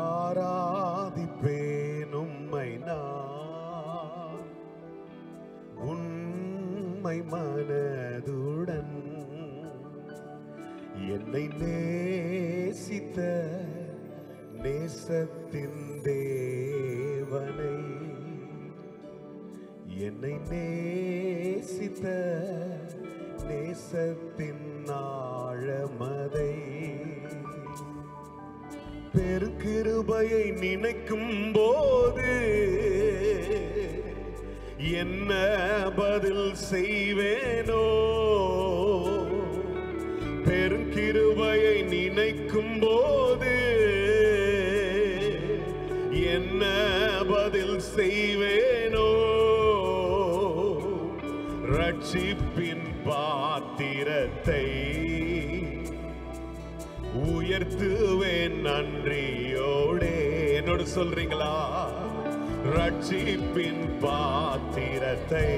ஆராதிப்பேன் உம்மை நான் உண்மை மனதுடன். என்னை நேசித்த நேசத்தின் தேவனை, என்னை நேசித்த நேசத்தின் ஆழமதை, பெருக்கிருபையை நினைக்கும் போது என்ன பதில் செய்வேனோ? பெருக்கிருபையை நினைக்கும் போது என்ன பதில் செய்வேனோ? ரட்சிப்பின் பாத்திரத்தை உயர்த்துவேன் நன்றியோடே. என்னோடு சொல்றீங்களா? ரட்சிப்பின் பாத்திரத்தை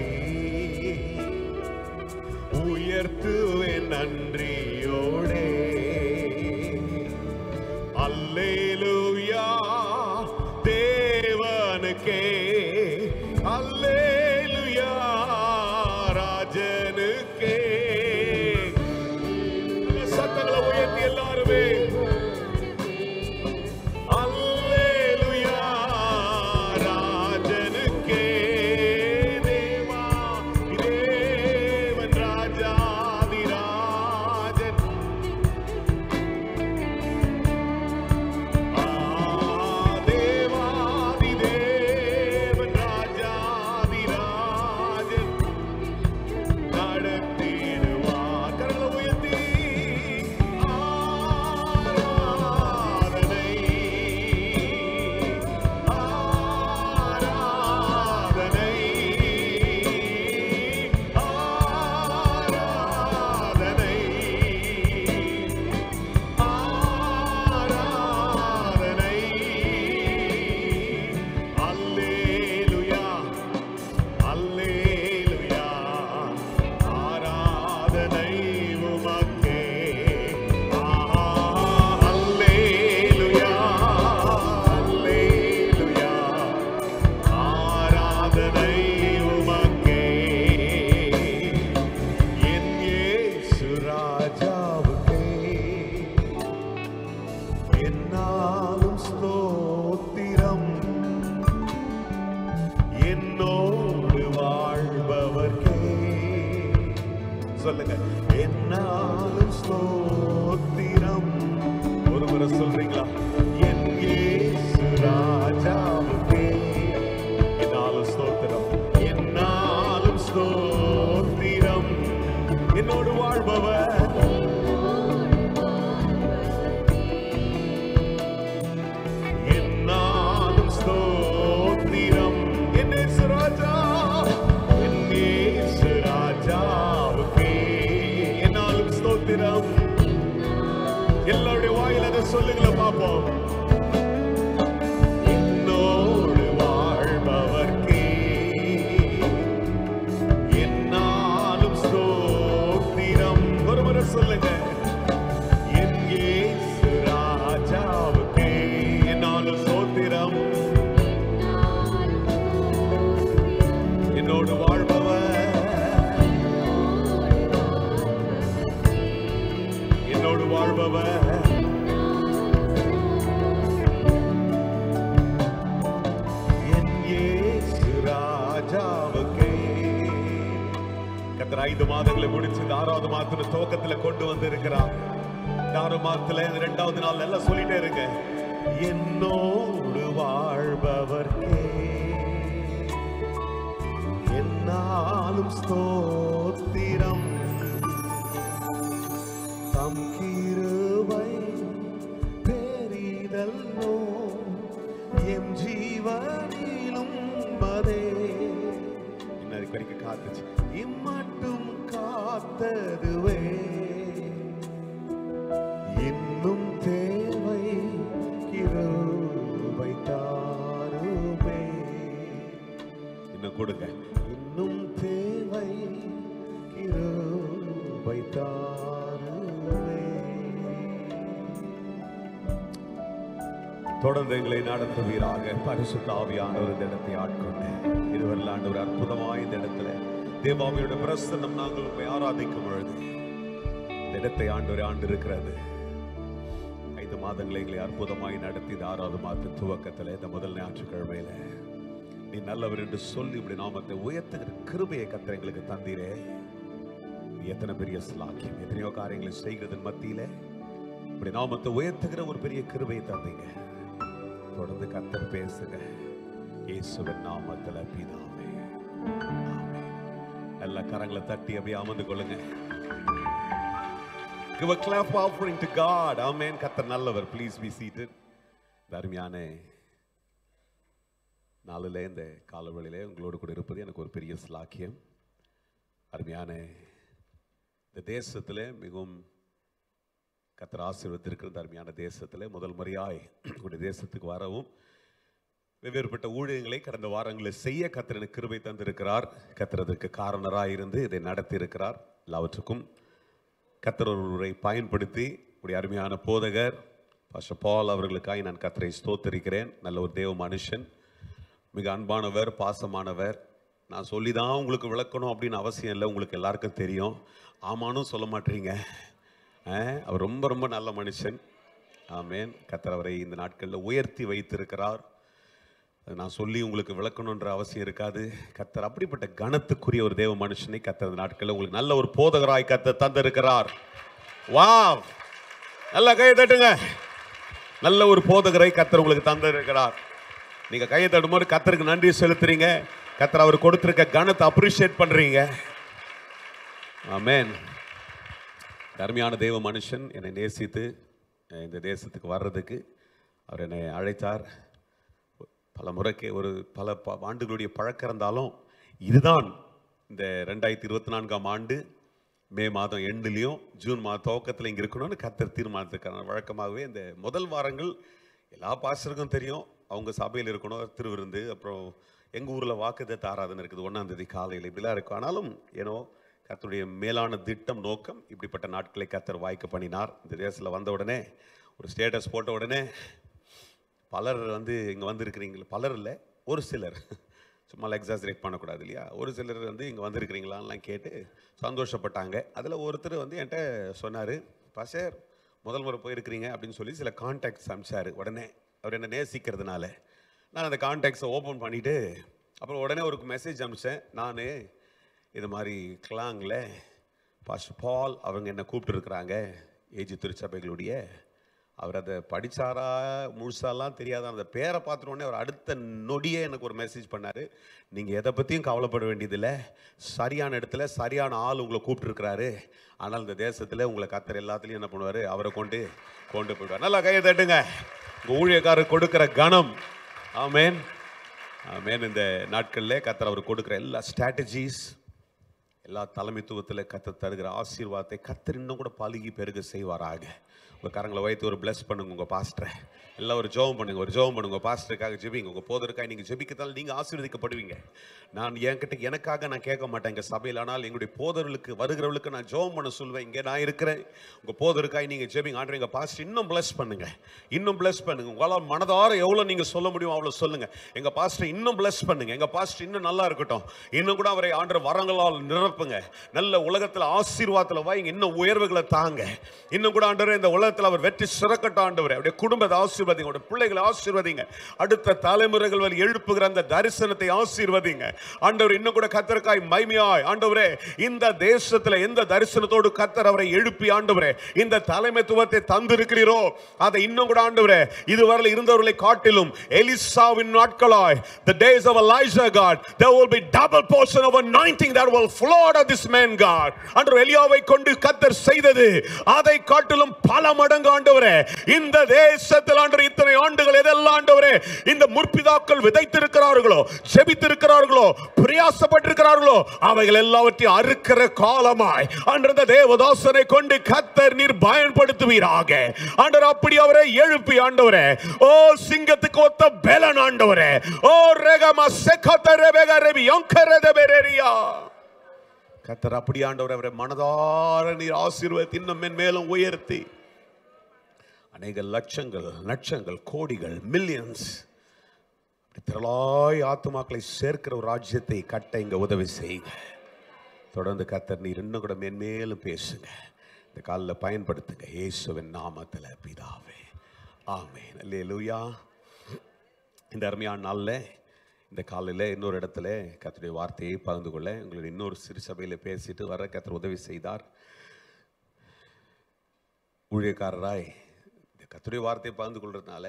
உயர்த்துவேன் நன்றியோடே. அல்லேலூயா தேவனுக்கே, அல்லேலூயா ராஜனுக்கே. சத்தங்களை உயர்த்தி எல்லாருமே அல்லேலூயா ராஜனுக்கே. தேவா தேவன் ராஜாதி ராஜன். தேவாதி தேவன் ராஜாதி ராஜன் நடத்திடுவார். கரங்களை உயர்த்தி சொல்லுங்க. என்னாலும் ஸ்தோத்திரம். ஒரு முறை சொல்றீங்களா? என் இயேசு ராஜாவுக்கே என்னாலும் ஸ்தோத்திரம், என்னாலும் ஸ்தோத்திரம். என்னோடு வாழ்பவர் என்னாலும் ஸ்தோத்திரம். என் இயேசு ராஜா, என் இயேசு ராஜாவுக்கே என்னாலும் ஸ்தோத்திரம். எல்லாருடைய வாயில அதை சொல்லுங்கள பாப்போம். என்னோடு வாழ்பவர்க்கே என்னாலும் ஸ்தோத்திரம். ஒரு முறை சொல்லுங்க. என் இயேசு ராஜாவுக்கே என்னாலும் ஸ்தோத்திரம். என்னோடு வாழ்பவர், என்னோடு வாழ்பவர் என் இயேசு ராஜாவுக்கே. கர்த்தர் 5 மாதங்களை முடிச்சு 6வது மாதத்துல துவக்கத்துல கொண்டு வந்து இருக்கிறார். 6 மாதத்துல 2வது நாள் எல்லாம் சொல்லிட்டே இருங்க. என்னோடு வாழ்பவர்க்கே என்னாலும் ஸ்தோத்திரம். தம் கிருபை பெரிதல்லோ எம் ஜீவனிலும் மதே. இன்னது வரைக்கும் காத்துச்சு, இம்மட்டும் காத்ததுவே. இன்னும் தேவை கிருபை தாருமே. இன்னும் கொடுங்க. இன்னும் தேவை கிருபை தாருமே. தொடர்ந்து எங்களை நடத்துவீராக. பரிசுத்த ஆவியானவர் இந்த இடத்தை ஆட்கொண்டு இதுவரையில் ஆண்டவர் அற்புதமாய் இந்த இடத்துல தேவாவியோட பிரசன்னம் நாங்கள் உண்மை ஆராதிக்கும் பொழுது இந்த இடத்தை ஆண்டவர் ஆண்டு இருக்கிறது. 5 மாதங்களை எங்களை அற்புதமாய் நடத்தி இந்த 6வது மாத துவக்கத்தில் இந்த முதல் ஞாயிற்றுக்கிழமையில நீ நல்லவர் என்று சொல்லி இப்படி நாமத்தை உயர்த்துகிற கிருபையை கர்த்தர் எங்களுக்கு தந்தீரே. எத்தனை பெரிய ஸ்லாக்கியம்! எத்தனையோ காரியங்களை செய்கிறதன் மத்தியில இப்படி நாமத்தை உயர்த்துகிற ஒரு பெரிய கிருபையை தந்தீங்க. தொடர்ந்து கர்த்தர் பேசுங்க. இயேசுவின் நாமத்தில் பிதாவே, ஆமென். எல்லா கரங்களை தட்டி அப்படியே அமர்ந்து கொள்ளுங்க. Give a clap offering to God. Amen. கர்த்தர் நல்லவர். Please be seated. அருமையான நாளிலே இந்த காலவெளியிலே உங்களோடு கூட இருப்பது எனக்கு ஒரு பெரிய ஸ்லாக்கியம். அருமையான இந்த தேசத்தில் மிகவும் கர்த்தர் ஆசீர்வதித்திருக்கிற அருமையான தேசத்தில் முதல் முறையாய் உங்களுடைய தேசத்துக்கு வரவும் வெவ்வேறுபட்ட ஊழியங்களை கடந்த வாரங்களில் செய்ய கர்த்தர் எனக்கு கிருபை தந்திருக்கிறார். கர்த்தர் அதற்கு காரணராக இருந்து இதை நடத்தி இருக்கிறார். எல்லாவற்றுக்கும் கர்த்தர் ஒருவரை பயன்படுத்தி உடைய அருமையான போதகர் பாஸ்டர் பால் அவர்களுக்காக நான் கர்த்தரை ஸ்தோத்தரிக்கிறேன். நல்ல ஒரு தேவ மனுஷன், மிக அன்பானவர், பாசமானவர். நான் சொல்லி தான் உங்களுக்கு விளக்கணும் அப்படின்னு அவசியம் இல்லை, உங்களுக்கு எல்லாருக்கும் தெரியும். ஆமானும் சொல்ல மாட்டீங்க. அவர் ரொம்ப ரொம்ப நல்ல மனுஷன். ஆமென். கர்த்தர் அவரை இந்த நாட்களில் உயர்த்தி வைத்திருக்கிறார். நான் சொல்லி உங்களுக்கு விளக்கணுன்ற அவசியம் இருக்காது. கர்த்தர் அப்படிப்பட்ட கனத்துக்குரிய ஒரு தேவ மனுஷனை கர்த்தர் இந்த நாட்களில் உங்களுக்கு நல்ல ஒரு போதகராய் கர்த்தர் தந்திருக்கிறார். வாவ்! நல்லா கையை தட்டுங்க. நல்ல ஒரு போதகரை கர்த்தர் உங்களுக்கு தந்திருக்கிறார். நீங்க கையை தட்டும்போது கர்த்தருக்கு நன்றி செலுத்துறீங்க. கர்த்தர் அவர் கொடுத்திருக்க கனத்தை அப்ரிஷியேட் பண்றீங்க. ஆமென். அருமையான தேவ மனுஷன் என்னை நேசித்து இந்த தேசத்துக்கு வர்றதுக்கு அவர் என்னை அழைத்தார். பல முறைக்கு பல ஆண்டுகளுடைய பழக்கம் இருந்தாலும் இதுதான் இந்த 2024ஆம் ஆண்டு மே மாதம் எண்டுலையும் ஜூன் மாத துவக்கத்தில் இங்கே இருக்கணும்னு கர்த்தர் தீர்மானித்திருக்காங்க. வழக்கமாகவே இந்த முதல் வாரங்கள் எல்லா பாஸ்டருக்கும் தெரியும், அவங்க சபையில் இருக்கணும், திருவிருந்து, அப்புறம் எங்கள் ஊரில் வாக்குத்தத்த ஆராதனை இருக்குது 1ஆம் தேதி காலையில், இப்படிலாம் இருக்கும். ஆனாலும் ஏனோ கர்த்தருடைய மேலான திட்டம் நோக்கம் இப்படிப்பட்ட நாட்களை கர்த்தர் வாய்க்க பண்ணினார். இந்த தேசத்தில் வந்த உடனே ஒரு ஸ்டேட்டஸ் போட்ட உடனே பலர் இங்கே வந்திருக்கிறீங்களா, பலர் இல்லை ஒரு சிலர், சும்மா எக்ஸாஜரேட் பண்ணக்கூடாது இல்லையா, ஒரு சிலர் இங்கே வந்திருக்கிறீங்களான்லாம் கேட்டு சந்தோஷப்பட்டாங்க. அதில் ஒருத்தர் என்கிட்ட சொன்னார், பாஸ்டர் முதல் முறை போயிருக்கிறீங்க அப்படின்னு சொல்லி சில கான்டாக்ட்ஸ் அனுப்பிச்சார். உடனே அவர் என்ன நேசிக்கிறதுனால நான் அந்த கான்டாக்ட்ஸை ஓப்பன் பண்ணிவிட்டு அப்புறம் உடனே ஒரு மெசேஜ் அனுப்பிச்சேன். நான் இது மாதிரி கிளாங்கில் பாஸ்டர் பால் அவங்க என்னை கூப்பிட்டுருக்குறாங்க ஏஜி திருச்சபைகளுடைய. அவர் அதை படித்தாரா முழுசாலாம் தெரியாத, அந்த பேரை பார்த்துட்டோடனே அவர் அடுத்த நொடியே எனக்கு ஒரு மெசேஜ் பண்ணார். நீங்கள் எதை பற்றியும் கவலைப்பட வேண்டியதில்லை, சரியான இடத்துல சரியான ஆள் உங்களை கூப்பிட்டுருக்கிறாரு. ஆனால் இந்த தேசத்தில் உங்களை கர்த்தர் எல்லாத்துலேயும் என்ன பண்ணுவார், அவரை கொண்டு போயிடுவார். நல்லா கையை தட்டுங்க. உங்கள் ஊழியக்காரர் கொடுக்குற கனம். ஆமென், ஆமென். இந்த நாட்களில் கர்த்தர் அவர் கொடுக்குற எல்லா ஸ்ட்ராட்டஜிஸ், எல்லா தலைமைத்துவத்தில் கர்த்தர் தருகிற ஆசீர்வாதத்தை கர்த்தர் இன்னும் கூட பழுகி பெருக செய்வாராக. உங்கள் கரங்களை வைத்து ஒரு பிளஸ் பண்ணுங்க உங்கள் பாஸ்டரை. எல்லாம் ஒரு ஜெபம் பண்ணுங்க, ஒரு ஜெபம் பண்ணுங்க. உங்கள் பாஸ்டருக்காக ஜெபிங்க, உங்கள் போதருக்காக நீங்கள் ஜெபிக்கத்தால் நீங்கள் ஆசீர்வதிக்கப்படுவீங்க. நான் எனக்காக நான் கேட்க மாட்டேன் எங்கள் சபையில், ஆனால் எங்களுடைய போதர்களுக்கு வருகிறவர்களுக்கு நான் ஜெபம் பண்ண சொல்லுவேன். இங்கே நான் இருக்கிறேன், உங்கள் போதருக்காக நீங்கள் ஜெபிங்க. ஆண்டு எங்கள் பாஸ்டர் இன்னும் பிளஸ் பண்ணுங்க, இன்னும் பிளஸ் பண்ணுங்க. உங்களால் மனதார எவ்வளோ நீங்கள் சொல்ல முடியும் அவ்வளோ சொல்லுங்க. எங்கள் பாஸ்டர் இன்னும் பிளஸ் பண்ணுங்க, எங்கள் பாஸ்டர் இன்னும் நல்லா இருக்கட்டும், இன்னும் கூட அவரை ஆண்டு வரங்களால் நிரப்புங்க, நல்ல உலகத்தில் ஆசீர்வாதத்தில் வைங்க, இன்னும் உயர்வுகளை தாங்க, இன்னும் கூட ஆண்டவரே இந்த உலகத்தில் அவர் வெற்றி சிறக்கட்டும். ஆண்டவரே அவருடைய குடும்பத்தை ஆசீர்வதிங்க, அவருடைய பிள்ளைகளை ஆசீர்வதிங்க, அடுத்த தலைமுறைகள் வரை எழுப்புகிற அந்த தரிசனத்தை ஆசீர்வதிங்க. ஆண்டவர் இன்னும் கூட கர்த்தருக்காய் மகிமையாய் ஆண்டவரே இந்த தேசத்தில் எந்த தரிசனத்தோடு கர்த்தர் அவரை எழுப்பி ஆண்டவரே இந்த தலைமைத்துவத்தை தந்திருக்கிறீரோ அதை இன்னும் கூட ஆண்டவரே இதுவரை இருந்தவர்களை காட்டிலும் எலிசாவின் நாட்களாய், the days of Elijah, God, there will be double portion of anointing that will flow out of this man, God. ஆண்டவர் எலியாவை கொண்டு கர்த்தர் செய்தது அதை காட்டிலும் பல மடங்கு ஆண்டவரே இந்த தேசத்தில் ஆண்டவர் இத்தனை ஆண்டுகள் எதெல்லாம் ஆண்டவரே இந்த முற்பிதாக்கள் விதைத்திருக்கிறார்களோ, ஜெபித்திருக்கிறார்களோ, பிரயாசப்பட்டிருக்கிறார்களோ அவைகள் எல்லாவற்றையும் அறுக்கிற காலமாய் ஆண்டவர் தேவதாசனை கொண்டு கர்த்தர் நீர் பயன்படுத்துவீராக. ஆண்டவர் அப்படி அவரை எழுப்பி ஆண்டவரே ஓ சிங்கத்துக்கு ஒத்த பெலன் ஆண்டவரே ஓ ரெகமா செகதரே பெகரேபி யங்கரதே பெரேரியா கர்த்தர் அப்படி ஆண்டவர் அவரை மனதார நீர் ஆசீர்வதித்து இன்னும் மேலும் உயர்த்தி அநேக லட்சங்கள், லட்சங்கள், கோடிகள், மில்லியன்ஸ் திரளாய் ஆத்துமாக்களை சேர்க்கிற ஒரு ராஜ்யத்தை கட்ட இங்க உதவி செய்யுங்க. தொடர்ந்து கர்த்தர் நீர் இன்னும் கூட மேன்மேலும் பேசுங்க. இந்த காலில் பயன்படுத்துங்க. இயேசுவின் நாமத்தில் பிதாவே, ஆமென். அல்லேலூயா. இந்த அருமையான நாளில், இந்த காலையில் இன்னொரு இடத்துல கர்த்தருடைய வார்த்தையை பகிர்ந்து கொள்ள உங்களுடைய இன்னொரு சிறு சபையில் பேசிட்டு வர கர்த்தர் உதவி செய்தார். ஊழியக்காரராய் இந்த கர்த்தருடைய வார்த்தையை பகிர்ந்து கொள்றதுனால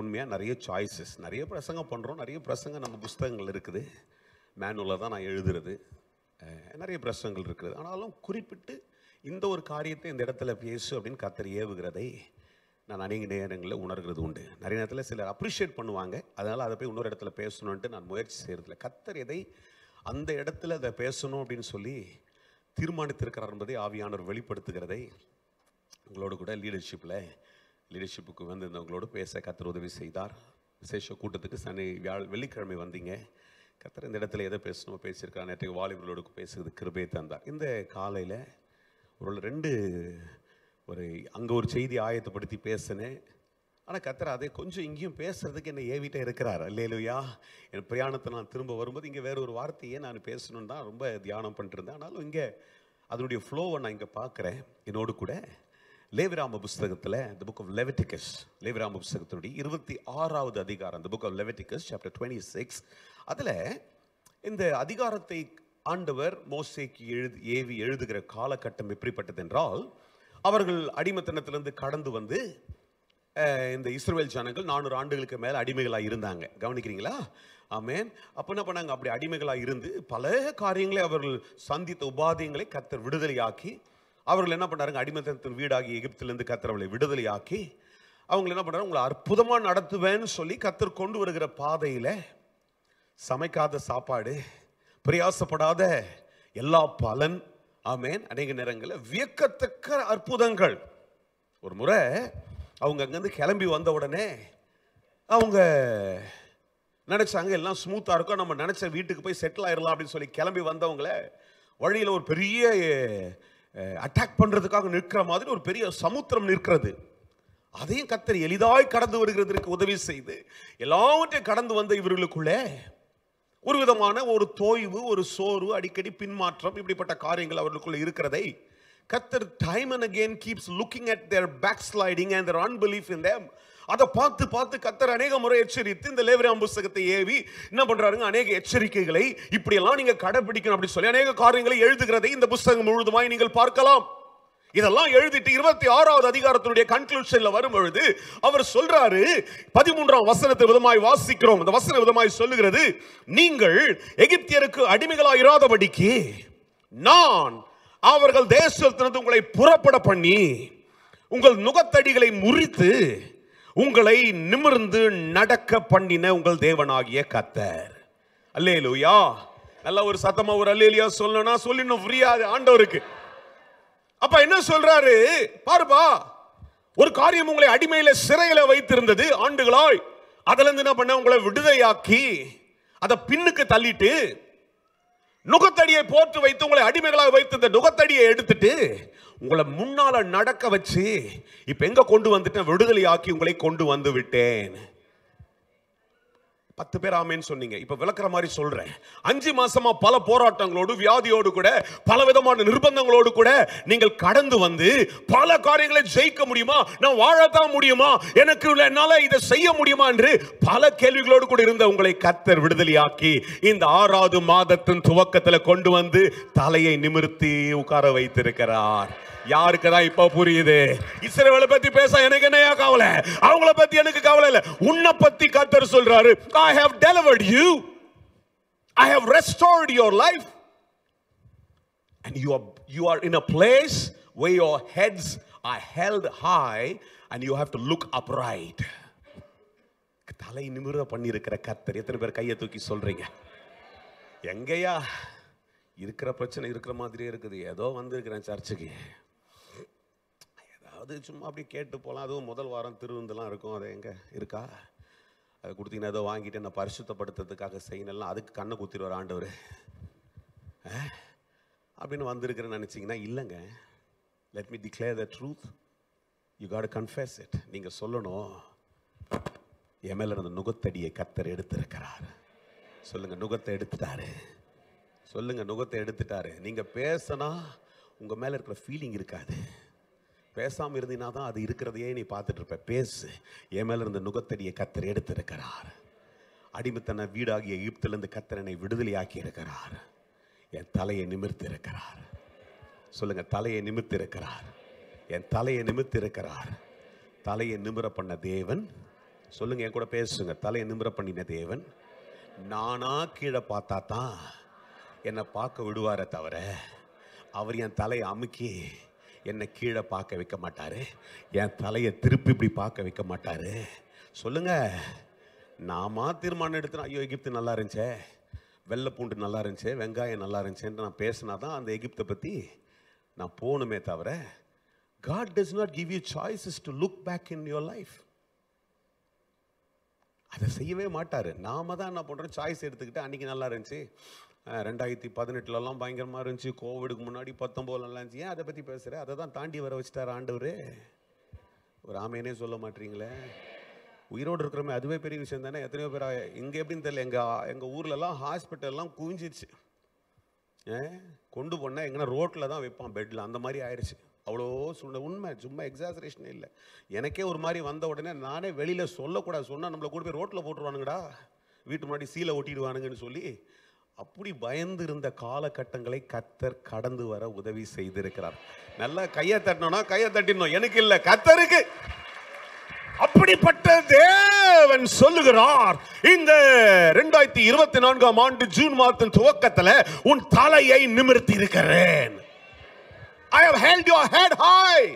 உண்மையாக நிறைய சாய்ஸஸ், நிறைய பிரசங்கம் பண்ணுறோம். நிறைய பிரசங்கம் நம்ம புஸ்தகங்கள் இருக்குது, மேனுவலாக தான் நான் எழுதுறது, நிறைய பிரசங்கங்கள் இருக்குது. ஆனாலும் குறிப்பிட்டு இந்த ஒரு காரியத்தை இந்த இடத்துல பேசு அப்படின்னு கர்த்தர் ஏவுகிறதை நான் அநேக நேரங்களில் உணர்கிறது உண்டு. நிறைய நேரத்தில் சிலர் அப்ரிஷியேட் பண்ணுவாங்க, அதனால் அதை போய் இன்னொரு இடத்துல பேசணுன்ட்டு நான் முயற்சி செய்கிறதில்ல. கர்த்தர் எதை அந்த இடத்துல அதை பேசணும் அப்படின்னு சொல்லி தீர்மானித்திருக்கிறார் என்பதை ஆவியானவர் வெளிப்படுத்துகிறதை உங்களோடு கூட லீடர்ஷிப்புக்கு வந்திருந்தவங்களோடு பேச கர்த்தர் உதவி செய்தார். விசேஷ கூட்டத்துக்கு வெள்ளிக்கிழமை வந்தீங்க. கர்த்தர் இந்த இடத்துல எதை பேசணுமோ பேசியிருக்கார். நேற்றைக்கு வாலிபர்களோடு பேசுறது கிருபை தந்தார். இந்த காலையில் ஒரு அங்கே ஒரு செய்தி ஆயத்தப்படுத்தி பேசினேன். ஆனால் கர்த்தர் அதை கொஞ்சம் இங்கேயும் பேசுறதுக்கு என்னை ஏவிட்டே இருக்கிறார். அல்லேலூயா. என் பிரயாணத்தை நான் திரும்ப வரும்போது இங்கே வேறு ஒரு வார்த்தையே நான் பேசணுன்னு தான் ரொம்ப தியானம் பண்ணிருந்தேன். ஆனாலும் இங்கே அதனுடைய ஃப்ளோவை நான் இங்கே பார்க்குறேன். என்னோடு கூட லேவிராம புஸ்தகத்தில் the book of Leviticus, லேவிராம புஸ்தகத்தினுடைய 26வது அதிகாரம், the book of Leviticus chapter 26, அதில் இந்த அதிகாரத்தை ஆண்டவர் மோசேக்கு ஏவி எழுதுகிற காலகட்டம் எப்படிப்பட்டது என்றால், அவர்கள் அடிமைத்தனத்திலிருந்து கடந்து வந்து இந்த இஸ்ரவேல் ஜனங்கள் 400 ஆண்டுகளுக்கு மேலே அடிமைகளாக இருந்தாங்க. கவனிக்கிறீங்களா? ஆமென். அப்போ என்ன பண்ணாங்க? அப்படி அடிமைகளாக இருந்து பல காரியங்களை அவர்கள் சந்தித்த உபாதைகளை கர்த்தர் விடுதலையாக்கி, அவர்கள் என்ன பண்ணாருங்க? அடிமைத்தனத்தின் வீடாகி எகிப்திலிருந்து கர்த்தர் அவளை விடுதலையாக்கி அவங்க என்ன பண்ணாரு? உங்களை அற்புதமாக நடத்துவேன்னு சொல்லி கர்த்தர் கொண்டு வருகிற பாதையில் சமைக்காத சாப்பாடு, பிரயாசப்படாத எல்லா பலன், ஆமென், அநேக நேரங்களில் வியக்கத்தக்க அற்புதங்கள். ஒரு முறை அவங்க அங்கேருந்து கிளம்பி வந்த உடனே அவங்க நினைச்சாங்க எல்லாம் ஸ்மூத்தாக இருக்கும், நம்ம நினைச்ச வீட்டுக்கு போய் செட்டில் ஆயிடலாம் அப்படின்னு சொல்லி கிளம்பி வந்தவங்கள வழியில் ஒரு பெரிய அட்டாக் பண்றதுக்காக நிற்கிற மாதிரி ஒரு பெரிய சமுத்திரம் நிற்கிறது. அதையும் கர்த்தர் எளிதாய் கடந்து வருகிறதற்கு உதவி செய்து எல்லாவற்றையும் கடந்து வந்த இவர்களுக்குள்ளே ஒரு விதமான ஒரு தோய்வு, ஒரு சோர்வு, அடிக்கடி பின்மாற்றம், இப்படிப்பட்ட காரியங்கள் அவர்களுக்குள்ள இருக்கிறதை கர்த்தர் time and again keeps looking at their backsliding and their unbelief in them. அதை பார்த்து பார்த்து கர்த்தர் அநேக முறை எச்சரித்து இந்த லேவியராம் புஸ்தகத்தை ஏவி என்ன பண்றாருங்க? அநேக எச்சரிக்கைகளை இப்படியெல்லாம் நீங்க கடைபிடிக்கணும் அப்படி சொல்லி அநேக காரியங்களை எழுதுகிறதை இந்த புஸ்தகம் முழுதுமாய் நீங்கள் பார்க்கலாம். இதெல்லாம் எழுதிட்டு 26வது அதிகாரத்தினுடைய கன்க்ளூஷன்ல வரும் பொழுது அவர் சொல்றாரு, 13ஆம் வசனத்தை விதமாய் வாசிக்கிறோம். அந்த வசன விதமாய் சொல்லுகிறது, நீங்கள் எகிப்தியருக்கு அடிமைகளாய் இராதபடிக்கு நான் அவர்கள் தேசத்திலிருந்து உங்களை புறப்பட பண்ணி உங்கள் நுகத்தடிகளை முறித்து உங்களை நிமிர்ந்து நடக்க பண்ணின உங்கள் தேவனாகிய கர்த்தர். அல்லேலூயா. நல்ல ஒரு சத்தமா ஒரு அல்லேலூயா சொல்லணும்னா சொல்லிடணும் புரியாது ஆண்டவருக்கு. அப்ப என்ன சொல்றாரு பாருப்பா, ஒரு காரியம் உங்களை அடிமையில சிறையில வைத்திருந்தது ஆண்டுகளாய், அதுல இருந்து என்ன பண்ண? உங்களை விடுதலையாக்கி அதை பின்னுக்கு தள்ளிட்டு நுகத்தடியை போட்டு வைத்து உங்களை அடிமைகளாக வைத்து இந்த நுகத்தடியை எடுத்துட்டு உங்களை முன்னால நடக்க வச்சு இப்ப எங்க கொண்டு வந்துட்டேன்? விடுதலையாக்கி உங்களை கொண்டு வந்து விட்டேன். 10 பேர் ஆமேன்னு சொன்னீங்க. இப்ப விளக்குற மாதிரி சொல்றேன். 5 மாசமா பல போராட்டங்களோடு, வியாதியோடு கூட, பல விதமான நிர்பந்தங்களோடு கூட நீங்கள் கடந்து வந்து பல காரியங்களை ஜெயிக்க முடியுமா? நான் வாழத்தான் முடியுமா? எனக்கு என்னால இதை செய்ய முடியுமா என்று பல கேள்விகளோடு கூட இருந்த உங்களை கர்த்தர் விடுதலையாக்கி இந்த 6வது மாதத்தின் துவக்கத்தில் கொண்டு வந்து தலையை நிமிர்த்தி உட்கார வைத்திருக்கிறார். யாருக்கு தான் இப்ப புரியுது? இஸ்ரவேலை பத்தி பேச எனக்கு என்னையா கவலை? அவங்கள பத்தி எனக்கு கவலை இல்ல. உன்னை பத்தி கர்த்தர் சொல்றாரு, I have delivered you, I have restored your life, and you are in a place where your heads are held high and you have to look upright. தலை நிமிர பண்ணி இருக்கிற கர்த்தர். எத்தனை பேர் கையை தூக்கி சொல்றீங்க? எங்கயா இருக்கிற பிரச்சனை இருக்கிற மாதிரியே இருக்குது. ஏதோ வந்திருக்கிறேன் சர்ச்சுக்கு, அது சும்மா அப்படி கேட்டு போகலாம். அதுவும் முதல் வாரம் திருவிருந்தெல்லாம் இருக்கும். அது எங்கே இருக்கா? அதை கொடுத்தீங்கன்னா ஏதோ வாங்கிட்டு என்ன பரிசுத்தப்படுத்துறதுக்காக செய்யணும், அதுக்கு கண்ணை குத்திடுவார் ஆண்டவர் அப்படின்னு வந்திருக்கிறேன்னு நினச்சிங்கன்னா இல்லைங்க. Let me declare the truth. You got to confess it. நீங்கள் சொல்லணும், என் மேல இருந்த நுகத்தடியை கர்த்தர் எடுத்திருக்கிறார். சொல்லுங்க, நுகத்தை எடுத்துட்டாரு. சொல்லுங்க, நுகத்தை எடுத்துட்டாரு. நீங்க பேசினா உங்க மேல இருக்கிற ஃபீலிங் இருக்காது. பேசாமல் இருந்தீங்கன்னா தான் அது இருக்கிறதையே நீ பார்த்துட்டு இருப்ப. பேசு, என் மேல இருந்த நுகத்தடியை கர்த்தர் எடுத்திருக்கிறார். அடிமைத்தன வீடாகிய எகிப்திலிருந்து கர்த்தர் என்னை விடுதலையாக்கி இருக்கிறார். என் தலையை நிமிர்த்தி இருக்கிறார். சொல்லுங்க, தலையை நிமிர்த்தி இருக்கிறார். என் தலையை நிமிர்த்தி இருக்கிறார். தலையை நிமிர பண்ண தேவன். சொல்லுங்க, என் கூட பேசுங்க. தலையை நிமிர பண்ணின தேவன். நானா கீழே பார்த்தா தான் என்னை பார்க்க விடுவாரே தவிர, அவர் என் தலையை அமுக்கி என்னை கீழே பார்க்க வைக்க மாட்டாரு. என் தலையை திருப்பி இப்படி பார்க்க வைக்க மாட்டாரு. சொல்லுங்க, நாம தீர்மானம் எடுத்துனா, ஐயோ எகிப்து நல்லா இருந்துச்சே, வெள்ளை பூண்டு நல்லா இருந்துச்சு, வெங்காயம் நல்லா இருந்துச்சுன்னு நான் பேசினா தான் அந்த எகிப்தை பற்றி நான் போகணுமே தவிர, God does not give you choices to look back in your life. அதை செய்யவே மாட்டார். நாம தான் என்ன பண்ணுறோம், சாய்ஸ் எடுத்துக்கிட்டு அன்றைக்கி நல்லா இருந்துச்சு, 2018 பயங்கரமாக இருந்துச்சு, கோவிடுக்கு முன்னாடி 19 நல்லா இருந்துச்சு, ஏன் அதை பற்றி பேசுகிறேன்? அதை தான் தாண்டி வர வச்சுட்டார் ஆண்டவர். ஒரு ஆமையனே சொல்ல மாட்டீங்களே. உயிரோடு இருக்கிறோமே, அதுவே பெரிய விஷயம் தானே. எத்தனையோ பேர் இங்கே எப்படின்னு தெரியல, எங்கள் ஊர்லலாம் ஹாஸ்பிட்டல்லாம் குவிஞ்சிருச்சு. கொண்டு போனால் எங்கன்னா ரோட்டில் தான் வைப்பான், பெட்டில். அந்த மாதிரி ஆயிடுச்சு. அவ்வளோ உண்மை, சும்மா எக்ஸாசரேஷனே இல்லை. எனக்கே ஒரு மாதிரி வந்த உடனே நானே வெளியில் சொல்லக்கூடாது, சொன்னால் நம்மளை கூட போய் ரோட்டில் போட்டுருவானுங்கடா, வீட்டு முன்னாடி சீலை ஒட்டிடுவானுங்கன்னு சொல்லி அப்படி பயந்து இருந்த காலகட்டங்களை கர்த்தர் கடந்து வர உதவி செய்திருக்கிறார். நல்லா கையை தட்டணும்னா கையை தட்டிடணும், எனக்கு இல்லை, கர்த்தருக்கு. அப்படிப்பட்ட தேவன் சொல்லுகிறார், இந்த 2024ஆம் ஆண்டு ஜூன் மாதத்தின் துவக்கத்தில் உன் தலையை நிமிர்த்தி இருக்கிறேன். I have held your head high.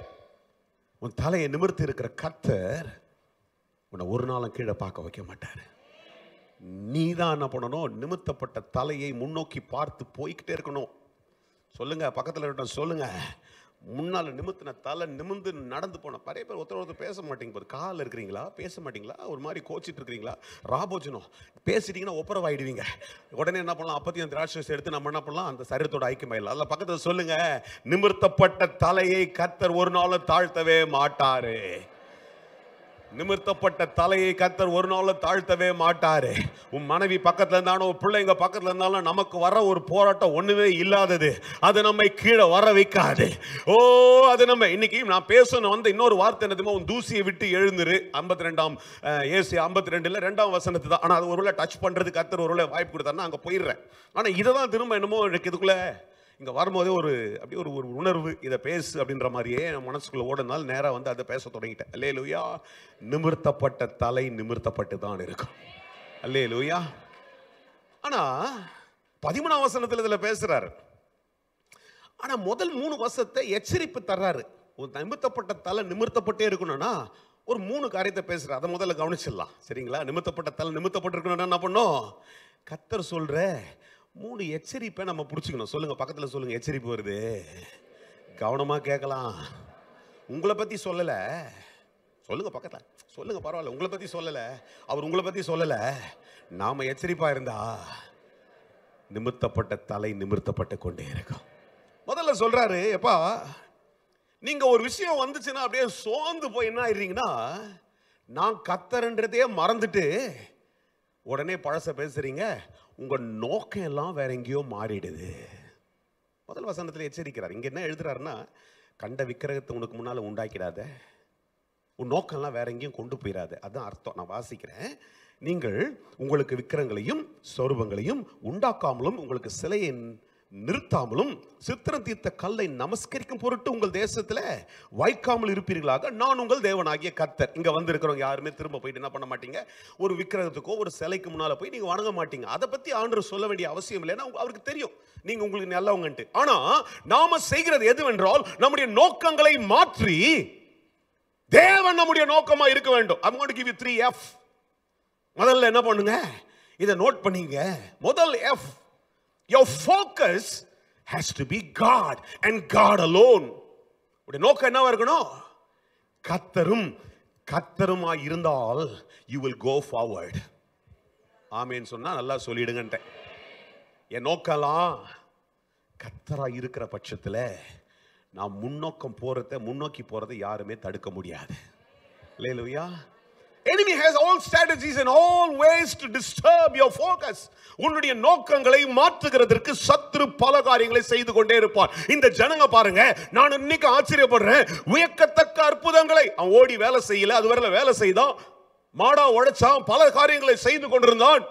உன் தலையை நிமிர்த்தி இருக்கிற கர்த்தர் உன்னை ஒரு நாளும் கீழே பார்க்க வைக்க மாட்டார். நீ தான் என்ன பண்ணணும், நிமிர்த்தப்பட்ட தலையை முன்னோக்கி பார்த்து போய்கிட்டே இருக்கணும். சொல்லுங்க, பக்கத்தில் இருக்க சொல்லுங்க, முன்னால் நிமித்தின தலை நிமிர்ந்து நடந்து போன. நிறைய பேர் ஒருத்தர் பேச மாட்டீங்க. காலில் இருக்கிறீங்களா, பேச மாட்டீங்களா, ஒரு மாதிரி கோச்சிட்டு இருக்கிறீங்களா, ராபோஜனம் பேசிட்டீங்கன்னா ஒப்பரவாயிடுவீங்க. உடனே என்ன பண்ணலாம், அப்பத்தையும் திராட்சை எடுத்து நம்ம என்ன பண்ணலாம், அந்த சரீரத்தோட ஐக்கியமாயிடலாம். அதில் பக்கத்தில் சொல்லுங்க, நிமிர்த்தப்பட்ட தலையை கர்த்தர் ஒரு நாளும் தாழ்த்தவே மாட்டாரு. நிமிர்த்தப்பட்ட தலையை கர்த்தர் ஒரு நாளும் தாழ்த்தவே மாட்டாரு. உன் மனைவி பக்கத்துல இருந்தாலும், உன் பிள்ளைங்க பக்கத்துல இருந்தாலும், நமக்கு வர ஒரு போராட்டம் ஒண்ணுமே இல்லாதது. அது நம்மை கீழே வர வைக்காது. அது நம்ம இன்னைக்கு நான் பேசணும் வந்த இன்னொரு வார்த்தை என்னதுமா, உன் தூசியை விட்டு எழுந்துரு. 52ஆம் ஏசி 52ல 2ஆம் வசனத்து தான். ஆனா அது ஒருவேளை டச் பண்றதுக்கு கர்த்தர் ஒருவேளை வாய்ப்பு கொடுத்தாருன்னா அங்க போயிடுறேன். ஆனா இதை தான் திரும்ப என்னமோ எனக்கு இதுக்குள்ள இங்கே வரும்போதே அப்படியே ஒரு உணர்வு, இதை பேசு அப்படின்ற மாதிரியே என் மனசுக்குள்ளே ஓடுனால நேராக வந்து அதை பேச தொடங்கிட்டேன். அல்லேலூயா. நிமிர்த்தப்பட்ட தலை நிமிர்த்தப்பட்டு தான் இருக்கும். அல்லேலூயா. ஆனால் 13ஆம் வசனத்தில் இதில் பேசுகிறாரு. ஆனால் முதல் 3 வசனத்தை எச்சரிப்பு தர்றாரு. ஒரு நிமிர்த்தப்பட்ட தலை நிமிர்த்தப்பட்டே இருக்கணும்னா ஒரு 3 காரியத்தை பேசுகிறார். அதை முதல்ல கவனிச்சிடலாம், சரிங்களா? நிமிர்த்தப்பட்ட தலை நிமிர்த்தப்பட்டு இருக்கணும்னா என்ன பண்ணும், கர்த்தர் சொல்கிற 3 எச்சரிப்பை நம்ம பிடிச்சிக்கணும். சொல்லுங்க, பக்கத்தில் சொல்லுங்க, எச்சரிப்பு வருது, கவனமாக கேட்கலாம். உங்களை பற்றி சொல்லலை, சொல்லுங்க, பக்கத்தில் சொல்லுங்க, பரவாயில்ல, உங்களை பற்றி சொல்லலை, அவர் உங்களை பற்றி சொல்லலை. நாம் எச்சரிப்பாக இருந்தா நிமிர்த்தப்பட்ட தலை நிமிர்த்தப்பட்டு கொண்டே இருக்கும். முதல்ல சொல்றாரு, எப்பா நீங்க ஒரு விஷயம் வந்துச்சுன்னா அப்படியே சோர்ந்து போய் என்ன ஆயிடுறீங்கன்னா, நான் கர்த்தர்ன்றதே மறந்துட்டு உடனே பழச பேசுறீங்க. உங்க நோக்கம் எல்லாம் வேற எங்கேயோ மாறிடுது. முதல் வசனத்தில் எச்சரிக்கிறார். இங்க என்ன எழுதுறாருன்னா, கண்ட விக்கிரகத்தை உனக்கு முன்னால உண்டாக்கிடாத, உன் நோக்கம்லாம் வேற எங்கேயும் கொண்டு போயிடாது. அதுதான் அர்த்தம். நான் வாசிக்கிறேன். நீங்கள் உங்களுக்கு விக்கிரகங்களையும் சொரூபங்களையும் உண்டாக்காமலும் உங்களுக்கு சிலையை நிறுத்தாமலும் சித்திரம் தீர்த்த கல்லை நமஸ்கரிக்கும் பொருட்டு உங்கள் தேசத்துல வைக்காமல் இருப்பீர்களாக நான் உங்கள் தேவனாகிய கர்த்தர். இங்க வந்து இருக்கிறவங்க யாருமே திரும்ப போயிட்டு என்ன பண்ண மாட்டீங்க, ஒரு விக்கிரகத்துக்கோ ஒரு சிலைக்கு முன்னால போய் நீங்க வணங்க மாட்டீங்க. அதை பத்தி ஆண்டவர் சொல்ல வேண்டிய அவசியம் இல்லை, அவருக்கு தெரியும் நீங்க உங்களுக்கு நல்லவங்கன்ட்டு. ஆனா நாம செய்கிறது எதுவென்றால், நம்முடைய நோக்கங்களை மாற்றி தேவன் நம்முடைய நோக்கமா இருக்க வேண்டும். I'm going to give you 3 F. முதல்ல என்ன பண்ணுங்க, இதை நோட் பண்ணீங்க. முதல் F, your focus has to be God and God alone. உடைய நோக்கம் என்னவா இருக்கணும், கர்த்தரும் கர்த்தருமா இருந்தால் you will go forward. ஆமென் சொன்னா நல்லா சொல்லிடுங்கன்ட்ட. என் நோக்கலாம் கர்த்தரா இருக்கிற பட்சத்தில் நான் முன்னோக்கி போறதை யாருமே தடுக்க முடியாது. அல்லேலூயா. Enemy has all strategies and all ways to disturb your focus. உன்னுடைய நோக்கங்களை மாற்றுகிறதற்கு சத்துரு பல காரியங்களை செய்து கொண்டே இருப்பான். இந்த ஜனங்க பாருங்க, நான் இன்னைக்கு ஆச்சரியப்படுறேன். வியக்கத்தக்க அற்புதங்களை அவன் ஓடி வேலை செய்யல, அது வரல வேலை செய்தான், மாடா உழைச்சான், பல காரியங்களை செய்து கொண்டிருந்தான்.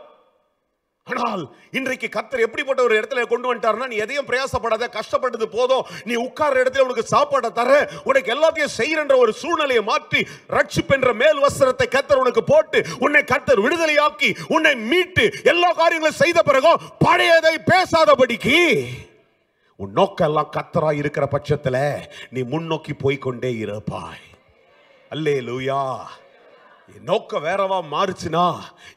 ஆனால் இன்றைக்கு கர்த்தர் எப்படிப்பட்ட ஒரு இடத்துல கொண்டு வந்துட்டார்னா, நீ எதையும் பிரயாசப்படாத, கஷ்டப்பட்டது போதும், நீ உட்கார்ற இடத்துல உனக்கு சாப்பாட்டை தர, உனக்கு எல்லாத்தையும் செய்யற ஒரு சூழ்நிலையை மாற்றி ரட்சிப்பென்ற மேல் வஸ்திரத்தை கர்த்தர் உனக்கு போட்டு உன்னை கர்த்தர் விடுதலையாக்கி உன்னை மீட்டு எல்லா காரியங்களும் செய்த பிறகும் பழையதை பேசாதபடிக்கு உன் நோக்கம் எல்லாம் கர்த்தராய் இருக்கிற பட்சத்துல நீ முன்னோக்கி போய்கொண்டே இருப்பாய். அல்லேலூயா. என் நோக்கம் வேறவா மாறுச்சுனா,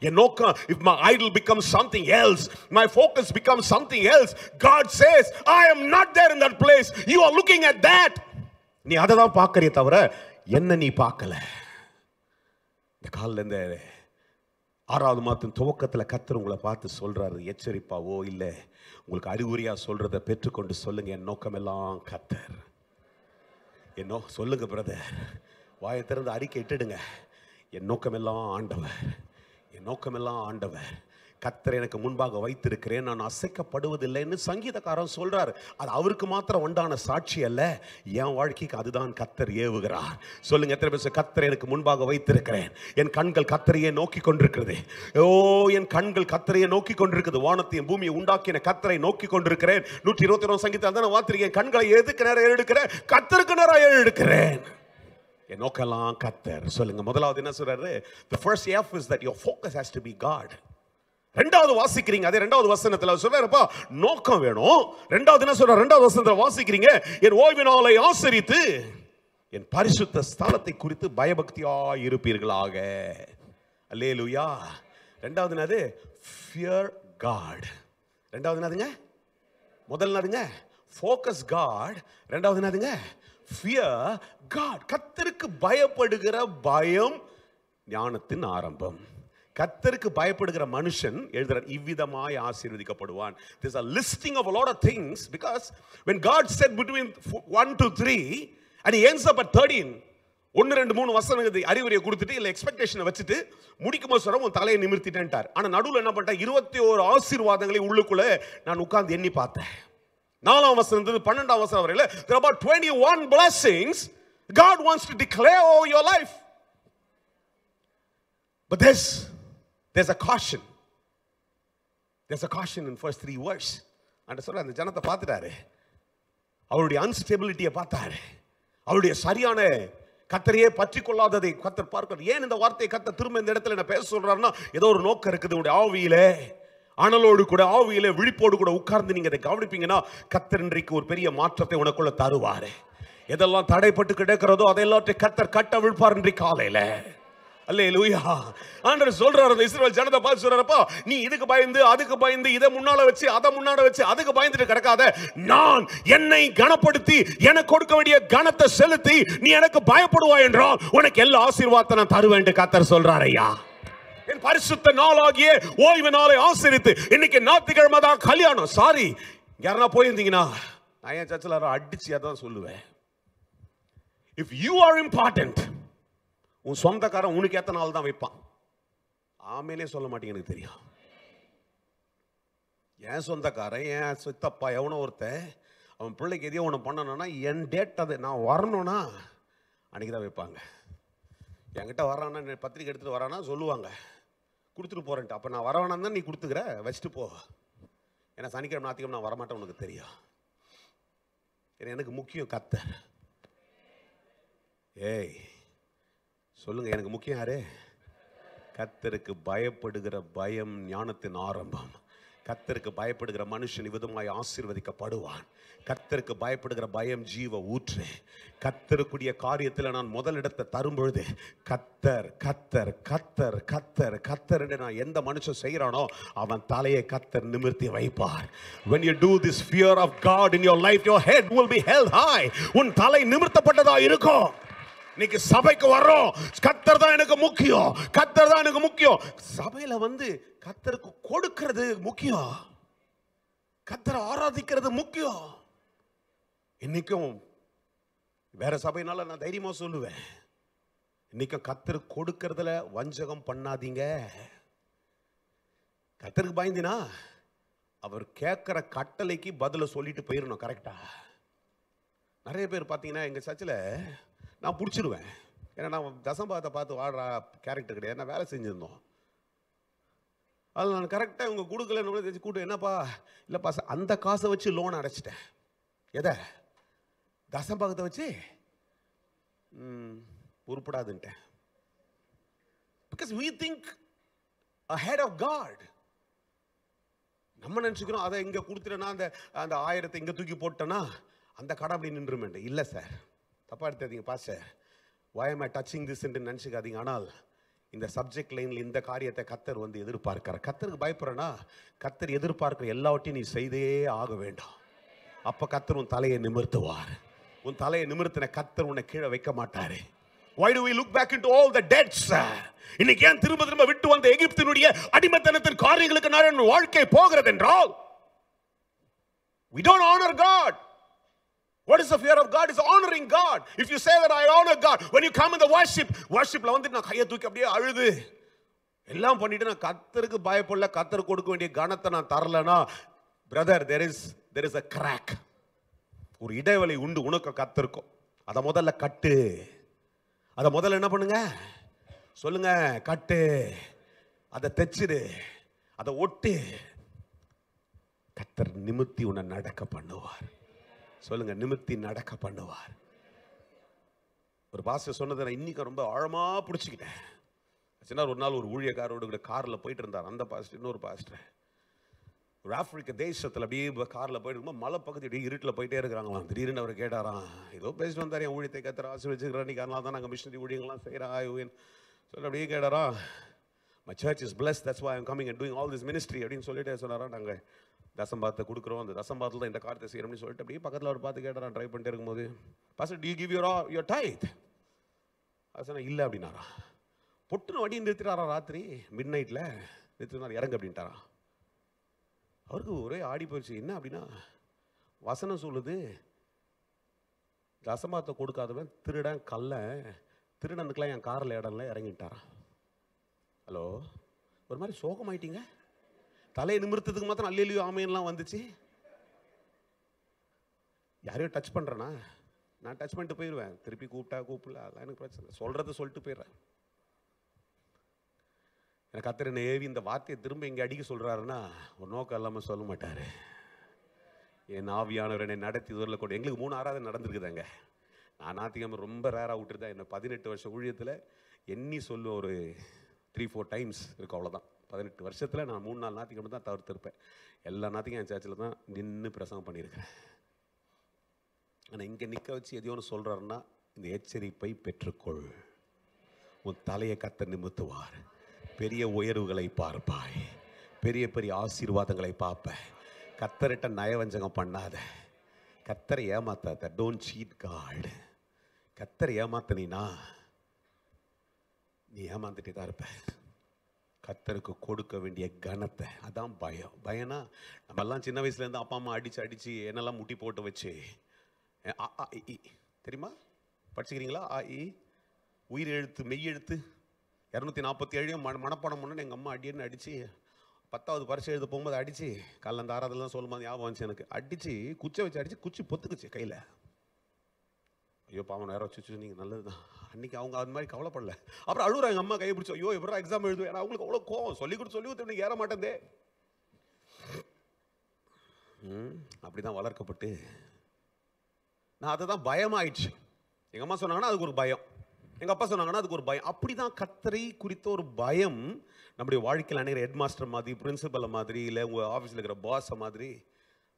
என் நோக்கம், if my idol becomes something else, my focus becomes something else, God says I am not there in that place, you are looking at that. நீ அதை தான் பார்க்கறியே தவிர என்ன நீ பார்க்கல. இந்த காலில் இந்த 6வது மாதத்தின் துவக்கத்தில் கர்த்தர் உங்களை பார்த்து சொல்றாரு, எச்சரிப்பாவோ இல்லை உங்களுக்கு அறிகுறியா சொல்றதை பெற்றுக்கொண்டு சொல்லுங்க, என் நோக்கம் எல்லாம் கர்த்தர். என்ன சொல்லுங்க பிரதர், வாயை திறந்து அறிக்கை இட்டுடுங்க, என் நோக்கமெல்லாம் ஆண்டவர், என் நோக்கமெல்லாம் ஆண்டவர். கர்த்தர் எனக்கு முன்பாக வைத்திருக்கிறேன், நான் அசைக்கப்படுவதில்லைன்னு சங்கீதக்காரன் சொல்றார். அது அவருக்கு மாத்திரம் உண்டான சாட்சி அல்ல, என் வாழ்க்கைக்கு அதுதான் கர்த்தர் ஏவுகிறார். சொல்லுங்க எத்தனை பேர் கர்த்தர் எனக்கு முன்பாக வைத்திருக்கிறேன், என் கண்கள் கர்த்தரையே நோக்கி கொண்டிருக்கிறது. ஓ, என் கண்கள் கர்த்தரையே நோக்கி கொண்டிருக்கிறது. வானத்தையும் பூமியை உண்டாக்கின கர்த்தரை நோக்கி கொண்டிருக்கிறேன். 121 சங்கீதம் அதான் வார்த்தை, கண்களை எதுக்கு நேரம் எடுக்கிறேன், கர்த்தருக்கு நேரம் எடுக்கிறேன். என் நோக்கெல்லாம் கர்த்தர். சொல்லுங்க முதலாவது என்ன சொல்றாரு? The first F is that your focus has to be God. ரெண்டாவது வாசிக்கிறீங்க, அதே ரெண்டாவது வசனத்துல சொல்றாருப்பா நோக்கம் வேணும். ரெண்டாவது என்ன சொல்றாரு? ரெண்டாவது வசனத்துல வாசிக்கிறீங்க, என் ஓய்வு நாளை ஆசரித்து என் பரிசுத்த ஸ்தலத்தை குறித்து பயபக்தியாய் இருப்பீர்களாக. அல்லேலூயா. ரெண்டாவது என்னது? fear God. ரெண்டாவது என்னதுங்க? முதல்ல என்னதுங்க? focus God. ரெண்டாவது என்னதுங்க? fear God. கர்த்தருக்கு பயப்படுகிற பயம் ஞானத்தின் ஆரம்பம். கர்த்தருக்கு பயப்படுகிற மனுஷன் எழுதுற இவ்விதமாய் ஆசீர்வதிக்கப்படுவான். There's a listing of a lot of things, because when God said between 1 to 3 and he ends up at 13, 1 2 3 வசனங்களை அறிவுரையை கொடுத்துட்டு இல்ல எக்ஸ்பெக்டேஷனை வச்சுட்டு முடிக்கும்போது சொல்ற உன் தலையை நிமிர்த்திட்டேன்ட்டார். ஆனா நடுவில் என்ன பண்ணிட்டா, 21 ஆசீர்வாதங்களை உள்ளுக்குள்ள நான் உட்கார்ந்து எண்ணி பார்த்தேன். 4ஆம் வசனம் 12ஆம் வசனம் வரையில there are about 21 blessings God wants to declare over your life. But there's a caution. There's a caution in first 3 verse. and சொல்ற அந்த ஜனத்தை பார்த்துட்டாரு, அவருடைய அன்ஸ்டேபிலிட்டியை பார்த்தாரு, அவருடைய சரியான கர்த்தரையே பற்றி கொள்ளாததை கர்த்தர் பார்க்கிறார். ஏன் இந்த வார்த்தையை கர்த்தர் திரும்ப இந்த இடத்துல என்ன பேச சொல்றாருன்னா, ஏதோ ஒரு நோக்கம் இருக்குது. உங்களுடைய ஆவியிலே அனலோடு கூட ஆவியில விழிப்போடு கூட உட்கார்ந்து நீங்க அதை கவனிப்பீங்கன்னா கர்த்தர் இன்றைக்கு ஒரு பெரிய மாற்றத்தை உனக்குள்ள தருவாரு. எதெல்லாம் தடைப்பட்டு கிடக்கிறதோ அதெல்லாத்தையும் கர்த்தர் கட்ட விழ்ப்பார் இன்றைக்கு காலையில. அல்லேலூயா. ஆண்டவர் சொல்றாரு, அந்த இஸ்ரவேல் ஜனத்தை பார்த்து சொல்றாருப்பா, நீ இதுக்கு பயந்து அதுக்கு பயந்து இதை முன்னால வச்சு அதை முன்னால வச்சு அதுக்கு பயந்துட்டு கிடக்காத. நான் என்னை கனப்படுத்தி எனக்கு கொடுக்க வேண்டிய கனத்தை செலுத்தி நீ எனக்கு பயப்படுவாய் என்றால் உனக்கு எல்லா ஆசீர்வாதத்தை நான் தருவேன் என்று கர்த்தர் சொல்றார். ஐயா, என் பரிசுத்த நாளாகிய ஓய்வு நாளை ஆசரித்து, இன்னைக்கு ஞாயிற்றுக்கிழமை தான் கல்யாணம். சாரி, யாரா போயிருந்தீங்கன்னா நான் என் சர்ச்சில் அடிச்சு அதான் சொல்லுவேன். இஃப் யூ ஆர் இம்பார்ட்டன்ட், உன் சொந்தக்காரன் உனக்கு ஏத்த நாள் தான் வைப்பான். ஆமேனே சொல்ல மாட்டேங்க, எனக்கு தெரியும். என் சொந்தக்காரன், என் சித்தப்பா எவனோ ஒருத்தன் அவன் பிள்ளைக்கு எதையோ ஒன்று பண்ணணும்னா என் டேட் அது நான் வரணும்னா அன்னைக்கு தான் வைப்பாங்க. என்கிட்ட வரானா, பத்திரிக்கை எடுத்துகிட்டு வரானா சொல்லுவாங்க, கொடுத்துட்டு போறேன்ட்டு. அப்போ நான் வரவேணா தான் நீ கொடுத்துக்கிற, வச்சுட்டு போ. ஏன்னா சனிக்கிழமை ஞாயிற்றுக்கிழமை நான் வரமாட்டேன், உனக்கு தெரியும். ஏன்னா எனக்கு முக்கியம் கர்த்தர். ஏய் சொல்லுங்க, எனக்கு முக்கியம் யாரு? கர்த்தருக்கு பயப்படுகிற பயம் ஞானத்தின் ஆரம்பம். கர்த்தருக்கு பயப்படுகிற மனுஷன் விதமாய் ஆசீர்வதிக்கப்படுவான். கர்த்தருக்கு பயப்படுகிற பயம் ஜீவ ஊற்று. கர்த்தருக்குரிய காரியத்தில் நான் முதலிடத்தை தரும் பொழுது கர்த்தர் கர்த்தர் கர்த்தர் கர்த்தர் கர்த்தர் என்று நான் எந்த மனுஷன் செய்யறானோ அவன் தலையை கர்த்தர் நிமிர்த்தி வைப்பார். When you do this fear of God in your life, your head will be held high. உன் தலை நிமிர்த்தப்பட்டதா இருக்கும். இன்னைக்கு சபைக்கு வர்றோம், கர்த்தர் தான் எனக்கு முக்கியம், கர்த்தர் தான் எனக்கு முக்கியம். சபையில கர்த்தருக்கு கொடுக்கிறது முக்கியம், கர்த்தரை ஆராதிக்கிறது முக்கியம். இன்னைக்கும் வேற சபையினால நான் தைரியமா சொல்லுவேன், இன்னைக்கு கர்த்தர் கொடுக்கறதுல வஞ்சகம் பண்ணாதீங்க. கர்த்தருக்கு பயந்தினா அவர் கேட்கிற கட்டளைக்கு பதில சொல்லிட்டு போயிடணும். கரெக்டா? நிறைய பேர் பார்த்தீங்கன்னா எங்கள் சர்ச்சில் நான் பிடிச்சிருவேன். ஏன்னா நான் தசம்பாகத்தை பார்த்து வாடுற கேரக்டர் கிடையாது. நான் வேலை செஞ்சுருந்தோம். அதில் நான் கரெக்டாக இவங்க கொடுக்கலன்னு தெரிஞ்சு கூட்டு, என்னப்பா இல்லைப்பா அந்த காசை வச்சு லோன் அடைச்சிட்டேன். எதை? தசம்பாகத்தை வச்சு உருப்படாதுன்ட்டேன். Because we think ahead of God. நம்ம நினச்சிக்கிறோம் அதை இங்கே கொடுத்துட்டேன்னா அந்த 1000 இங்கே தூக்கி போட்டேன்னா அந்த கடை அப்படி நின்றுமேண்டு. இல்லை சார், தப்பாக எடுத்தாதீங்க pastor, why am I touching this என்று நினச்சிக்காதீங்க. ஆனால் இந்த சப்ஜெக்ட் லைனில் இந்த காரியத்தை கர்த்தர் எதிர்பார்க்கிறார். கர்த்தருக்கு பயப்படுறேன்னா கர்த்தர் எதிர்பார்க்கிற எல்லாவற்றையும் நீ செய்தே ஆக வேண்டும். அப்போ கர்த்தர் உன் தலையை நிமிர்த்துவார். உன் தலையை நிமிர்த்தின கர்த்தர் உன்னை கீழே வைக்க மாட்டாரு. Why do we look back into all the debts? இன்னைக்கு ஏன் திரும்ப திரும்ப விட்டு வந்த எகிப்தினுடைய அடிமைத்தனத்தின் காரியங்களுக்கு நான் வாழ்க்கை போகிறது என்றால் we don't honor God. What is the fear of God? Is honoring God. If you say that I honor God, when you come in the worshipல நான் கையை தூக்கி அப்படியே அழுது எல்லாம் பண்ணிட்டு நான் கர்த்தருக்கு பயப்படல, கர்த்தருக்கு கொடுக்க வேண்டிய கனத்தை நான் தரலனா, brother, there is a crack. ஒரு இடைவெளி உண்டு உனக்கு கர்த்தருக்கும். அதை முதல்ல கட்டு. அதை முதல்ல என்ன பண்ணுங்க சொல்லுங்க, கட்டு. அதை தைச்சிடு, அதை ஒட்டு. கர்த்தர் நிமித்தி உன்னை நடக்க பண்ணுவார். சொல்லுங்க, நிமித்தி நடக்க பண்ணுவார். ஒரு பாஸ்டர் சொன்னதை நான் இன்னைக்கு ரொம்ப ஆழமா பிடிச்சிக்கிட்டேன். சின்ன ஒரு நாள் ஒரு ஊழியக்காரோட காரில் போயிட்டு இருந்தார். அந்த பாஸ்டர் இன்னொரு பாஸ்டர் ஒரு ஆப்பிரிக்க தேசத்தில் அப்படியே காரில் போயிட்டு இருக்கும்போது மலை பக்கத்து அப்படியே இருட்டில் போயிட்டே இருக்கிறாங்களாம். திடீர்னு அவர் கேட்டாராம், ஏதோ பேசிட்டு வந்தார், என் ஊழியத்தை கத்திர ஆசீர்வதிச்சுக்கிறேன், இன்னைக்கு அதனால தான் நாங்கள் மிஷனரி ஊழியங்கள்லாம் செய்கிறோம் சொல்லி அப்படியே கேட்டாராம். My church is blessed, that's why I am coming and doing all this ministry அப்படின்னு சொல்லிட்டு சொன்னாராம். நாங்கள் தசம்பாத்தை கொடுக்குறோம், அந்த தசம்பாத்தில் தான் இந்த காரியத்தை செய்யணும்னு சொல்லிட்டு அப்படியே பக்கத்தில் அவர் பார்த்து கேட்டாரான். ட்ரை பண்ணிட்டே இருக்கும்போது, pastor to you give your tithe? அது சொன்னா இல்லை அப்படின்னாரா. பொட்டுன்னு வண்டியை நிறுத்திட்டாரா. ராத்திரி மிட் நைட்டில் நிறுத்தினார், இறங்கு அப்படின்ட்டாரா. அவருக்கு ஒரே ஆடி போயிடுச்சு. என்ன அப்படின்னா, வசனம் சொல்லுது, தசமாத்தை கொடுக்காதவன் திருடன், கல்ல, திருடனுக்குலாம் என் காரில் இடம்ல இறங்கிட்டாரான். ஹலோ, ஒரு மாதிரி சோகமாயிட்டீங்க. தலையை நிமிர்த்ததுக்கு மாத்திரம் அல்லேலியோ ஆமையெல்லாம் வந்துச்சு. யாரையும் டச் பண்ணுறேன்னா நான் டச் பண்ணிட்டு போயிடுவேன். திருப்பி கூப்பிடல, அதெல்லாம் எனக்கு பிரச்சனை. சொல்கிறத சொல்லிட்டு போயிடுறேன். எனக்கு கர்த்தர் என்ன ஏவி இந்த வார்த்தையை திரும்ப இங்கே அடிக்க சொல்கிறாருன்னா ஒரு நோக்கம் இல்லாமல் சொல்ல மாட்டார். என் ஆவியானவர் என்னை நடத்தி தூரில் கொண்டு எங்களுக்கு 3 ஆராதனை நடந்துருக்குதாங்க. நான் ஞாயிற்றுக்கிழமை ரொம்ப ரேராக விட்டுருந்தேன். என்னை 18 வருஷம் ஊழியத்தில் எண்ணி சொல்லுவேன், ஒரு 3-4 டைம்ஸ் இருக்கும், அவ்வளோதான். 18 வருஷத்தில் நான் 3-4 ஞாயிற்றுக்கிழமை தான் தவிர்த்திருப்பேன். எல்லா ஞாயிற்றுக்கும் என் சர்ச்சில் தான் நின்று பிரசங்கம் பண்ணியிருக்கிறேன். ஆனால் இங்கே நிற்க வச்சு எதையோ ஒன்று சொல்கிறாருன்னா, இந்த எச்சரிப்பை பெற்றுக்கொள், உன் தலையை கர்த்தர் நிமித்துவார். பெரிய உயர்வுகளை பார்ப்பாய், பெரிய பெரிய ஆசீர்வாதங்களை பார்ப்ப. கர்த்தர்கிட்ட நயவஞ்சகம் பண்ணாத, கர்த்தரை ஏமாத்தாத. Don't seat God. கர்த்தரை ஏமாத்தினா நீ ஏமாந்துட்டே தான் இருப்ப. கர்த்தருக்கு கொடுக்க வேண்டிய கனத்தை, அதான் பயம். பயம்னா நம்மெல்லாம் சின்ன வயசுலேருந்து அப்பா அம்மா அடித்து என்னெல்லாம் முட்டி போட்டு வச்சு, தெரியுமா? படிச்சுக்கிறீங்களா? உயிர் எழுத்து மெய் எழுத்து 247 மனப்பாடம் பண்ணு. எங்கள் அம்மா அடின்னு அடித்து 10வது பரிசு எழுத போகும்போது அடித்து, காலைல அந்த ஆறாவதுலாம் சொல்லும்போது ஞாபகம் வந்துச்சு எனக்கு. அடித்து குச்சை வச்சு அடித்து குச்சி பொத்துக்குச்சு கையில். ஐயோ பாவம், நேரம் வச்சு நீங்கள் நல்லது தான். அன்றைக்கி அவங்க அது மாதிரி கவலைப்படல. அப்புறம் அழுகுறாங்க, எங்கள் அம்மா கையை பிடிச்சோம். ஐயோ எப்படா எக்ஸாம் எழுதுவேன். ஏன்னா அவங்களுக்கு அவ்வளோ கோவம். சொல்லி கொடுத்து ஏற மாட்டேந்தே. அப்படி தான் வளர்க்கப்பட்டு நான் அதை தான் பயமாயிடுச்சு. எங்கள் அம்மா சொன்னாங்கன்னா அதுக்கு ஒரு பயம், எங்கள் அப்பா சொன்னாங்கன்னா அதுக்கு ஒரு பயம். அப்படி தான் கர்த்தரை குறித்த ஒரு பயம் நம்முடைய வாழ்க்கையில் அனைவரும் ஹெட் மாஸ்டர் மாதிரி, பிரின்சிபலை மாதிரி, இல்லை உங்கள் ஆஃபீஸில் இருக்கிற பாஸை மாதிரி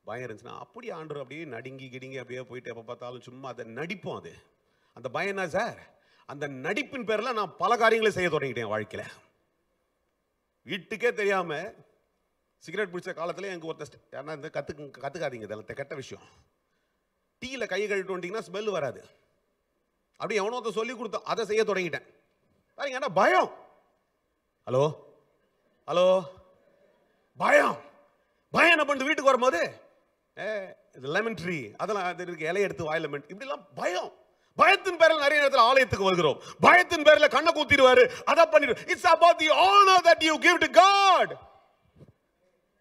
பயம் இருந்துச்சுன்னா அப்படி ஆண்டவர் அப்படியே நடுங்கி கிடிங்கி அப்படியே போயிட்டு எப்போ பார்த்தாலும் சும்மா அதை நடிப்போம். அது அந்த பயம் என்ன சார்? அந்த நடிப்பின் பேரில் நான் பல காரியங்களை செய்ய தொடங்கிட்டேன் வாழ்க்கையில். வீட்டுக்கே தெரியாமல் சிகரெட் பிடிச்ச காலத்தில் எனக்கு ஒருத்தர், ஏன்னா இந்த கற்றுக்காதீங்க, இதெல்லாம் கெட்ட விஷயம். டீயில் கையை கழுவிட்டு வந்தீங்கன்னா ஸ்மெல் வராது. அப்படி எவனோ ஒருத்தர் சொல்லி கொடுத்தோம், அதை செய்ய தொடங்கிட்டேன். பாருங்க, ஏன்னா பயம். ஹலோ ஹலோ, பயம். பயம் என்ன பண்ணுது? வீட்டுக்கு வரும்போது லெமன் ட்ரீ அதெல்லாம் இருக்கு, இலையை எடுத்து வாயில் மென், இப்படிலாம் பயம். பயத்தின் பேரில் நிறைய நேரத்தில் ஆலயத்துக்கு வருகிறோம். பயத்தின் பேரில் கண்ணை குத்திடுவாரு, அதை பண்ணிடுவாரு. It's about the honor that you give to God.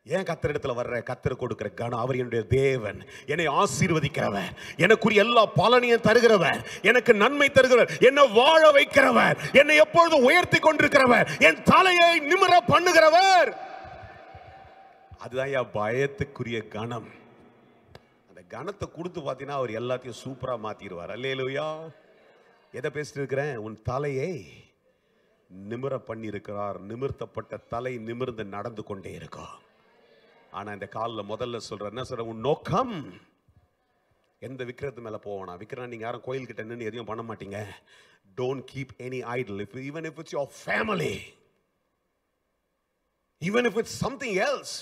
ஏன் கர்த்தரிடத்துல வர்ற? கர்த்தர் கொடுக்கிற கனம். அவர் என்னுடைய தேவன், என்னை ஆசீர்வதிக்கிறவர், எனக்குரிய எல்லா பலனையும் தருகிறவர், எனக்கு நன்மை தருகிறவர், என்னை வாழ வைக்கிறவர், என்னை எப்பொழுது உயர்த்தி கொண்டிருக்கிறவர், என் தலையை நிமிர பண்ணுகிறவர். அதுதான் பயத்துக்குரிய கனம். அந்த கனத்தை கொடுத்து பார்த்தீங்கன்னா அவர் எல்லாத்தையும் சூப்பரா மாத்திடுவார். அல்லேலூயா. எதை பேசிட்டு இருக்கிறேன்? உன் தலையை நிமிர பண்ணி இருக்கிறார். நிமிர்த்தப்பட்ட தலை நிமிர்ந்து நடந்து கொண்டே இருக்கும். ஆனா இந்த காலில் முதல்ல சொல்ற என்ன சொல்ற? உன் நோக்கம் எந்த விக்கிரத்து மேல போவனா? விக்கிரம் நீங்க யாரும் கோயில் கிட்ட நின்று எதையும் பண்ண மாட்டீங்க. Don't keep any idol, even if it's your family, even if it's something else,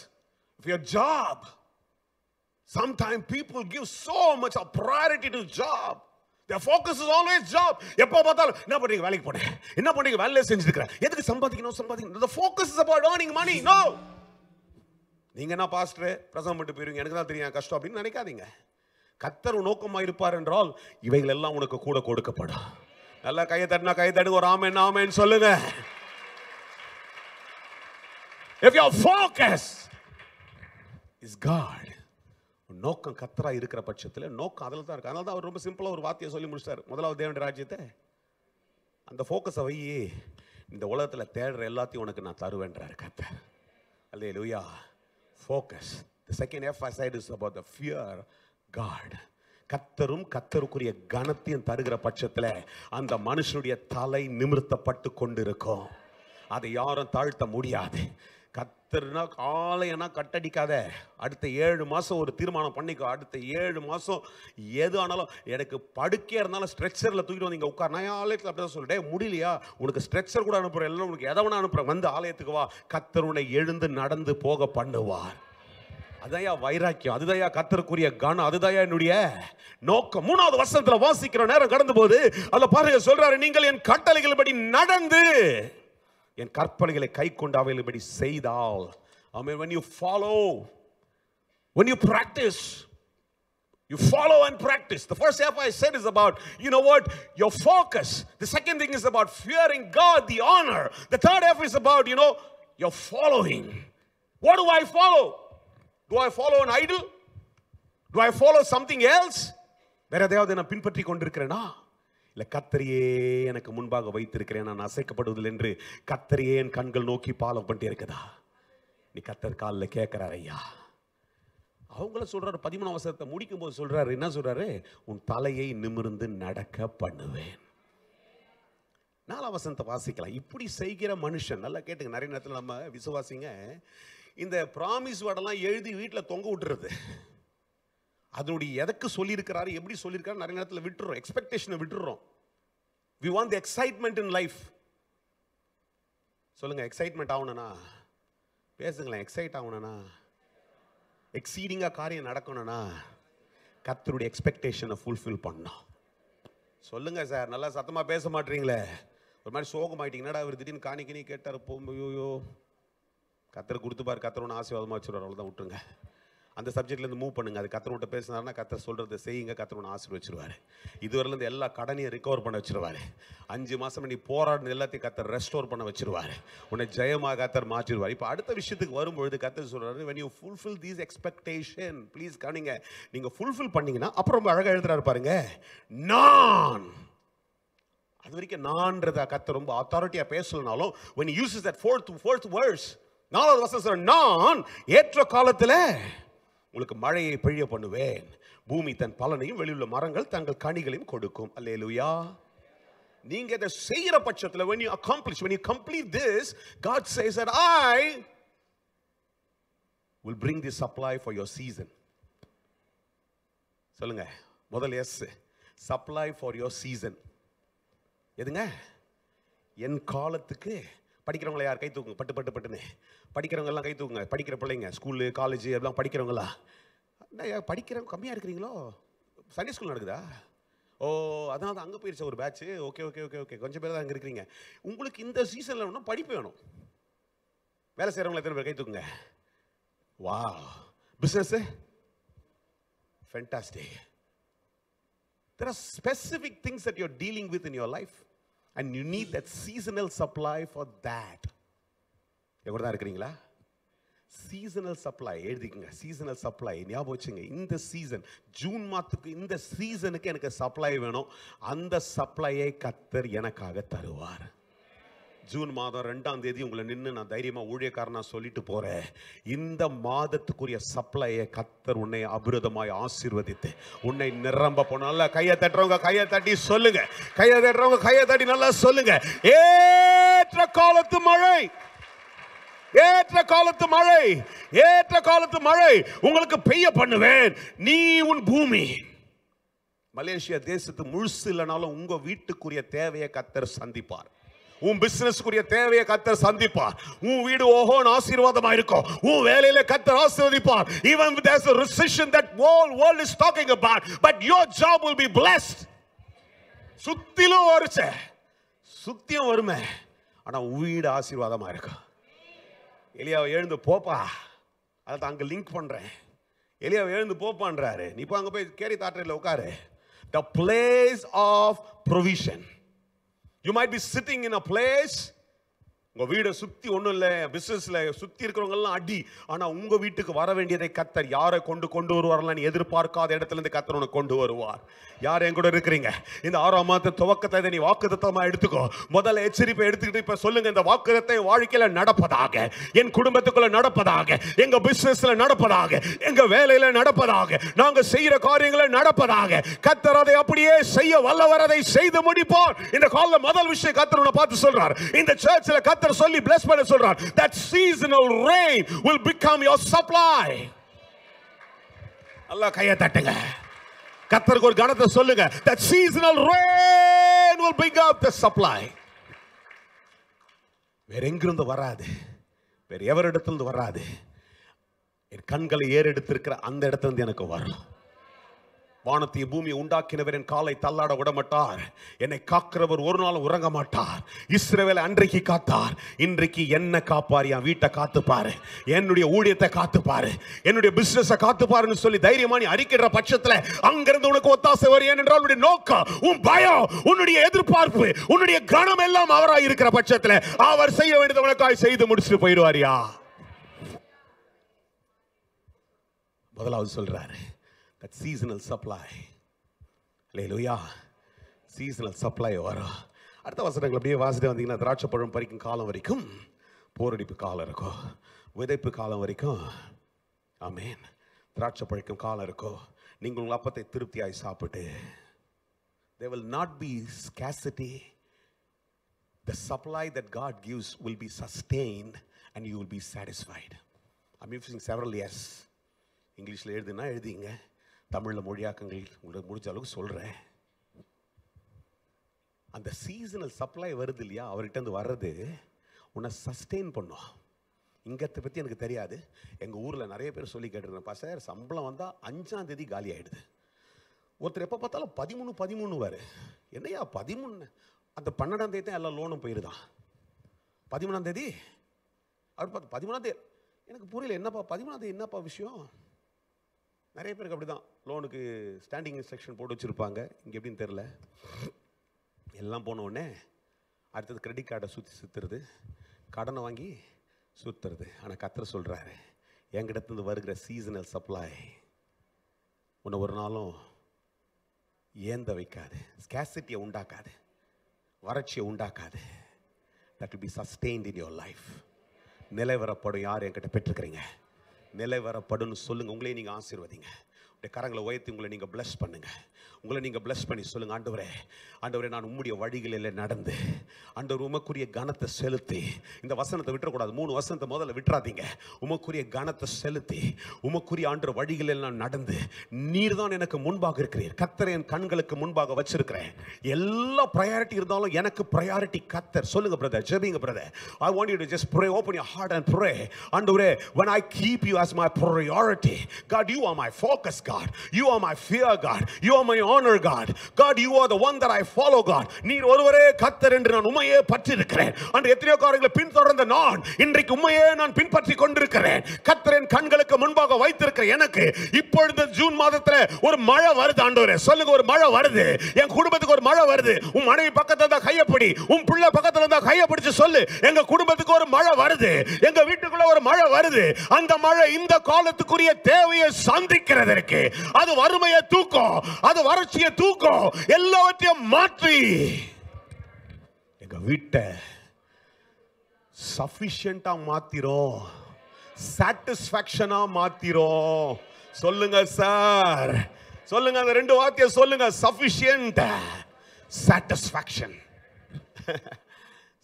if your job. Sometimes people give so much of priority to job. Their focus is always job. எப்போ பார்த்தாலும் என்ன பண்றீங்க? வேலைக்கு போறேன். என்ன பண்றீங்க? வேலையை செஞ்சுட்டு இருக்கேன். எதுக்கு சம்பாதிக்கணும்? The focus is about earning money. No. நீங்க என்ன பாஸ்டர் பிரசங்கம் பண்ணிட்டு போயிருவீங்க, எனக்கு தான் தெரியும் கஷ்டம் அப்படின்னு நினைக்காதீங்க. கர்த்தர் நோக்கமா இருப்பார் என்றால் இவைகள் எல்லாம் உனக்கு கூட கொடுக்கப்படும். நல்லா கையை தட்டினா கையை தட்டு, ஒரு ஆமென் ஆமென் சொல்லுங்க. If your focus is God, நோக்கம் கர்த்தரா இருக்கிற பட்சத்தில் நோக்கம் அதில் தான் இருக்கு. அதனால தான் அவர் ரொம்ப சிம்பிளா ஒரு வார்த்தையை சொல்லி முடிச்சார். முதலாவது தேவனுடைய ராஜ்யத்தை, அந்த ஃபோக்கஸை வை. இந்த உலகத்தில் தேடுற எல்லாத்தையும் உனக்கு நான் தருவேன்றார் கர்த்தர். அல்லேலூயா. Focus. The second F I said is about the fear God. கர்த்தரும் கர்த்தருக்குரிய கனத்தையும் தருகிற பட்சத்தில் அந்த மனுஷனுடைய தலை நிமிர்த்தப்பட்டு கொண்டிருக்கும். அதை யாரும் தாழ்த்த முடியாது. கர்த்தர்னா ஆலயனா கட்டடிக்காத. அடுத்த 7 மாசம் ஒரு தீர்மானம் பண்ணிக்கோ. அடுத்த 7 மாசம் எது ஆனாலும், எனக்கு படுக்கையா இருந்தாலும் ஸ்ட்ரெச்சர்ல தூக்கிட்டு வந்து இங்க உட்கார். நான் ஆலயத்தில் அப்படிதான் சொல்லிட்டேன். முடியலையா உனக்கு ஸ்ட்ரெச்சர் கூட அனுப்புறேன், எல்லாம் உனக்கு எதை வேணா அனுப்புறேன், வந்து ஆலயத்துக்கு வா. கர்த்தர் உன்னை எழுந்து நடந்து போக பண்ணுவார். அதையா வைராக்கியம், அதுதான் கர்த்தருக்குரிய கனம், அதுதான் என்னுடைய நோக்கம். 3வது வசனத்துல வாசிக்கிற நேரம் கடந்து போது அதுல பாருங்க சொல்றாரு, நீங்கள் என் கட்டளைகளின்படி நடந்து என் கற்பனைகளை கை கொண்டு அவைகளின்படி செய்தால். I mean, when you follow, when you practice, you follow and practice. The first step I said is about, you know what, your focus. The second thing is about fearing God, the honor. The third F is about, you know, your following. What do I follow? Do I follow an idol? Do I follow something else? வேற எதையாவது நான் பின்பற்றி கொண்டிருக்கிறேனா? இல்லை கர்த்தரையே எனக்கு முன்பாக வைத்திருக்கிறேன், நான் அசைக்கப்படுவதில்லை என்று கர்த்தரையே என் கண்கள் நோக்கி ஃபாலோ பண்ணிட்டு இருக்குதா? நீ கர்த்தர் காலில் கேட்கிறார் ஐயா. அவங்கள சொல்றாரு 13 வசனத்தை முடிக்கும் போது சொல்றாரு, என்ன சொல்றாரு? உன் தலையை நிமிர்ந்து நடக்க பண்ணுவேன். 4 வசனத்தை வாசிக்கலாம். இப்படி செய்கிற மனுஷன், நல்லா கேட்டுங்க. நிறைய நேரத்தில் நம்ம விசுவாசிங்க இந்த ப்ராமிஸ் வேர்டெல்லாம் எழுதி வீட்டில் தொங்க விட்டுறது. அதனுடைய எதற்கு சொல்லியிருக்கிறாரு, எப்படி சொல்லியிருக்காரு நிறைய நேரத்தில் விட்டுறோம். எக்ஸ்பெக்டேஷனை விட்டுறோம். We want the excitement in life. சொல்லுங்க, எக்ஸைட்மெண்ட் ஆகணும்னா பேசுங்களேன். எக்ஸைட் ஆகணும்னா, எக்ஸீடிங்காக காரியம் நடக்கணும்னா கர்த்தருடைய எக்ஸ்பெக்டேஷனை ஃபுல்ஃபில் பண்ணணும். சொல்லுங்க சார், நல்லா சத்தமாக பேச மாட்டீங்களே, ஒரு மாதிரி சோகமாயிட்டீங்கன்னாடா அவர் திடீர்னு காணிக்கினி கேட்டார் போயோயோ. கர்த்தர் கொடுத்துப்பார், கர்த்தர் ஒன்று ஆசீர்வாதமாக வச்சுருவார், அவ்வளோதான் விட்டுருங்க. அந்த சப்ஜெக்ட்லேருந்து மூவ் பண்ணுங்க. அது கர்த்தர்கிட்ட பேசினாருன்னா கர்த்தர் சொல்கிறத செய்யுங்க, கர்த்தர் ஒன்று ஆசீர்வச்சிருவார். இதுவரையிலேருந்து எல்லா கடனையும் ரிகவர் பண்ண வச்சிருவார். 5 மாதம் நீ போராடின எல்லாத்தையும் கர்த்தர் ரெஸ்டோர் பண்ண வச்சிருவார். உன்னை ஜெயமாக கர்த்தர் மாற்றிடுவார். இப்போ அடுத்த விஷயத்துக்கு வரும்பொழுது கர்த்தர் சொல்கிறாரு, when you fulfill these expectation, please கவனிங்க, நீங்கள் ஃபுல்ஃபில் பண்ணீங்கன்னா அப்புறம் ரொம்ப அழகாக எழுதுறாரு பாருங்க, நான். அது வரைக்கும் நான்றதை கர்த்தர் ரொம்ப அத்தாரிட்டியாக பேசலனாலும் when he uses that fourth verse, 4வது வசனம் சொல்ற, நான் ஏற்ற காலத்தில் உங்களுக்கு மழையை பெய்ய பண்ணுவேன், பூமி தன் பலனையும் வெளியுள்ள மரங்கள் தங்கள் கனிகளையும் கொடுக்கும். அல்லேலூயா. நீங்க இதை செய்யற பட்சத்தில் when you complete this, God says that I will bring the supply for your season. சொல்லுங்க, முதல் S, supply for your season. எதுங்க? என் காலத்துக்கு. படிக்கிறவங்கள யார் கை தூக்குங்க, பட்டுன்னு படிக்கிறவங்க எல்லாம் கை தூக்குங்க. படிக்கிற பிள்ளைங்க, ஸ்கூலு காலேஜ் எல்லாம் படிக்கிறவங்களா? படிக்கிறவங்க கம்மியாக இருக்கிறீங்களோ? சண்டே ஸ்கூல் நடக்குதா? ஓ, அதனால தான் அங்கே போயிடுச்சு ஒரு batch. Okay okay okay okay, கொஞ்சம் பேர் தான் அங்கே இருக்கிறீங்க. உங்களுக்கு இந்த சீசனில் வேணும்னா படிப்பு வேணும். வேலை செய்கிறவங்களை எத்தனை பேர் கை தூக்குங்க? வா. Business fantastic. There are specific things that you're dealing with in your life, and you need that seasonal supply for that. எவ்வளோ தான் இருக்கிறீங்களா? சீசனல் சப்ளை எழுதிக்கங்க. சீசனல் சப்ளை ஞாபகம் வச்சுங்க. இந்த சீசன், ஜூன் மாதத்துக்கு, இந்த சீசனுக்கு எனக்கு சப்ளை வேணும். அந்த சப்ளையை கர்த்தர் எனக்காக தருவார். ஜூன் மாதம் 2ஆம் தேதி உங்களை நின்று நான் தைரியமா ஊழியக்காரனா சொல்லிட்டு போறேன். இந்த மாதத்துக்குரிய சப்ளையை கர்த்தர் உன்னை அபிரதமாய் ஆசீர்வதித்து உன்னை நிரம்ப போன. நல்லா கையை தட்டுறவங்க கையை தட்டி சொல்லுங்க. கையை தட்டுறவங்க கையை தட்டி நல்லா சொல்லுங்க. ஏற்ற காலத்து மழை, ஏற்ற காலத்து மழை, ஏற்ற காலத்து மழை உங்களுக்கு பெய்ய பண்ணுவேன். நீ உன் பூமி. மலேசியா தேசத்து முழுசு இல்லைனாலும் உங்க வீட்டுக்குரிய தேவையை கர்த்தர் சந்திப்பார். உன் பிசினஸ்க்குரிய தேவையை கர்த்தர் சந்திப்பார். உன் வீடு ஓஹோன்னு ஆசீர்வாதமா இருக்கும். உன் வேலையில கர்த்தர் ஆசீர்வதிப்பார். Even if there's a recession that whole world is talking about, but your job will be blessed. சுத்திலும் வருச்ச, சுத்தியும் வருமே, ஆனா உன் வீடு ஆசீர்வாதமா இருக்கும். எலியாவை எழுந்து போப்பா, அதை அங்க லிங்க் பண்றேன். எலியாவை எழுந்து போப்பான்றாரு. நீ இப்போ அங்க போய் கேரி தாட்டரில் உட்காரு. The place of provision. You might be sitting in a place, உங்க வீடை சுத்தி ஒண்ணும் இல்ல, பிசினஸ்ல சுத்தி இருக்கிறவங்க எல்லாம் அடி, ஆனா உங்க வீட்டுக்கு வர வேண்டியதை கர்த்தர் யாரை கொண்டு வருவார்லாம் எதிர்பார்க்காத இடத்துல இருந்து கர்த்தர் உனக்கு கொண்டு வருவார். யார் என் கூட இருக்கிறீங்க? இந்த 6ஆம் மாத துவக்கத்தை நீ வாக்குத்தத்தமா எடுத்துக்கோ. முதல்ல எச்சரிப்பை எடுத்துக்கிட்டு இப்ப சொல்லுங்க, இந்த வாக்குத்தத்தை வாழ்க்கையில நடப்பதாக, என் குடும்பத்துக்குள்ள நடப்பதாக, எங்க பிசினஸ்ல நடப்பதாக, எங்க வேலையில நடப்பதாக, நாங்க செய்யற காரியங்களை நடப்பதாக. கர்த்தர் அதை அப்படியே செய்ய வல்லவர், அதை செய்து முடிப்பார். இந்த காலையில முதல் விஷயம் கர்த்தர் உன்னை பார்த்து சொல்றார். இந்த சர்ச்சில் கர்த்தர் சொல்லி bless பண்ண சொல்றார். That seasonal rain will become your supply. அல்லாஹ் கையை தட்டுங்க. கர்த்தருக்கு ஒரு கணத்தை சொல்லுங்க. That seasonal rain will bring up the supply. வேற எங்கிருந்து வராது, வேற எவரிடத்திலிருந்து வராது. என் கண்களை ஏறெடுத்திருக்கிற அந்த இடத்திலிருந்து எனக்கு வரும். வானத்தை பூமியை உண்டாக்கினவர் என் காலை தள்ளாட விட மாட்டார். என்னை காக்கிறவர் ஒரு நாள் உறங்க மாட்டார். இஸ்ரவேலை அன்றைக்கு காத்தார், இன்றைக்கு என்ன காப்பார். என் வீட்டை காத்துப்பாரு, என்னுடைய ஊழியத்தை காத்துப்பாரு, என்னுடைய பிசினஸை காத்துப்பாருன்னு சொல்லி தைரியமா நீ அறிக்கிற பட்சத்துல அங்கிருந்து உனக்கு ஒத்தாசை வரும். ஏனென்றால் உன்னுடைய நோக்கம், உன் பயம், உன்னுடைய எதிர்பார்ப்பு, உன்னுடைய கனம் எல்லாம் அவராய் இருக்கிற பட்சத்துல அவர் செய்ய வேண்டியது உனக்காய் செய்து முடிச்சுட்டு போயிடுவாரியா. முதலாவது சொல்றாரு, that seasonal supply. Hallelujah. seasonal supply வரும். அடுத்த வசனங்கள் அப்படியே வாசிட்டு வந்தீங்கன்னா, திராட்சை பழம் பறிக்கும் காலம் வரைக்கும் போரடிப்பு காலம் இருக்கும், விதைப்பு காலம் வரைக்கும், ஆமென், திராட்சை பழக்கும் காலம் இருக்கும். நீங்கள் உங்கள் அப்பத்தை திருப்தியாய் சாப்பிட்டு, there will not be scarcity. The supply that God gives will be sustained and you will be satisfied. I'm using several yes. இங்கிலீஷில் எழுதுனா எழுதிங்க, தமிழில் மொழியாக்கங்கள் உங்களுக்கு முடிஞ்ச அளவுக்கு சொல்கிறேன். அந்த சீசனல் சப்ளை வருது இல்லையா, அவர்கிட்ட இருந்து வர்றது உன்னை சஸ்டெயின் பண்ணும். இங்கத்தை பற்றி எனக்கு தெரியாது. எங்கள் ஊரில் நிறைய பேர் சொல்லி கேட்டுருக்கேன், சார் சம்பளம் வந்தால் 5ஆம் தேதி காலி ஆகிடுது. ஒருத்தர் எப்போ பார்த்தாலும் 13 வாரு. என்னையா 13? அந்த 12ஆம் தேதி தான் எல்லா லோனும் போயிருதான். 13ஆம் தேதி அப்படி பார்த்து 13ஆம் தேதி எனக்கு புரியல, என்னப்பா 13ஆம் தேதி என்னப்பா விஷயம்? நிறைய பேருக்கு அப்படி தான், லோனுக்கு ஸ்டாண்டிங் இன்ஸ்ட்ரக்ஷன் போட்டு வச்சுருப்பாங்க. இங்கே எப்படின்னு தெரில, எல்லாம் போன உடனே அடுத்தது கிரெடிட் கார்டை சுற்றுறது, கடனை வாங்கி சுற்றுறது. ஆனால் கர்த்தர் சொல்கிறாரு, என்கிட்டருந்து வருகிற சீசனல் சப்ளை உன்னை ஒரு நாளும் ஏந்த வைக்காது, ஸ்கேசிட்டியை உண்டாக்காது, வறட்சியை உண்டாக்காது. that will be sustained in your life. நிலைவரப்படும். யார் என்கிட்ட பெற்றுக்கிறீங்க? நிலைவரப்படும் சொல்லுங்க. உங்களே நீங்கள் ஆசீர்வதிங்க. உடைய கரங்களை உயர்த்தி உங்களை நீங்கள் பிளஸ் பண்ணுங்க. உங்களை நீங்கள் பிளஸ் பண்ணி சொல்லுங்க, ஆண்டவரே, ஆண்டவரே, நான் உம்முடைய வழிகளில் நடந்து, ஆண்டவர் உமக்குரிய கனத்தை செலுத்தி, இந்த வசனத்தை விட்டுறக்கூடாது. 3 வசனத்தை முதல்ல விட்டுறாதீங்க. உமக்குரிய கனத்தை செலுத்தி, உமக்குரிய ஆண்டவர் வழிகளில் நான் நடந்து, நீர் தான் எனக்கு முன்பாக இருக்கிறீர். கர்த்தரை என் கண்களுக்கு முன்பாக வச்சிருக்கிறேன். எல்லா ப்ரையாரிட்டி இருந்தாலும் எனக்கு ப்ரையாரிட்டி கர்த்தர். சொல்லுங்க பிரதர், ஜெபிங்க brother. I want you to just pray, open your heart and pray. ஆண்டவரே, when I keep you as my priority, God, you are my focus, God. You are my fear, God. You are my honor God. God, you are the one that I follow God. நீர் ஒருவரே கர்த்தர் என்று நான் உம்மையே பற்றி இருக்கிறேன். அன்று எத்தனையோ காரியங்களை பின்தொடர்ந்த நான் இன்றைக்கு உம்மையே நான் பின்பற்றி கொண்டிருக்கிறேன். கர்த்தரின் கண்களுக்கு முன்பாக வைத்திருக்கிற எனக்கு இப்பொழுது ஜூன் மாதத்துல ஒரு மழை வருது ஆண்டவரே. சொல்லுங்க, ஒரு மழை வருது. என் குடும்பத்துக்கு ஒரு மழை வருது. உன் மனைவி பக்கத்துல இருந்தா கையப்படி, உன் பிள்ளை பக்கத்துல இருந்தா கையப்பிடிச்சு சொல்லு, எங்க குடும்பத்துக்கு ஒரு மழை வருது, எங்க வீட்டுக்குள்ள ஒரு மழை வருது. அந்த மழை இந்த காலத்துக்குரிய தேவையை சந்திக்கிறதற்கு அது வறுமையை தூக்கும், அது வறட்சியை தூக்கும், எல்லாவற்றையும் மாற்றி எங்க வீட்டை சஃபிஷியண்டா மாத்திரும், சாட்டிஸ்ஃபேக்ஷனா மாத்திரும். சொல்லுங்க சார், சொல்லுங்க, அந்த ரெண்டு வார்த்தையை சொல்லுங்க. Sufficient, satisfaction.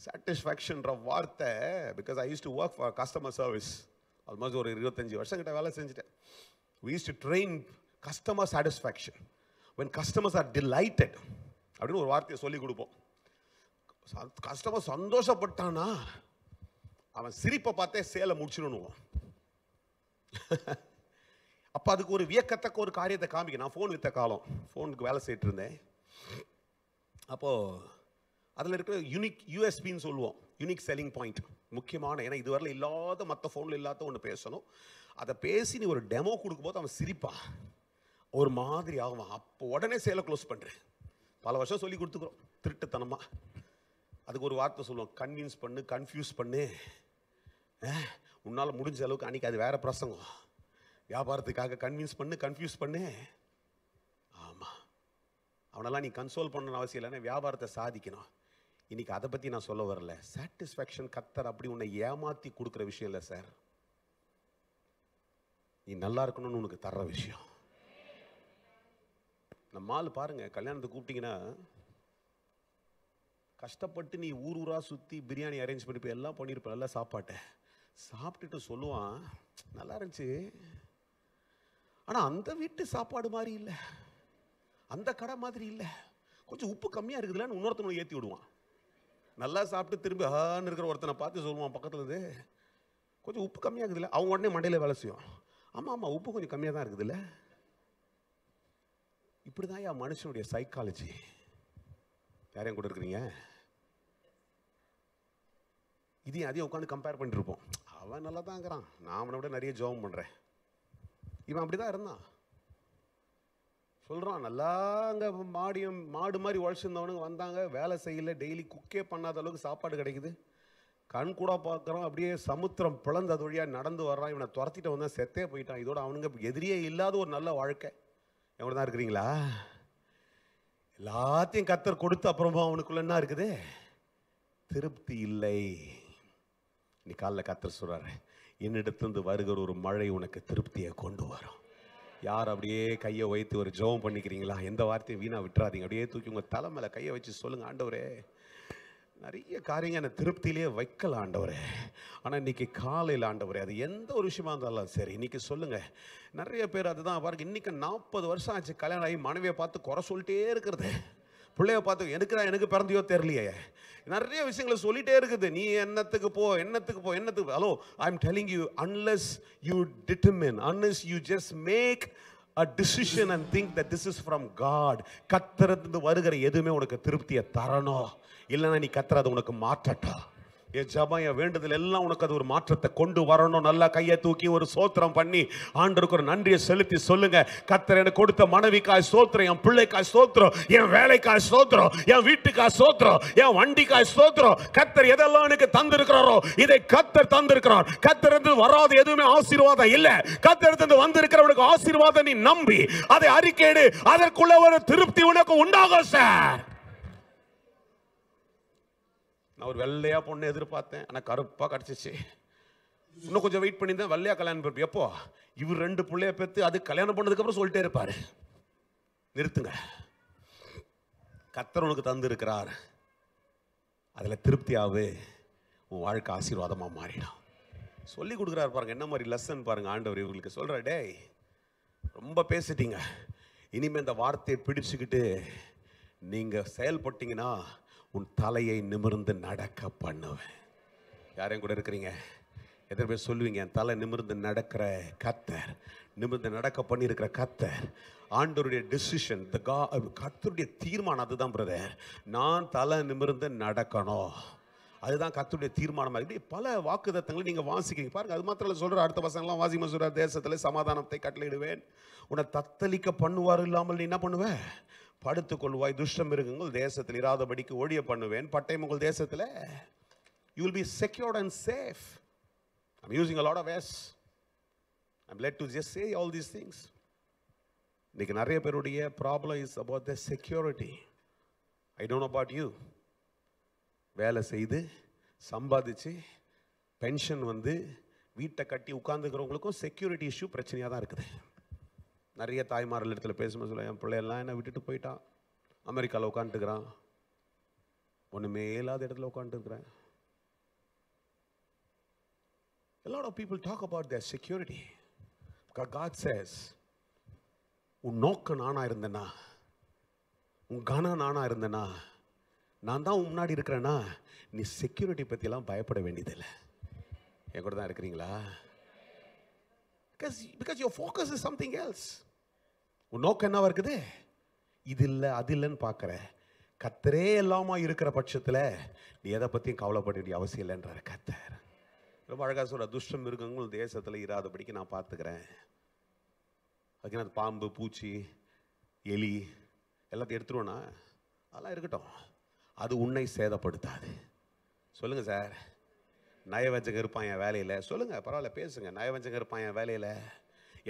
சாட்டிஸ்ஃபேக்ஷன்ற வார்த்தை, because I used to work for customer service. Almost ஒரு 25 வருஷம் கிட்ட வேலை செஞ்சுட்டேன். we used to train customer satisfaction. when customers are delighted அப்படின்னு ஒரு வார்த்தையை சொல்லி கொடுப்போம். கஸ்டமர் சந்தோஷப்பட்டானா அவன் சிரிப்பை பார்த்தே சேலை முடிச்சிடணும். அப்போ அதுக்கு ஒரு வியக்கத்தக்க ஒரு காரியத்தை காமிக்க. நான் ஃபோன் வித்த காலம், ஃபோனுக்கு வேலை செய்யிட்டு இருந்தேன். அப்போது அதில் இருக்கிற யூனிக் யூஎஸ்பின்னு சொல்லுவோம், யூனிக் செல்லிங் பாயிண்ட், முக்கியமான. ஏன்னா இதுவரையில் இல்லாத, மற்ற ஃபோனில் இல்லாத ஒன்று பேசணும். அதை பேசி நீ ஒரு டெமோ கொடுக்கும்போது அவன் சிரிப்பான், ஒரு மாதிரி ஆகும். அப்போ உடனே சேலை க்ளோஸ் பண்ணுறேன். பல வருஷம் சொல்லி கொடுத்துக்கிறோம் திருட்டுத்தனமாக. அதுக்கு ஒரு வார்த்தை சொல்லுவோம், கன்வின்ஸ் பண்ணு, கன்ஃபியூஸ் பண்ணு. உன்னால் முடிஞ்ச அளவுக்கு அன்றைக்கி அது வேறு பிரசங்கம். வியாபாரத்துக்காக கன்வின்ஸ் பண்ணு, கன்ஃபியூஸ் பண்ணு. ஆமாம், அவனெல்லாம் நீ கன்சோல் பண்ணணும்னு அவசியம் இல்லைன்னா வியாபாரத்தை சாதிக்கணும். இன்னைக்கு அதை பற்றி நான் சொல்ல வரல. சாட்டிஸ்ஃபேக்ஷன் கர்த்தர் அப்படி உன்னை ஏமாற்றி கொடுக்குற விஷயம் இல்லை சார். நீ நல்லா இருக்கணும்னு உனக்கு தர்ற விஷயம். நம்ம ஆள் பாருங்க, கல்யாணத்துக்கு கூப்பிட்டீங்கன்னா கஷ்டப்பட்டு நீ ஊர் ஊரா சுற்றி பிரியாணி அரேஞ்ச் பண்ணி போய் எல்லாம் பண்ணியிருப்பேன், நல்லா சாப்பாட்டை சாப்பிட்டுட்டு சொல்லுவான், நல்லா இருந்துச்சு, ஆனால் அந்த வீட்டு சாப்பாடு மாதிரி இல்லை, அந்த கடை மாதிரி இல்லை, கொஞ்சம் உப்பு கம்மியாக இருக்குதுல்லன்னு இன்னொருத்தனை ஏற்றி விடுவான். நல்லா சாப்பிட்டு திரும்பி ஹான்னு இருக்கிற ஒருத்தனை பார்த்து சொல்லுவான் பக்கத்தில் இருந்து, கொஞ்சம் உப்பு கம்மியாக இருக்குதுல்ல. அவங்க உடனே மண்டையில் வேலை செய்யும், ஆமாம் ஆமாம் உப்பு கொஞ்சம் கம்மியாக தான் இருக்குதுல்ல. இப்படி தான் என் மனுஷனுடைய சைக்காலஜி. யாரையும் கூட இருக்கிறீங்க? இதையும் அதையும் உட்காந்து கம்பேர் பண்ணிட்டு இருப்போம். அவன் நல்லா தான் இருக்கிறான், நான் அவனை விட நிறைய ஜோபம் பண்ணுறேன். இவன் அப்படி தான் இருந்தான். சொல்கிறான், நல்லா அங்கே மாடு மாதிரி உழைச்சிருந்தவனுங்க வந்தாங்க, வேலை செய்யலை, டெய்லி குக்கே பண்ணாத அளவுக்கு சாப்பாடு கிடைக்குது. கண் கூட பார்க்குறான், அப்படியே சமுத்திரம் பிளந்து அது வழியாக நடந்து வர்றான். இவனை துரத்திட்டு வந்தான், செத்தே போயிட்டான். இதோட அவனுங்க எதிரியே இல்லாத ஒரு நல்ல வாழ்க்கை. எவ்வளோ தான் இருக்கிறீங்களா? எல்லாத்தையும் கர்த்தர் கொடுத்து அப்புறமா அவனுக்குள்ள என்ன இருக்குது? திருப்தி இல்லை. இன்னைக்கு காலைல கர்த்தர் சொல்றாரு, என்னிடத்திலிருந்து வருகிற ஒரு மழை உனக்கு திருப்தியை கொண்டு வரும். யார் அப்படியே கையை வைத்து ஒரு ஜெபம் பண்ணிக்கிறீங்களா? எந்த வார்த்தையும் வீணா விட்டுறாதீங்க. அப்படியே தூக்கி உங்க தலை மேல கையை வச்சு சொல்லுங்க, ஆண்டவரே நிறைய காரியங்க என்ன திருப்தியிலே வைக்கல ஆண்டவரே, ஆனால் இன்னைக்கு காலையில் ஆண்டவரே அது எந்த ஒரு விஷயமா இருந்தாலும் சரி இன்னைக்கு சொல்லுங்க. நிறைய பேர் அதுதான் பாருங்க, இன்னைக்கு 40 வருஷம் ஆச்சு கல்யாணம் ஆகி மனைவியை பார்த்து குறை சொல்லிட்டே இருக்கிறது, பிள்ளைய பார்த்து எனக்கு பிறந்தியோ தெரியலையே, நிறைய விஷயங்களை சொல்லிட்டே இருக்குது. நீ என்னத்துக்கு போ, hello, I am telling you, unless you determine, unless you just make a decision and think that this is from God, கர்த்தரிலிருந்து வருகிற எதுவுமே உனக்கு திருப்தியை தரணும். இல்லைன்னா நீ கர்த்தர் அதை உனக்கு மாற்றட்டா. என் ஜபம், என் வேண்டுதல் எல்லாம் உனக்கு அது ஒரு மாற்றத்தை கொண்டு வரணும். நல்லா கையை தூக்கி ஒரு சோத்திரம் பண்ணி ஆண்டவருக்கு ஒரு நன்றியை செலுத்தி சொல்லுங்க, கர்த்தர் எனக்கு கொடுத்த மனைவிக்காய் ஸ்தோத்திரம், என் பிள்ளைக்காய் ஸ்தோத்திரம், என் வேலைக்காய் ஸ்தோத்திரம், என் வீட்டுக்காய் ஸ்தோத்திரம், என் வண்டிக்காய் ஸ்தோத்திரம். கர்த்தர் எதெல்லாம் எனக்கு தந்திருக்கிறாரோ இதை கர்த்தர் தந்திருக்கிறார். கர்த்தரிலிருந்து வராத எதுவுமே ஆசீர்வாதம் இல்ல. கர்த்தரிலிருந்து வந்திருக்கிறவனுக்கு ஆசீர்வாதம் நீ நம்பி அதை அறிக்கையிடு, அதற்குள்ள ஒரு திருப்தி உனக்கு உண்டாகும் சார். நான் ஒரு வெள்ளையா பொண்ணு எதிர்பார்த்தேன், ஆனால் கருப்பாக கிடச்சிச்சு. இன்னும் கொஞ்சம் வெயிட் பண்ணியிருந்தேன், வெள்ளையா கல்யாணம் பண்ணி. எப்போ இவர் 2 பிள்ளைய பெற்று அது கல்யாணம் பண்ணதுக்கப்புறம் சொல்லிட்டே இருப்பாரு, நிறுத்துங்க, கர்த்தர் உனக்கு தந்திருக்கிறார், அதில் திருப்தியாவே உன் வாழ்க்கை ஆசீர்வாதமாக மாறிடும். சொல்லி கொடுக்குறாரு பாருங்க, என்ன மாதிரி லெசன் பாருங்க. ஆண்டவர் இவங்களுக்கு சொல்ற, டேய் ரொம்ப பேசிட்டீங்க, இனிமேல் இந்த வார்த்தையை பிடிச்சுக்கிட்டு நீங்கள் செயல்பட்டீங்கன்னா உன் தலையை நிமிர்ந்து நடக்க பண்ணுவேன். யாரையும் கூட இருக்கிறீங்க? எத்தனை பேர் சொல்லுவீங்க, என் தலை நிமிர்ந்து நடக்கிற கர்த்தர், நிமிர்ந்து நடக்க பண்ணியிருக்கிற கர்த்தர், ஆண்டவருடைய டிசிஷன், கர்த்தருடைய தீர்மானம் அதுதான் பிரதர். நான் தலை நிமிர்ந்து நடக்கணும், அதுதான் கர்த்தருடைய தீர்மானம். இப்படி பல வாக்குத்தத்தங்களை நீங்கள் வாசிக்கிறீங்க பாருங்க. அது மாத்திரம் சொல்கிற அடுத்த வசனம்லாம் வாசிமா சொல்கிற, தேசத்தில் சமாதானத்தை கட்டளையிடுவேன், உன்னை தத்தளிக்க பண்ணுவார் இல்லாமல் நீ என்ன பண்ணுவ, படுத்துக்கொள்வாய், துஷ்டம் மிருகங்கள் தேசத்தில் இராதபடிக்கு ஒழிய பண்ணுவேன், பட்டயம் உங்கள் தேசத்தில். You will be secured and safe. I'm using a lot of S. I'm led to just say all these things. இன்னைக்கு நிறைய பேருடைய problem is about the security. I don't know about you. வேலை செய்து சம்பாதிச்சு பென்ஷன் வந்து வீட்டை கட்டி உட்காந்துக்கிறவங்களுக்கும் security issue பிரச்சனையாக தான் இருக்குது. நிறைய தாய்மார்கள் இடத்துல பேசும்போது சொல்ல, என் பிள்ளையெல்லாம் என்ன விட்டுட்டு போயிட்டான், அமெரிக்காவில் உட்காந்துட்டுக்கிறான், ஒன்றுமே இல்லாத இடத்துல உட்காந்துருக்குறேன். A lot of people talk about their security. God says, உன் நோக்கம் நானா இருந்தேனா, உன் கனம் நானா இருந்தேனா, நான் தான் முன்னாடி இருக்கிறேன்னா, நீ செக்யூரிட்டி பற்றியெல்லாம் பயப்பட வேண்டியதில்லை. என் கூட தான் இருக்கிறீங்களா? Because your focus is something else. உன் நோக்கம் என்னவா இருக்குது? இது இல்லை அது இல்லைன்னு பார்க்குற. கர்த்தரே எல்லாமா இருக்கிற பட்சத்தில் நீ எதை பற்றியும் கவலைப்பட வேண்டிய அவசியம் இல்லைன்றார் கர்த்தர். ரொம்ப அழகாக சொல்கிற, துஷ்டம் மிருகங்கள் தேசத்தில் இராதபடிக்கு நான் பார்த்துக்கிறேன். அதுக்கு நான் பாம்பு, பூச்சி, எலி எல்லாத்தையும் எடுத்துருவேண்ணா, அதெல்லாம் இருக்கட்டும், அது உன்னை சேதப்படுத்தாது. சொல்லுங்கள் சார். நயவஞ்சகம் இருப்பான் என் வேலையில், சொல்லுங்கள் பரவாயில்ல பேசுங்க. நயவஞ்சகம் இருப்பான் என் வேலையில்,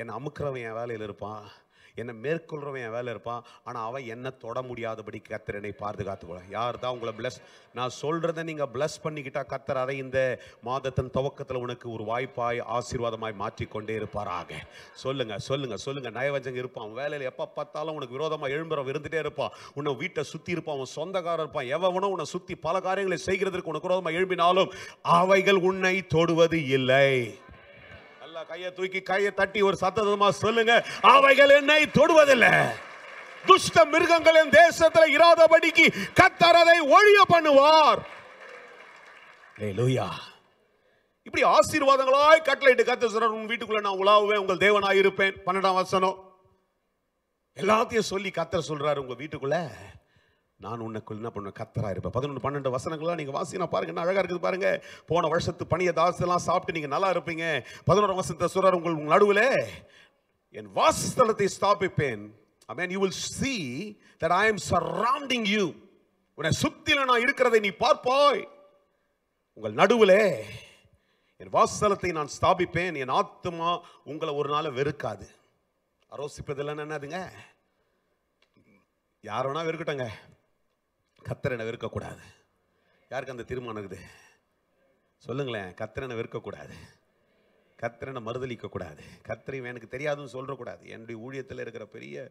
என்னை அமுக்கிறவன் என் வேலையில் இருப்பான், என்னை மேற்கொள்கிறவன் என் வேலை இருப்பான், ஆனால் அவன் என்னை தொட முடியாதபடி கர்த்தர் என்னை பாதுகாத்துக்கொள்ள. யார் தான் உங்களை பிளஸ், நான் சொல்கிறத நீங்கள் பிளஸ் பண்ணிக்கிட்டா கர்த்தர் அதை இந்த மாதத்தின் துவக்கத்தில் உனக்கு ஒரு வாய்ப்பாய் ஆசீர்வாதமாய் மாற்றிக்கொண்டே இருப்பாராக. சொல்லுங்கள் சொல்லுங்கள் சொல்லுங்கள். நயவஞ்சங்க இருப்பான் வேலையில், எப்போ பார்த்தாலும் உனக்கு விரோதமாக எழும்புறவன் இருந்துகிட்டே இருப்பான், உன்னை வீட்டை சுற்றி இருப்பான், அவன் சொந்தக்காரர் இருப்பான், எவனோ உன்னை சுற்றி பல காரியங்களை செய்கிறதுக்கு உனக்கு விரோதமாக எழும்பினாலும் அவைகள் உன்னை தொடுவது இல்லை. கையை தூக்கி கையை தட்டி ஒரு சத்தமா சொல்லுங்க, அவைகள் என்னை தொடுவதில்லை. துஷ்ட மிருகங்கள் என் தேசத்தில் இராதபடிக்கு கர்த்தர் அதை ஒழிய பண்ணுவார். ஹல்லேலூயா. இப்படி ஆசீர்வாதங்களாய் கட்டளையிட்டு கர்த்தர் சொல்றார், உன் வீட்டுக்குள்ள நான் உலாவுவேன், உங்கள் தேவனாய் இருப்பேன். 12ஆம் வசனம் எல்லாத்தையும் சொல்லி கர்த்தர் சொல்றாரு, உங்க வீட்டுக்குள்ள நான் உனக்குள் என்ன பண்ணுவேன், கர்த்தரா இருப்பேன். 11, 12 வசனங்கள்லாம் நீங்க வாசினா பாருங்க, என்ன அழகா இருக்குது பாருங்க. போன வருஷத்து பணிய தாசெல்லாம் சாப்பிட்டு நீங்க நல்லா இருப்பீங்க. 11ஆம் வசனத்தை சொல்றாரு, உங்கள் நடுவில் என் வாசஸ்தலத்தை ஸ்தாபிப்பேன். I mean, you will see that I am surrounding you. உன்னை சுத்தில நான் இருக்கிறதை நீ பார்ப்பாய். உங்கள் நடுவில் என் வாசஸ்தலத்தை நான் ஸ்தாபிப்பேன். என் ஆத்துமா உங்களை ஒரு நாள் வெறுக்காது. அரோசிப்பதெல்லாம் என்னதுங்க, யாரோனா வெறுக்கட்டங்க, கர்த்தர் என்னை வெறுக்கக்கூடாது. யாருக்கு அந்த தீர்மானம் இருக்குது சொல்லுங்களேன். கர்த்தர் என்னை வெறுக்கக்கூடாது, கர்த்தர் என்னை மறுதளிக்கக்கூடாது, கர்த்தரையும் எனக்கு தெரியாதுன்னு சொல்கிறக்கூடாது. என்னுடைய ஊழியத்தில் இருக்கிற பெரிய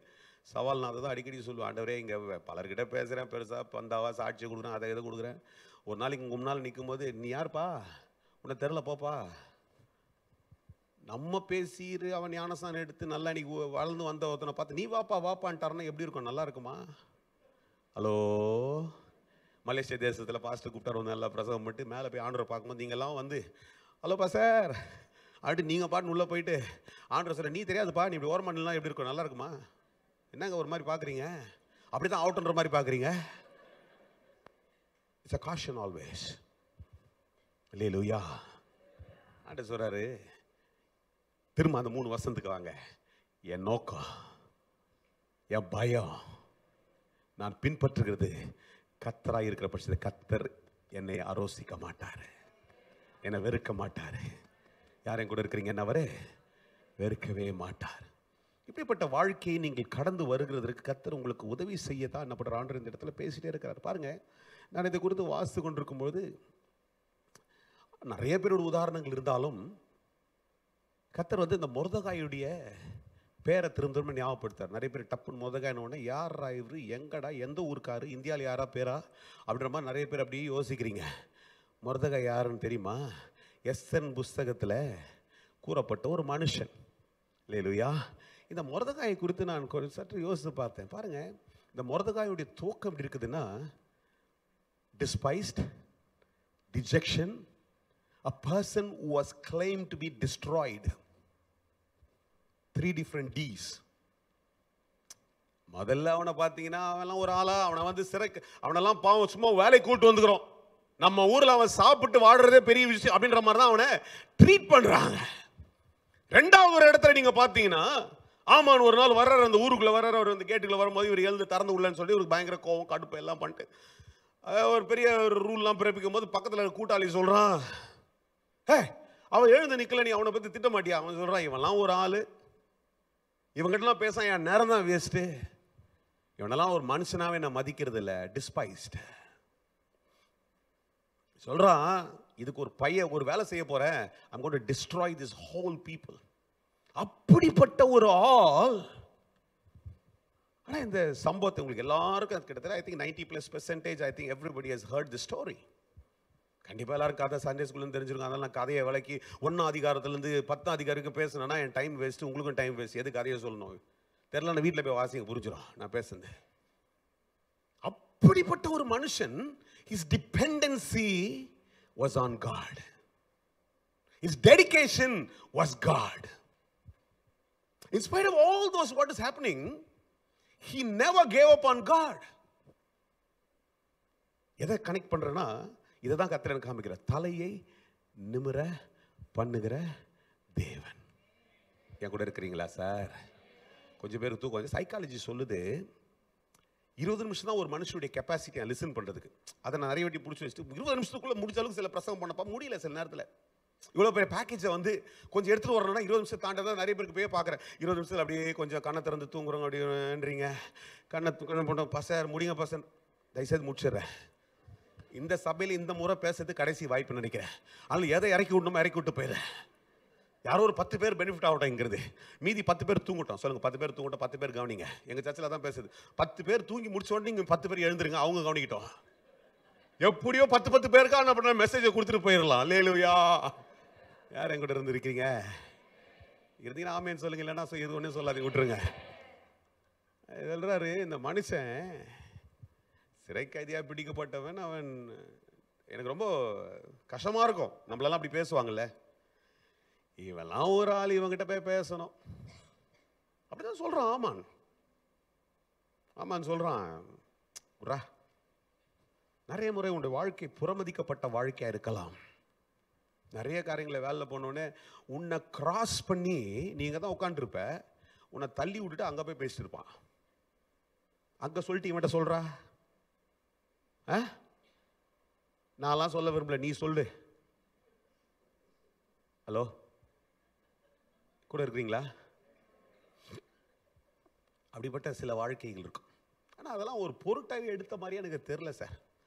சவால் நான் அதை தான் அடிக்கடி சொல்லுவேன். ஆண்டவரே, இங்கே பலர்கிட்ட பேசுகிறேன், பெருசாக பந்தாவா சாட்சி கொடுக்குறேன், அதை எதை கொடுக்குறேன். ஒரு நாளைக்கு இங்கே முன்னால் நிற்கும் போது, நீ யார்ப்பா, உன்னை தெரில போப்பா, நம்ம பேசிடு அவன் ஞானஸ்தானம் எடுத்து நல்லா நீ வளர்ந்து வந்த ஒருத்தனை பார்த்து நீ வாப்பா வாப்பான்ட்டாருன்னா எப்படி இருக்கும், நல்லா இருக்குமா? ஹலோ, மலேசியா தேசத்தில் பாஸ்டர் கூப்பிட்டார், வந்து நல்லா பிரசவம் பண்ணிட்டு மேலே போய் ஆண்டரை பார்க்கும்போது நீங்கள்லாம் வந்து ஹலோப்பா சார் அப்படி நீங்கள் பாட்டுன்னு உள்ளே போயிட்டு ஆண்டரை சார் நீ தெரியாதுப்பா, நீ இப்படி ஓரமானலாம் எப்படி இருக்கும், நல்லா இருக்குமா? என்னங்க ஒரு மாதிரி பார்க்குறீங்க, அப்படி தான் அவுட்ன்ற மாதிரி பார்க்குறீங்க. It's a caution always. Hallelujah. ஆண்டவர் சொல்கிறாரு, திரும்ப அந்த 3 வசனத்துக்கு வாங்க. என் நோக்கம், என் பயம், நான் பின்பற்றுகிறது கர்த்தராக இருக்கிற பட்சத்தில் கர்த்தர் என்னை ஆரோசிக்க மாட்டார், என்னை வெறுக்க மாட்டார். யாரையும் கூட இருக்கிறீங்க, என்ன அவரே வெறுக்கவே மாட்டார். இப்படிப்பட்ட வாழ்க்கையை நீங்கள் கடந்து வருகிறதற்கு கர்த்தர் உங்களுக்கு உதவி செய்யத்தான் என்ன பண்ணுற ஆண்டவர் இந்த இடத்துல பேசிட்டே இருக்கிறார். பாருங்க, நான் இதை குறித்து வாசித்து கொண்டிருக்கும்போது நிறைய பேரோட உதாரணங்கள் இருந்தாலும் கர்த்தர் வந்து இந்த மொர்தெகாயுடைய பேரை திரும்ப திரும்ப ஞாபகப்படுத்தார். நிறைய பேர் டப்புன்னு மொர்தெகாய்னு யாரா இவர், எங்கடா, எந்த ஊருக்காரு, இந்தியாவில் யாரா பேரா அப்படின்ற மாதிரி நிறைய பேர் அப்படியே யோசிக்கிறீங்க. மொர்தெகாய் யாருன்னு தெரியுமா? எஸ்தர் புஸ்தகத்தில் கூறப்பட்ட ஒரு மனுஷன். அல்லேலூயா. இந்த மொர்தெகாயை குறித்து நான் சற்று யோசித்து பார்த்தேன். பாருங்கள், இந்த மொர்தெகாயுடைய துவக்கம் எப்படி இருக்குதுன்னா, despised, dejection, a person who was claimed to be destroyed. 3 different D's. முதல்ல அவனை பார்த்தீங்கன்னா அவன்லாம் ஒரு ஆளா, அவனை வந்து அவனெல்லாம் பாவம் சும்மா வேலைக்கு கூட்டு வந்துக்கிறோம், நம்ம ஊரில் அவன் சாப்பிட்டு வாடுறதே பெரிய விஷயம் அப்படின்ற மாதிரி தான் அவனை ட்ரீட் பண்ணுறாங்க. ரெண்டாவது ஒரு இடத்துல நீங்கள் பார்த்தீங்கன்னா, ஆமான்னு ஒரு நாள் வர்றாரு, அந்த ஊருக்குள்ளே வர்றாரு, அவர் வந்து கேட்டுக்குள்ளே வரும்போது இவர் எழுந்து திறந்து உள்ளன்னு சொல்லி ஒரு பயங்கர கோவம் கடுப்பு எல்லாம் பண்ணிட்டு ஒரு பெரிய ஒரு ரூல்லாம் பிறப்பிக்கும் போது பக்கத்தில் கூட்டாளி சொல்கிறான், அவன் எழுந்து நிற்கல, நீ அவனை பற்றி திட்ட மாட்டியா? அவன் சொல்கிறான், இவன்லாம் ஒரு ஆள், இவங்ககிட்டலாம் பேச என் நேரம் தான் வேஸ்ட்டு, இவனெல்லாம் ஒரு மனுஷனாவே நான் மதிக்கிறது இல்லை, டிஸ்பைஸ்ட் சொல்றான். இதுக்கு ஒரு வேலை செய்ய போறேன், I'm going to destroy this whole people. அப்படிப்பட்ட ஒரு ஆள். ஆனா இந்த சம்பவத்தை உங்களுக்கு எல்லாருக்கும் கிட்டத்தட்ட I think 90+% I think everybody has heard the story. கண்டிப்பாக எல்லாரும் கதை சண்டே ஸ்கூல்லேருந்து தெரிஞ்சிருக்கும். அதெல்லாம் கதையை விளக்கி 1ஆம் அதிகாரத்துலேருந்து 10ஆம் அதிகாரத்துக்கு பேசணுன்னா என் டைம் வேஸ்ட்டு, உங்களுக்கும் டைம் வேஸ்ட். எது கதையை சொல்லணும் தெரியல, நான் வீட்டில் போய் வாசிங்க புரிஞ்சிடும் நான் பேசுறது. அப்படிப்பட்ட ஒரு மனுஷன், his dependency was on God. His dedication was God. In spite of all those what is happening, he never gave up on God. எதை கனெக்ட் பண்றேன்னா, இதை தான் கர்த்தர் எனக்கு காமிக்கிற, தலையை நிமிர பண்ணுகிற தேவன். என் கூட இருக்கிறீங்களா சார்? கொஞ்சம் பேர் தூக்கம். சைக்காலஜி சொல்லுது 20 நிமிஷம் தான் ஒரு மனுஷனுடைய கெப்பாசிட்டியை லிசன் பண்ணுறதுக்கு. அதை நான் நிறைய வாட்டி பிடிச்சி வச்சுட்டு 20 நிமிஷத்துக்குள்ளே முடிச்ச அளவுக்கு சில பிரசங்கம் பண்ணப்பா முடியல. சில நேரத்தில் இவ்வளோ பெரிய பேக்கேஜை வந்து கொஞ்சம் எடுத்துகிட்டு வரணும்னா 20 நிமிஷம் தாண்டி தான் நிறைய பேருக்கு போய் பார்க்குறேன். 20 நிமிஷத்தில் அப்படியே கொஞ்சம் கண்ணை திறந்து தூங்குறோங்க அப்படின்றீங்க. கண்ணை போட்டோம் பசர் முடிங்க பசன், தயவுசெய்து முடிச்சிடுறேன். இந்த சபையில் இந்த முறை பேசுறது கடைசி வாய்ப்பு நினைக்கிறேன். அதில் எதை இறக்கி விடணுமோ இறக்கி விட்டு போயிடுறேன். யாரோ ஒரு 10 பேர் பெனிஃபிட் ஆகட்டோங்கிறது, மீதி 10 பேர் தூங்கட்டும். சொல்லுங்கள், 10 பேர் தூங்கட்டும், 10 பேர் கவனிங்க. எங்கள் சர்ச்சில் தான் பேசுது, 10 பேர் தூங்கி முடிச்சோடனே நீங்கள் 10 பேர் எழுந்துருங்க, அவங்க கவனிக்கிட்டோம். எப்படியோ 10 பேருக்கா என்ன பண்ண மெசேஜை கொடுத்துட்டு போயிடலாம். அல்லேலூயா. யார் எங்கிட்ட இருந்துருக்கீங்க? இருந்தீங்கன்னா ஆமேன்னு சொல்லுங்க, இல்லைன்னா இது ஒன்றும் சொல்லாதீங்க, விட்டுருங்க. சொல்கிறாரு, இந்த மனுஷன் சிறை கைதியாக பிடிக்கப்பட்டவன், அவன் எனக்கு ரொம்ப கஷ்டமாக இருக்கும். நம்மளெல்லாம் அப்படி பேசுவாங்கல்ல, இவெல்லாம் ஒரு ஆள், இவங்கிட்ட போய் பேசணும் அப்படிதான் சொல்றான். ஆமான்னு சொல்றான். நிறைய முறை உன்னுடைய வாழ்க்கை புறமதிக்கப்பட்ட வாழ்க்கையா இருக்கலாம். நிறைய காரியங்களை வேலை போனோடனே உன்னை கிராஸ் பண்ணி நீங்க தான் உட்காந்துருப்ப, உன்னை தள்ளி விட்டுட்டு அங்க போய் பேசிட்டு இருப்பான். அங்க சொல்லிட்டு இவன்கிட்ட சொல்றா, நான்லாம் சொல்ல விரும்பல, நீ சொல்லு. ஹலோ, கூட இருக்கிறீங்களா? அப்படிப்பட்ட சில வாழ்க்கைகள் இருக்கும். ஆனால் அதெல்லாம் ஒரு பொருட்டாக எடுத்த மாதிரியே எனக்கு தெரியல sir.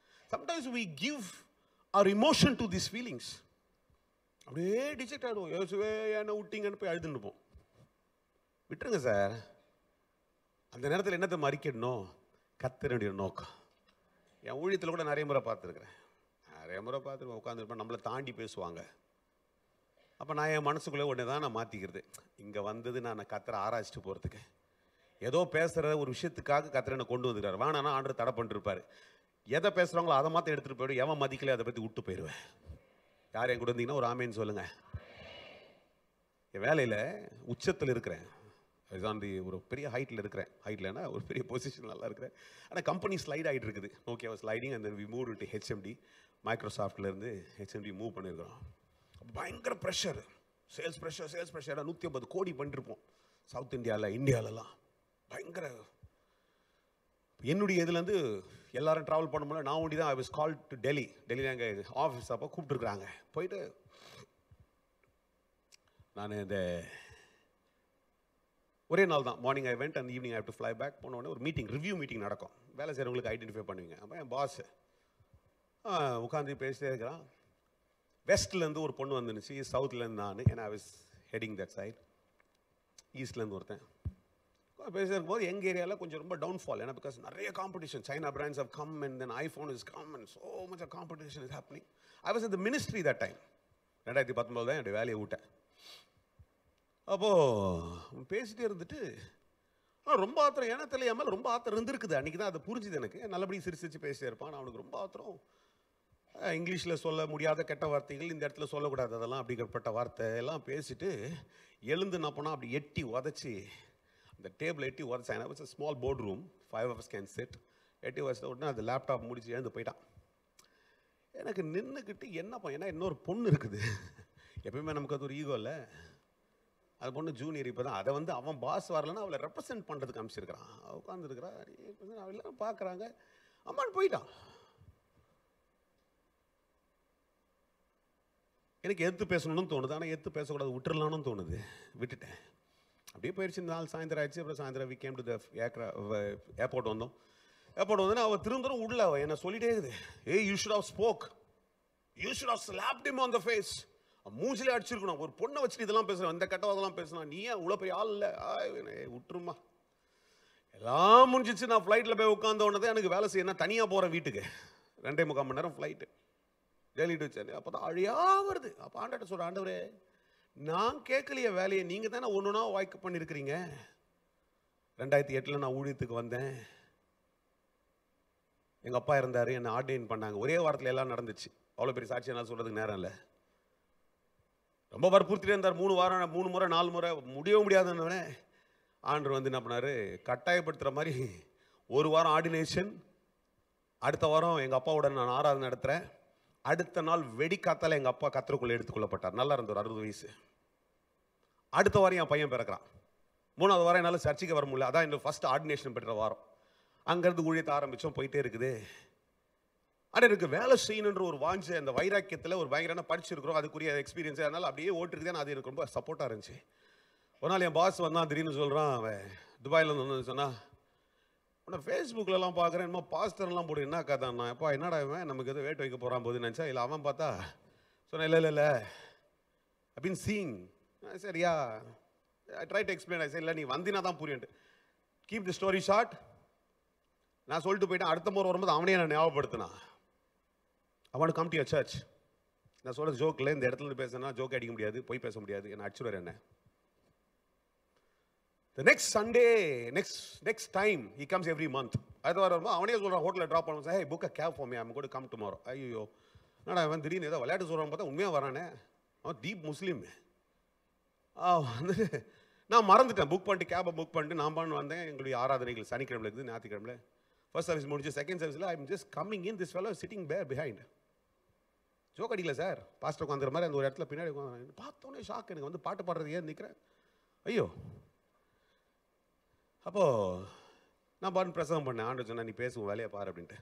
Sometimes we give our emotion to these feelings. அப்படியே டிஜெக்ட் ஆகிடுவோம். யோசுவே என்ன விட்டீங்கன்னு போய் அழுதுன்னுப்போம். விட்டுருங்க சார். அந்த நேரத்தில் என்னத்தை மறிக்கணும்? கர்த்தருடைய நோக்கம். என் ஊழியத்தில் கூட நிறைய முறை பார்த்துருக்குறேன், உட்காந்துருப்பேன், நம்மளை தாண்டி பேசுவாங்க. அப்போ நான் என் மனசுக்குள்ளே ஒன்று தான் நான் மாற்றிக்கிறது, இங்கே வந்தது நான் கர்த்தரை ஆராய்ச்சிட்டு போகிறதுக்கு, ஏதோ பேசுகிற ஒரு விஷயத்துக்காக கர்த்தரை என்னை கொண்டு வந்துருக்காரு. வேணான்னா ஆண்டவர் தடை பண்ணிருப்பாரு. எதை பேசுகிறாங்களோ அதை மாற்ற எடுத்துகிட்டு போய்டும். எவன் மதிக்கலையே அதை பற்றி விட்டு போயிடுவேன். யார் என் கூட இருந்தீங்கன்னா ஒரு ஆமேன்னு சொல்லுங்கள். என் வேலையில் உச்சத்தில் இருக்கிறேன், ஒரு பெரிய ஹைட்டில் இருக்கிறேன். ஹைட்லன்னா ஒரு பெரிய பொசிஷன் நல்லா இருக்கிறேன். ஆனால் கம்பெனி ஸ்லைட் ஆகிட்டு இருக்குது. ஓகே, அவர் ஸ்லைடிங். அந்த வி மூவ் டு HMD, மைக்ரோசாஃப்ட்லேருந்து HMD மூவ் பண்ணியிருக்கிறோம். பயங்கர ப்ரெஷர், சேல்ஸ் ப்ரெஷர். 150 கோடி பண்ணிருப்போம் சவுத் இந்தியாவிலலாம். பயங்கர. என்னுடைய இதுலேருந்து எல்லாரும் ட்ராவல் பண்ண முடியல, நான் ஒண்டி தான். ஐ வாஸ் கால்ட் டு டெல்லியில் எங்கள் ஆஃபீஸ் அப்போ கூப்பிட்டுருக்குறாங்க. போயிட்டு நான் இந்த ஒரே நாள் தான், morning I went and evening I have to fly back. போனோடனே ஒரு மீட்டிங், ரிவ்யூ மீட்டிங் நடக்கும். வேலை செய்கிறவங்களுக்கு ஐடென்டிஃபை பண்ணுவீங்க. அப்போ என் பாஸ் உட்காந்து பேசிட்டே இருக்கிறான். வெஸ்ட்லேருந்து ஒரு பொண்ணு வந்துருந்துச்சு, சவுத்லேருந்து நான், ஏன்னா I was heading that side. ஈஸ்ட்லேருந்து ஒருத்தன் பேசியிருக்கும் போது எங்கள் ஏரியாவில் கொஞ்சம் ரொம்ப டவுன்ஃபால். ஏன்னா பிகாஸ் நிறைய competition, China brands have come and then iPhone is come and so much of competition is happening. I was in the ministry that time. 2019 தான் என்னுடைய வேலையை விட்டேன். அப்போது பேசிட்டே இருந்துட்டு ரொம்ப ஆத்திரம், ஏன்னா தெரியல என் மேலே ரொம்ப ஆத்திரம் இருந்திருக்குது. அன்றைக்கி தான் அது புரிஞ்சுது எனக்கு. நல்லபடி சிரிச்சு பேசிட்டே இருப்பான். நான் அவனுக்கு ரொம்ப ஆத்திரம். இங்கிலீஷில் சொல்ல முடியாத கெட்ட வார்த்தைகள் இந்த இடத்துல சொல்லக்கூடாது, அதெல்லாம் அப்படிப்பட்ட வார்த்தை எல்லாம் பேசிட்டு எழுந்து என்ன பண்ணால் அப்படி எட்டி உதச்சி அந்த டேபிள் எட்டி உதச்சேன். It's a small board room, 5 of us can sit. எட்டி உதச்சிட்ட உடனே அது லேப்டாப் முடிச்சு எழுந்து போயிட்டான். எனக்கு நின்றுக்கிட்டு என்னப்பா, ஏன்னா இன்னொரு பொண்ணு இருக்குது, எப்பயுமே நமக்கு அது ஒரு ஈகோ இல்லை, அது பொண்ணு ஜூனியர் இப்போ தான், அதை வந்து அவன் பாஸ் வரலன்னா அவளை ரெப்ரசென்ட் பண்ணுறதுக்கு அனுப்பிச்சிருக்கிறான். அவள் உட்காந்துருக்கிறா, அவள் எல்லாம் பார்க்குறாங்க, அம்மான்னு போயிட்டான். எனக்கு எடுத்து பேசணும்னு தோணுது, ஆனால் எடுத்து பேசக்கூடாது, விட்டுறலான்னு தோணுது, விட்டுட்டேன். அப்படியே போயிடுச்சு. இந்த நாள் சாயந்தரம் ஆயிடுச்சு. அப்புறம் சாயந்தரம் we came to the airport வந்தோம். ஏர்போர்ட் வந்து அவள் திரும்ப உள்ள என்ன சொல்லிட்டே இருக்குது, ஏய் you should have spoke, you should have slapped him on the face. மூஞ்சிலே அடிச்சிருக்கணும். ஒரு பொண்ணை வச்சுட்டு இதெல்லாம் பேசுகிறேன், இந்த கட்டவாதெல்லாம் பேசுனா, நீ ஏன் இவ்வளோ பெரிய ஆள் இல்லை, விட்டுருமா. எல்லாம் முடிஞ்சிச்சு. நான் ஃப்ளைட்டில் போய் உட்காந்த உடனே எனக்கு வேலை செய்யணும், தனியாக போகிறேன் வீட்டுக்கு. 2.25 மணி நேரம் ஃப்ளைட்டு, டெல்லி டு சென்னை. அப்போ தான் அழியா வருது. அப்போ ஆண்டாட்ட சொல்கிறேன், ஆண்டவரே நான் கேட்கலையே வேலையை, நீங்கள் தானே ஒன்று ஒன்றா வாய்க்கு பண்ணியிருக்கிறீங்க. 2008 நான் ஊழியத்துக்கு வந்தேன். எங்கள் அப்பா இருந்தார், என்னை ஆர்டைன் பண்ணாங்க. ஒரே வாரத்தில் எல்லாம் நடந்துச்சு. அவ்வளோ பெரிய சாட்சி என்னால் சொல்கிறதுக்கு நேரம் இல்லை. ரொம்ப வற்புறுத்திட்டே இருந்தார். 3 வாரம், 3 முறை 4 முறை முடியவும் முடியாதுன்னு ஆண்டவர் வந்து என்ன பண்ணார், கட்டாயப்படுத்துகிற மாதிரி 1 வாரம் ஆர்டினேஷன், அடுத்த வாரம் எங்கள் அப்பாவோட நான் ஆராதனை நடத்துகிறேன். அடுத்த நாள் வெடிக்காத்தால எங்கள் அப்பா கத்தருக்குள்ளே எடுத்துக்கொள்ளப்பட்டார். நல்லா இருந்தவர், 60 வயசு. அடுத்த வாரம் என் பையன் பிறக்கிறான். 3வது வாரம் என்னால் சர்ச்சைக்கு வர முடியல. அதான் என்னோட ஃபர்ஸ்ட் ஆர்டினேஷன் பெற்ற வாரம். அங்கேருந்து ஊழியத்தை ஆரம்பித்தோம், போயிட்டே இருக்குது. ஆனால் எனக்கு வேலை செய்யணுன்ற ஒரு வாஞ்சு, அந்த வைராக்கியத்தில் ஒரு பயங்கரமான படிச்சிருக்கிறோம், அதுக்குரிய எக்ஸ்பீரியன்ஸ், அதனால் அப்படியே ஓட்டுருக்குது. அது எனக்கு ரொம்ப சப்போர்ட்டாக இருந்துச்சு. ஒரு நாள் என் பாஸ் வந்தான், திடீர்னு சொல்கிறான், அவன் துபாயிலேருந்து வந்து சொன்னா, உன்னை ஃபேஸ்புக்கிலலாம் பார்க்குறேன், என்னமோ பாஸ்டர்லாம் போடு, என்ன கதாண்ணா, எப்பா என்னடா இவன் நமக்கு எதுவும் வேட்டு வைக்க போகிறான் போது நினச்சா. இல்லை அவன் பார்த்தா சொன்னேன், இல்லை அப்படின்னு சீங். சரியா, ஐ ட்ரை டு எக்ஸ்பிளைன். ஐ சரி இல்லை, நீ வந்தினா தான் புரியுன்ட்டு. கீப் தி ஸ்டோரி ஷார்ட், நான் சொல்லிட்டு போயிட்டேன். அடுத்த முறை வரும்போது அவனே நான் ஞாபகப்படுத்தினான், I want to come to your church. நான் சொல்கிறது ஜோக்கில், இந்த இடத்துல இருந்து பேசுனா ஜோக் அடிக்க முடியாது, போய் பேச முடியாது, என்ன அடிச்சுடுவார் என்ன. The next Sunday, next time he comes every month. அடுத்த வாரம் வரும்போது அவனே சொல்கிறான், ஹோட்டலில் ட்ராப் பண்ணுவோம், hey book a cab for me, I'm going to come tomorrow. ஐயோ என்னடா அவன் திடீர்னு ஏதோ விளையாட்டு சொல்கிறான்னு பார்த்தா உண்மையாக வரானே. அவன் டீப் முஸ்லீம். வந்து நான் மறந்துட்டேன், புக் பண்ணிட்டு கேபை புக் பண்ணிட்டு நான் பண்ண வந்தேன். எங்களுடைய ஆராதனைகள் சனிக்கிழமை இருக்குது, ஞாயிற்றுக்கிழமை. ஃபர்ஸ்ட் சர்வீஸ் முடிஞ்சு செகண்ட் சர்வீஸில் I am just coming in, this fellow sitting பேர் பிஹைண்ட். ஜோக் அடிக்கல சார், பாஸ்டர் உட்காந்துற மாதிரி அந்த ஒரு இடத்துல பின்னாடி உட்காந்து பார்த்தோன்னே ஷாக். எனக்கு வந்து பாட்டு பாடுறது ஏன் நிற்கிறேன். ஐயோ, அப்போது நான் பாட்டு பிரசவம் பண்ணேன். ஆண்டு சொன்னேன், நீ பேசுவோம் வேலையை பாரு அப்படின்ட்டு.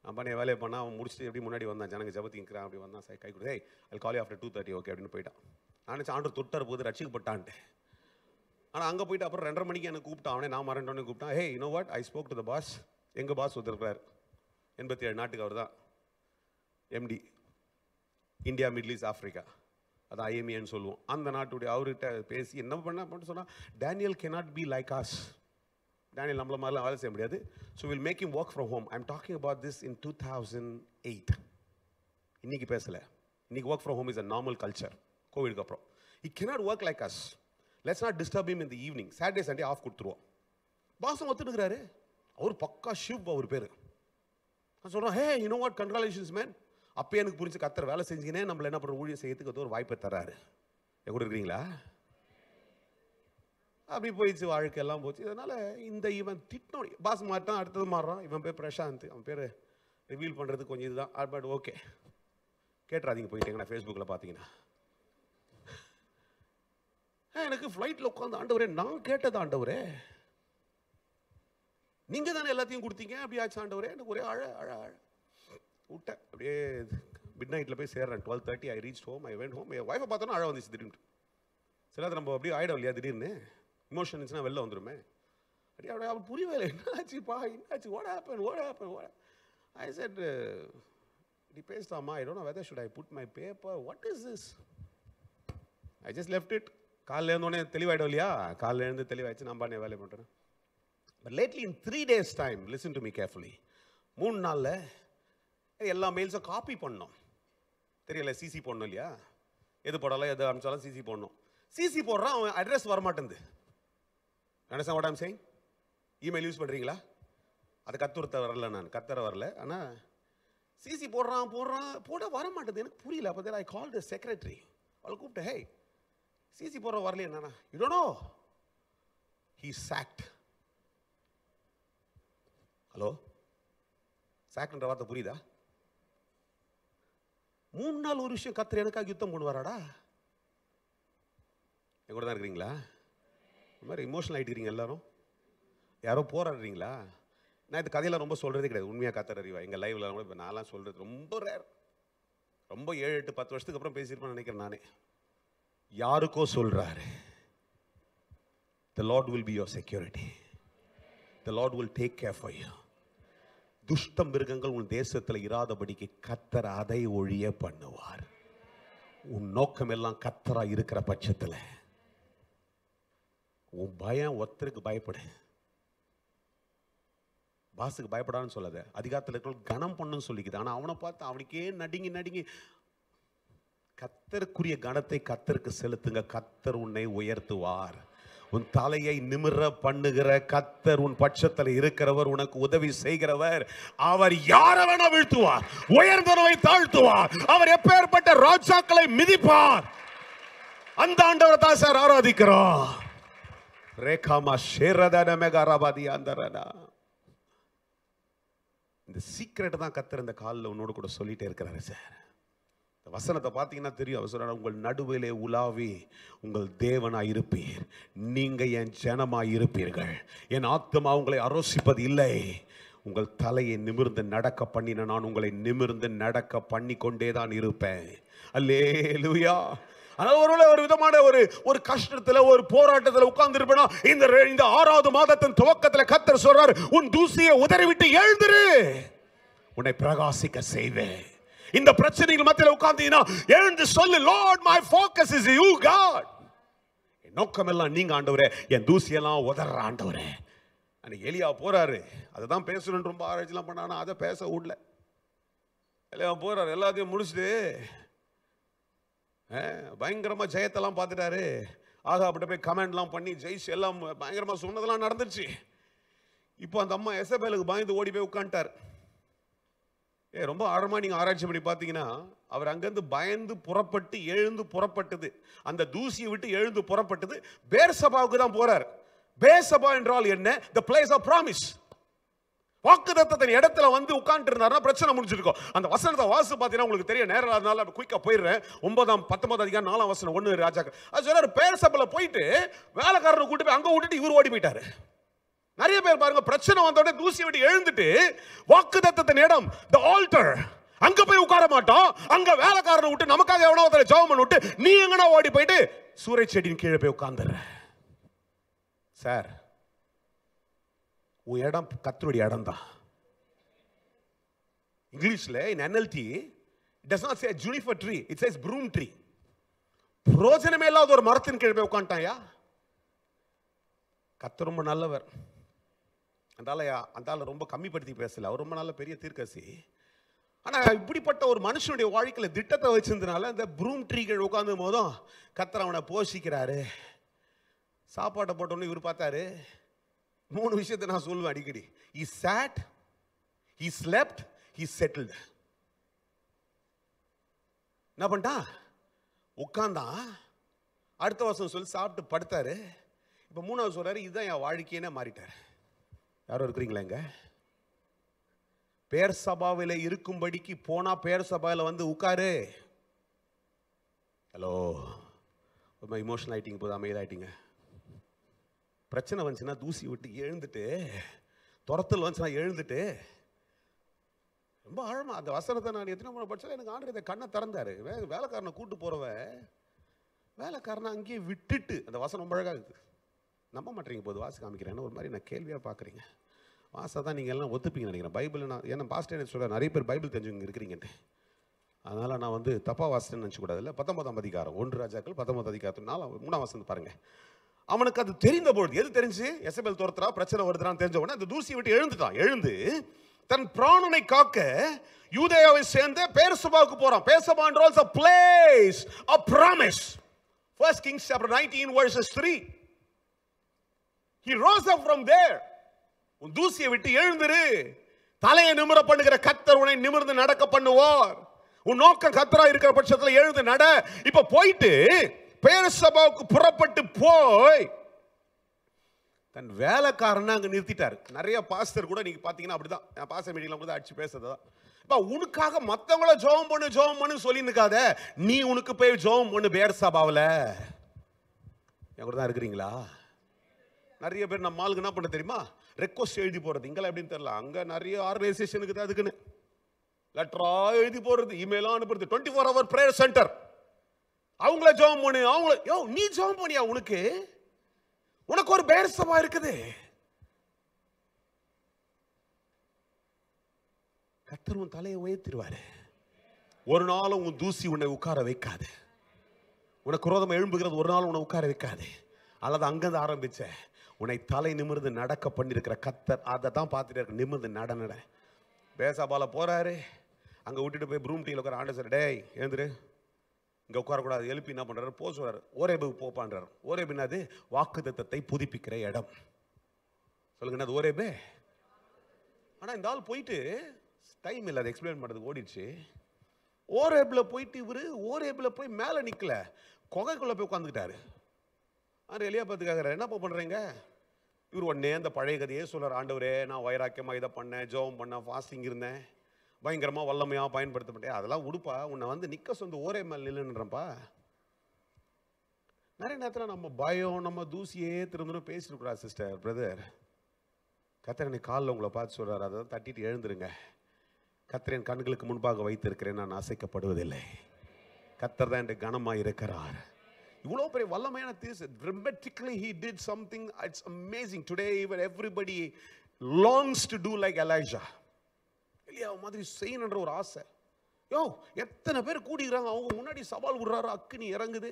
நான் பண்ண வேலையை பண்ணால் அவன் முடிச்சுட்டு எப்படி முன்னாடி வந்தான், ஜனங்க ஜபத்தி நிற்கிறான், அப்படி வந்தான். சார் கை கொடுத்து, அது காலி ஆஃப்டர் 2:30 ஓகே அப்படின்னு போயிட்டான். நான் ஆண்டு தொட்டார் போது ரட்சிக்கப்பட்டான்ட்டு. ஆனால் அங்கே போயிட்டு அப்புறம் 2:30 மணிக்கு எனக்கு கூப்பிட்டான். அவனே நான் மறந்தோடனே கூப்பிட்டான். Hey you know what, I spoke to the boss. எங்கள் பாஸ் ஒருத்தருப்பார், 87 நாட்டுக்கு அவர் தான் MD, India Middle East Africa, அதான் ஐஎம்ஏன்னு சொல்லுவோம். அந்த நாட்டுடைய அவர்கிட்ட பேசி என்ன பண்ண அப்படின்னு சொன்னால், Daniel cannot be like us. Daniel நம்மள மாதிரிலாம் வேலை செய்ய முடியாது. So will make him work from home. I am talking about this in 2008. இன்னைக்கு பேசலை. இன்னைக்கு work from home is a normal culture. கோவிடுக்கு அப்புறம் he cannot work like us. let's not disturb him in the evening. Saturday Sunday off கொடுத்துருவோம். பாசம் ஒத்துனுக்கிறாரு. அவர் பக்கா ஷிவ், அவர் பேர். நான் சொல்கிறேன், ஹே you know what, congratulations man. அப்போ எனக்கு புரிஞ்சு கத்தர் வேலை செஞ்சுக்கினே நம்மளை என்ன பண்ணுற ஊழியம் செய்யறதுக்கு அது ஒரு வாய்ப்பை தர்றாரு. எங்க இருக்கிறீங்களா? அப்படி போயிடுச்சு, வாழ்க்கையெல்லாம் போச்சு. இதனால் இந்த இவன் திட்டம் பாஸ் மாட்டான், அடுத்தது மாறுறான். இவன் பேர் பிரசாந்த், அவன் பேர் ரிவீல் பண்ணுறதுக்கு கொஞ்சம் இதுதான். பட் ஓகே, கேட்டுறாதீங்க போயிட்டேங்கண்ணா ஃபேஸ்புக்கில் பார்த்தீங்கன்னா. எனக்கு ஃப்ளைட்டில் உட்காந்து, ஆண்டவரே நான் கேட்டது ஆண்டவரே, நீங்கள் தானே எல்லாத்தையும் கொடுத்தீங்க, அப்படி ஆச்சு ஆண்டவரே. எனக்கு ஒரே அழ விட்டேன். அப்படியே மிட் நைட்டில் போய் சேர்றேன். 12:30 I reach home. I went home. N wifi பார்த்தோன்னா அழ வந்துச்சு திடீர்னு. சிலது நம்ம அப்படியே ஆகிடும் இல்லையா, திடீர்னு இமோஷன் இருந்துச்சுன்னா வெளில வந்துடுமே. அப்படியே அப்படியே அவள் புரியவே இல்லை, என்னாச்சுப்பா என்னாச்சு, what happened. I said, இப்படி பேசலாமா, I don't know whether should I put my paper, what is this. I just left it. காலையில் இருந்தோடனே தெளிவாயிடும் இல்லையா, காலையில் இருந்து தெளிவாயிடுச்சு, நான் பண்ண வேலையை பண்ணுறேன். But lately in 3 days time, listen to me carefully, 3 நாளில் எல்லா மெயில்ஸும் காப்பி பண்ணோம். தெரியல, சிசி போடணும் இல்லையா, எது போடலாம் எது அனுப்பிச்சாலும் சிசி போடணும். சிசி போடுறான், அவன் அட்ரஸ் வரமாட்டேங்குது. understand what I'm saying? Email use பண்ணுறீங்களா? அது கத்துறத வரல, நான் கத்தர வரல. ஆனால் சிசி போடுறான் போட வர மாட்டேது, எனக்கு புரியல. அப்போ ஐ கால் த செக்ரட்டரி. அவளை கூப்பிட்டு, ஹே சிசி போடுற வரலையே என்னன்னா, you don't know he sucked. Hello, சாக்ட்ன்ற வார்த்தை புரியுதா? 3 நாள் ஒரு விஷயம் கர்த்தர் எனக்காக யுத்தம் பண்ணுவாராடா. என் கூட தான் இருக்கிறீங்களா? இந்த மாதிரி இமோஷனல் ஆகிட்டு இருக்கிறீங்க எல்லாரும். யாரோ போராடுறீங்களா? நான் இந்த கதையெல்லாம் ரொம்ப சொல்கிறதே கிடையாது. உண்மையாக கர்த்தர் அறிவா. எங்கள் லைவ்ல கூட இப்போ நான்லாம் சொல்கிறது ரொம்ப ரேர். ரொம்ப 7, 8, 10 வருஷத்துக்கு அப்புறம் பேசியிருப்பேன்னு நினைக்கிறேன் நானே. யாருக்கோ சொல்கிறாரு, the Lord will be your security. The Lord will take care for you. துஷ்ட மிருகங்கள் உன் தேசத்தில் இராதபடிக்கு கர்த்தர் அதை ஒழிய பண்ணுவார். உன் நோக்கம் எல்லாம் கர்த்தரா இருக்கிற பட்சத்தில் உன் பயம் ஒருத்தருக்கு பயப்படு. பாசுக்கு பயப்படான்னு சொல்லாத. அதிகாரத்தில் இருக்கிற கனம் பண்ணுன்னு சொல்லிக்குது. ஆனால் அவனை பார்த்து அவனுக்கே நடுங்கி கர்த்தருக்குரிய கனத்தை கர்த்தருக்கு செலுத்துங்க. கர்த்தர் உன்னை உயர்த்துவார். உன் தலையை நிமிர பண்ணுகிற கர்த்தர் உன் பட்சத்தில் இருக்கிறவர், உனக்கு உதவி செய்கிறவர். அவர் யாரை வேணா வீழ்த்துவார், உயர்ந்தவனை தாழ்த்துவார். அவர் எப்பேற்பட்ட ராஜாக்களை மிதிப்பார். அந்த ஆண்டவரை தான் சார் ஆராதிக்கிறோம். ரேகாமா ஷேரதன மெகாராபாதி அந்தரனா. இந்த சீக்ரெட் தான் கர்த்தர் இந்த காலில் உன்னோடு கூட சொல்லிட்டே இருக்கிறாரு சார். வசனத்தை பார்த்தீங்கன்னா தெரியும். அவர் சொல்றாரு, உங்கள் நடுவிலே உலாவி உங்கள் தேவனாய் இருப்பீர், நீங்க என் ஜனமாய் இருப்பீர்கள், என் ஆத்துமா உங்களை அரோசிப்பது இல்லை. உங்கள் தலையை நிமிர்ந்து நடக்க பண்ணின நான் உங்களை நிமிர்ந்து நடக்க பண்ணி கொண்டே தான் இருப்பேன். அல்லேலூயா. ஆனால் ஒருவேளை ஒரு விதமான ஒரு கஷ்டத்துல ஒரு போராட்டத்தில் உட்கார்ந்து இருப்பேனா, இந்த 6வது மாதத்தின் துவக்கத்தில் கர்த்தர் சொல்றார், உன் தூசியை உதறிவிட்டு எழுந்திரு, உன்னை பிரகாசிக்க செய்வேன். இந்த பிரச்சனைகள் மத்தியில் உட்கார்ந்தீங்கன்னா எழுந்து சொல்லு, Lord, my focus is you, God. என் நோக்கம் எல்லாம் நீங்க ஆண்டவரே, என் தூசியெல்லாம் உதற ஆண்டவரே. அன்னைக்கு எலியா போறாரு, அதை தான் பேசணும்னு ரொம்ப ஆராய்ச்சிலாம் பண்ணானா, அதை பேச விடல. எலியா போறாரு, எல்லாத்தையும் முடிச்சுட்டு பயங்கரமா ஜெயத்தெல்லாம் பார்த்துட்டாரு. ஆகா அப்படி போய் கமெண்ட்லாம் பண்ணி ஜெயிச்சு எல்லாம் பயங்கரமா சொன்னதெல்லாம் நடந்துருச்சு. இப்போ அந்த அம்மா எசபேலுக்கு பயந்து ஓடி போய் உட்காந்துட்டார். ரொம்ப ஆழமா நீங்க ஆராய்ச்சி பண்ணி பார்த்தீங்கன்னா, அவர் அங்கிருந்து பயந்து புறப்பட்டு எழுந்து புறப்பட்டது, அந்த தூசியை விட்டு எழுந்து புறப்பட்டது பேர்சபாவுக்கு தான் போறார். பேர்சபா என்றால் என்ன? the place of promise. வாக்குத்தத்தத்தின் இடத்துல வந்து உட்கார்ந்து இருந்தாருன்னா பிரச்சனை முடிஞ்சிருக்கும். அந்த வசனத்தை வாசி பார்த்தீங்கன்னா உங்களுக்கு தெரியும். நேரம் அதனால குயிக்கா போயிடுறேன். 9, 19 அதிகாரம் 4ஆம் வசனம். 1 ராஜாக்கள். அது சொல்றாரு, பேர்சபால போயிட்டு வேலைக்காரனை கூட்டி போய் அங்க விட்டுட்டு இவர் ஓடி போயிட்டாரு. நிறைய பேர் பாருங்க, பிரச்சனை வந்த உடனே தூசி விட்டு எழுந்துட்டு வாக்குத்தத்தத்தின் இடம் the altar அங்க போய் உட்கார மாட்டோம். அங்க வேலைக்காரனை விட்டு நமக்காக எவனோ ஒருத்தரை ஜெபம் பண்ணி விட்டு நீ எங்கனா ஓடி போயிட்டு சூரிய செடியின் கீழே போய் உட்கார்ந்துற. சார், உன் இடம் கர்த்தருடைய இடம் தான். இங்கிலீஷ்ல in NLT it does not say juniper tree, it says broom tree. பிரோஜனமே இல்லாத ஒரு மரத்தின் கீழே போய் உட்கார்ந்துட்டாயா? கர்த்தர் ரொம்ப நல்லவர். அந்த ரொம்ப கம்மிப்படுத்தி பேசல, அவர் ரொம்ப நல்ல பெரிய தீர்க்கசி. ஆனா இப்படிப்பட்ட ஒரு மனுஷனுடைய வாழ்க்கையில திட்டத்தை வச்சிருந்தனால இந்த ப்ரூம் ட்ரீகள் உட்கார்ந்து போதும் கர்த்தர் அவனை போஷிக்கிறாரு. சாப்பாட்டை போட்டோன்னு இவர் பார்த்தாரு. 3 விஷயத்தை நான் சொல்லுவேன் அடிக்கடி. he sat, he slept, he settled. என்ன பண்ணிட்டான்? உட்கார்ந்தான். அடுத்த வருஷம் சொல்லி சாப்பிட்டு படுத்தாரு. இப்ப 3வது சொல்றாரு, இதுதான் என் வாழ்க்கையே மாறிட்டார். யாரும் இருக்கிறீங்களா? இங்க பேர் சபாவில இருக்கும்படிக்கு போனா பேர் சபாவில வந்து உட்காரு. ஹலோ, ரொம்ப இமோஷனல் ஆயிட்டீங்க, போது அமைதியாயிட்டீங்க. பிரச்சனை வந்துச்சுன்னா தூசி விட்டு எழுந்துட்டு, துரத்தல் வந்துச்சுன்னா எழுந்துட்டு, ரொம்ப ஆழமா அந்த வசனத்தை நான் எத்தனை முறை படிச்சாலும் எனக்கு ஆண்டவர் கண்ணை திறந்தாரு. வேலைக்காரனை கூட்டு போறவன் வேலைக்காரனை அங்கேயே விட்டுட்டு, அந்த வசனம் ரொம்ப அழகா இருக்குது. நம்ப மாட்டீங்க, போது வாசி காமிக்கிறேன்னு ஒரு மாதிரி நான் கேள்வியாக பார்க்குறீங்க. வாசா தான் நீங்கள் எல்லாம் ஒத்துப்பீங்க நினைக்கிறேன். பைபிள் நான் ஏன்னா பாஸ்டர் சொல்ல நிறைய பேர் பைபிள் தெரிஞ்சவங்க இருக்கிறீங்கன்ட்டு, அதனால் நான் வந்து தப்பாக வாசிட்டேன்னு நினச்சக்கூடாது. இல்லை, 19ஆம் அதிகாரம் 1 ராஜாக்கள் 19 அதிகாரத்தில் 3ஆம் வசனம் பாருங்க. அவனுக்கு அது தெரிந்த பொழுது, எது தெரிஞ்சு? எசபேல் துரத்துறா, பிரச்சனை வருதுறான்னு தெரிஞ்ச உடனே அந்த தூசி விட்டு எழுந்துட்டான். எழுந்து தன் பிராணனை காக்க யூதேயாவை சேர்ந்து பேர்சபாவுக்கு போறான். பேர்சபா என்றால் a place of promise. 1 Kings chapter 19 verses 3. He rose up from there. உன் தூசியை விட்டு எழுந்துரு, தலையை நிமிர பண்ணுகிற கர்த்தர் உன்னை நிமிர்ந்து நடக்க பண்ணுவார். உன் நோக்கம் கர்த்தரா இருக்கிற பட்சத்தில் எழுந்து நட. இப்ப போயிட்டு பெயர்சபாவுக்கு புறப்பட்டு போய் தன் வேலைக்காரனை அங்க நிறுத்திட்டாரு. நிறைய பாஸ்டர் கூட நீங்க பாத்தீங்கன்னா அப்படிதான், பாஸ்டர் மீட்டிங்ல கூட அடிச்சு பேசுறதுதான். உனக்காக மத்தவங்கள ஜெபம் பண்ணு சொல்லி நிக்காத, நீ உனக்கு போய் ஜெபம் பண்ணு பெயர்சபாவுல. என் கூட தான் இருக்கிறீங்களா? நிறைய பேர் நம்ம ஆளுக்கு என்ன பண்ண தெரியுமா, ரெக்வஸ்ட் எழுதி போறது. இங்கெல்லாம் எப்படின்னு தெரியல, அங்க நிறைய ஆர்கனைசேஷனுக்கு தான் அதுக்குன்னு லெட்டரா எழுதி போறது, இமெயிலா அனுப்புறது. 24 hour பிரேயர் சென்டர். அவங்கள ஜெபம் பண்ணு, அவங்கள நீ ஜெபம் பண்ணியா? உனக்கு ஒரு பெயர்சபா இருக்குது. கர்த்தர் உன் தலையை உயர்த்திடுவாரு. ஒரு நாளும் உன் தூசி உன்னை உட்கார வைக்காது. உனக்கு குரோதம் எழும்புகிறது ஒரு நாள் உன்னை உட்கார வைக்காது. அல்லது அங்கிருந்து ஆரம்பிச்ச உன்னை தலை நிமிர்ந்து நடக்க பண்ணிருக்கிற கர்த்தர் அதை தான் பார்த்துட்டு இருக்க. நிமிர்ந்து நட. பேசாபால போறாரு, அங்க விட்டுட்டு போய் ப்ரூம் டீல உட்கார. ஆண்டவர் சார், டேய் எழுந்துரு, இங்க உட்காரக்கூடாது. எழுப்பி என்ன பண்றாரு, போ சொல்றாரு. ஓரேபுக்கு போப்பான்றாரு. ஓரேபு என்னது? வாக்குத்தத்தத்தை புதுப்பிக்கிற இடம். சொல்லுங்க, என்னது ஓரேபு? ஆனா இந்த ஆள் போயிட்டு டைம் இல்லை அதை எக்ஸ்பிளைன் பண்ணுறதுக்கு, ஓடிடுச்சு. ஓரேபில் போயிட்டு இவரு ஓரேபில் போய் மேலே நிற்கல, கொகைக்குள்ளே போய் உட்காந்துக்கிட்டாரு. எலியா பார்த்துக்காக என்னப்பா பண்ணுறீங்க? இவர் உடனே அந்த பழைய கதையே சொல்கிறார். ஆண்டவரே, நான் வைராக்கியமாக இதை பண்ணேன், ஜெபம் பண்ணேன், ஃபாஸ்டிங் இருந்தேன், பயங்கரமாக வல்லமையாக பயன்படுத்தப்பட்டேன். அதெல்லாம் உடுப்பா, உன்னை நிற்க சொந்த ஒரே மேல் நில்லுன்றப்பா. நிறைய நேரத்தில் நம்ம பயம், நம்ம தூசியே திரும்பணும் பேசிருக்கூடாது. சிஸ்டர், பிரதர், கர்த்தர் என்னை காலில் உங்களை பார்த்து சொல்கிறார், அதை தட்டிட்டு எழுந்துருங்க. கர்த்தர் என் கண்களுக்கு முன்பாக வைத்திருக்கிறேன், நான் அசைக்கப்படுவதில்லை. கர்த்தர் தான் என் கனமாக இருக்கிறார். இவ்வளோ பெரிய வல்லமையான தீர்வு. dramatically he did something, it's amazing. Today even everybody longs to do like Elijah. எலியா மாதிரி செய்யணுன்ற ஒரு ஆசை. எத்தனை பேர் கூடிக்கிறாங்க, அவங்க முன்னாடி சவால் விடுறாரு, அக்கினி இறங்குது.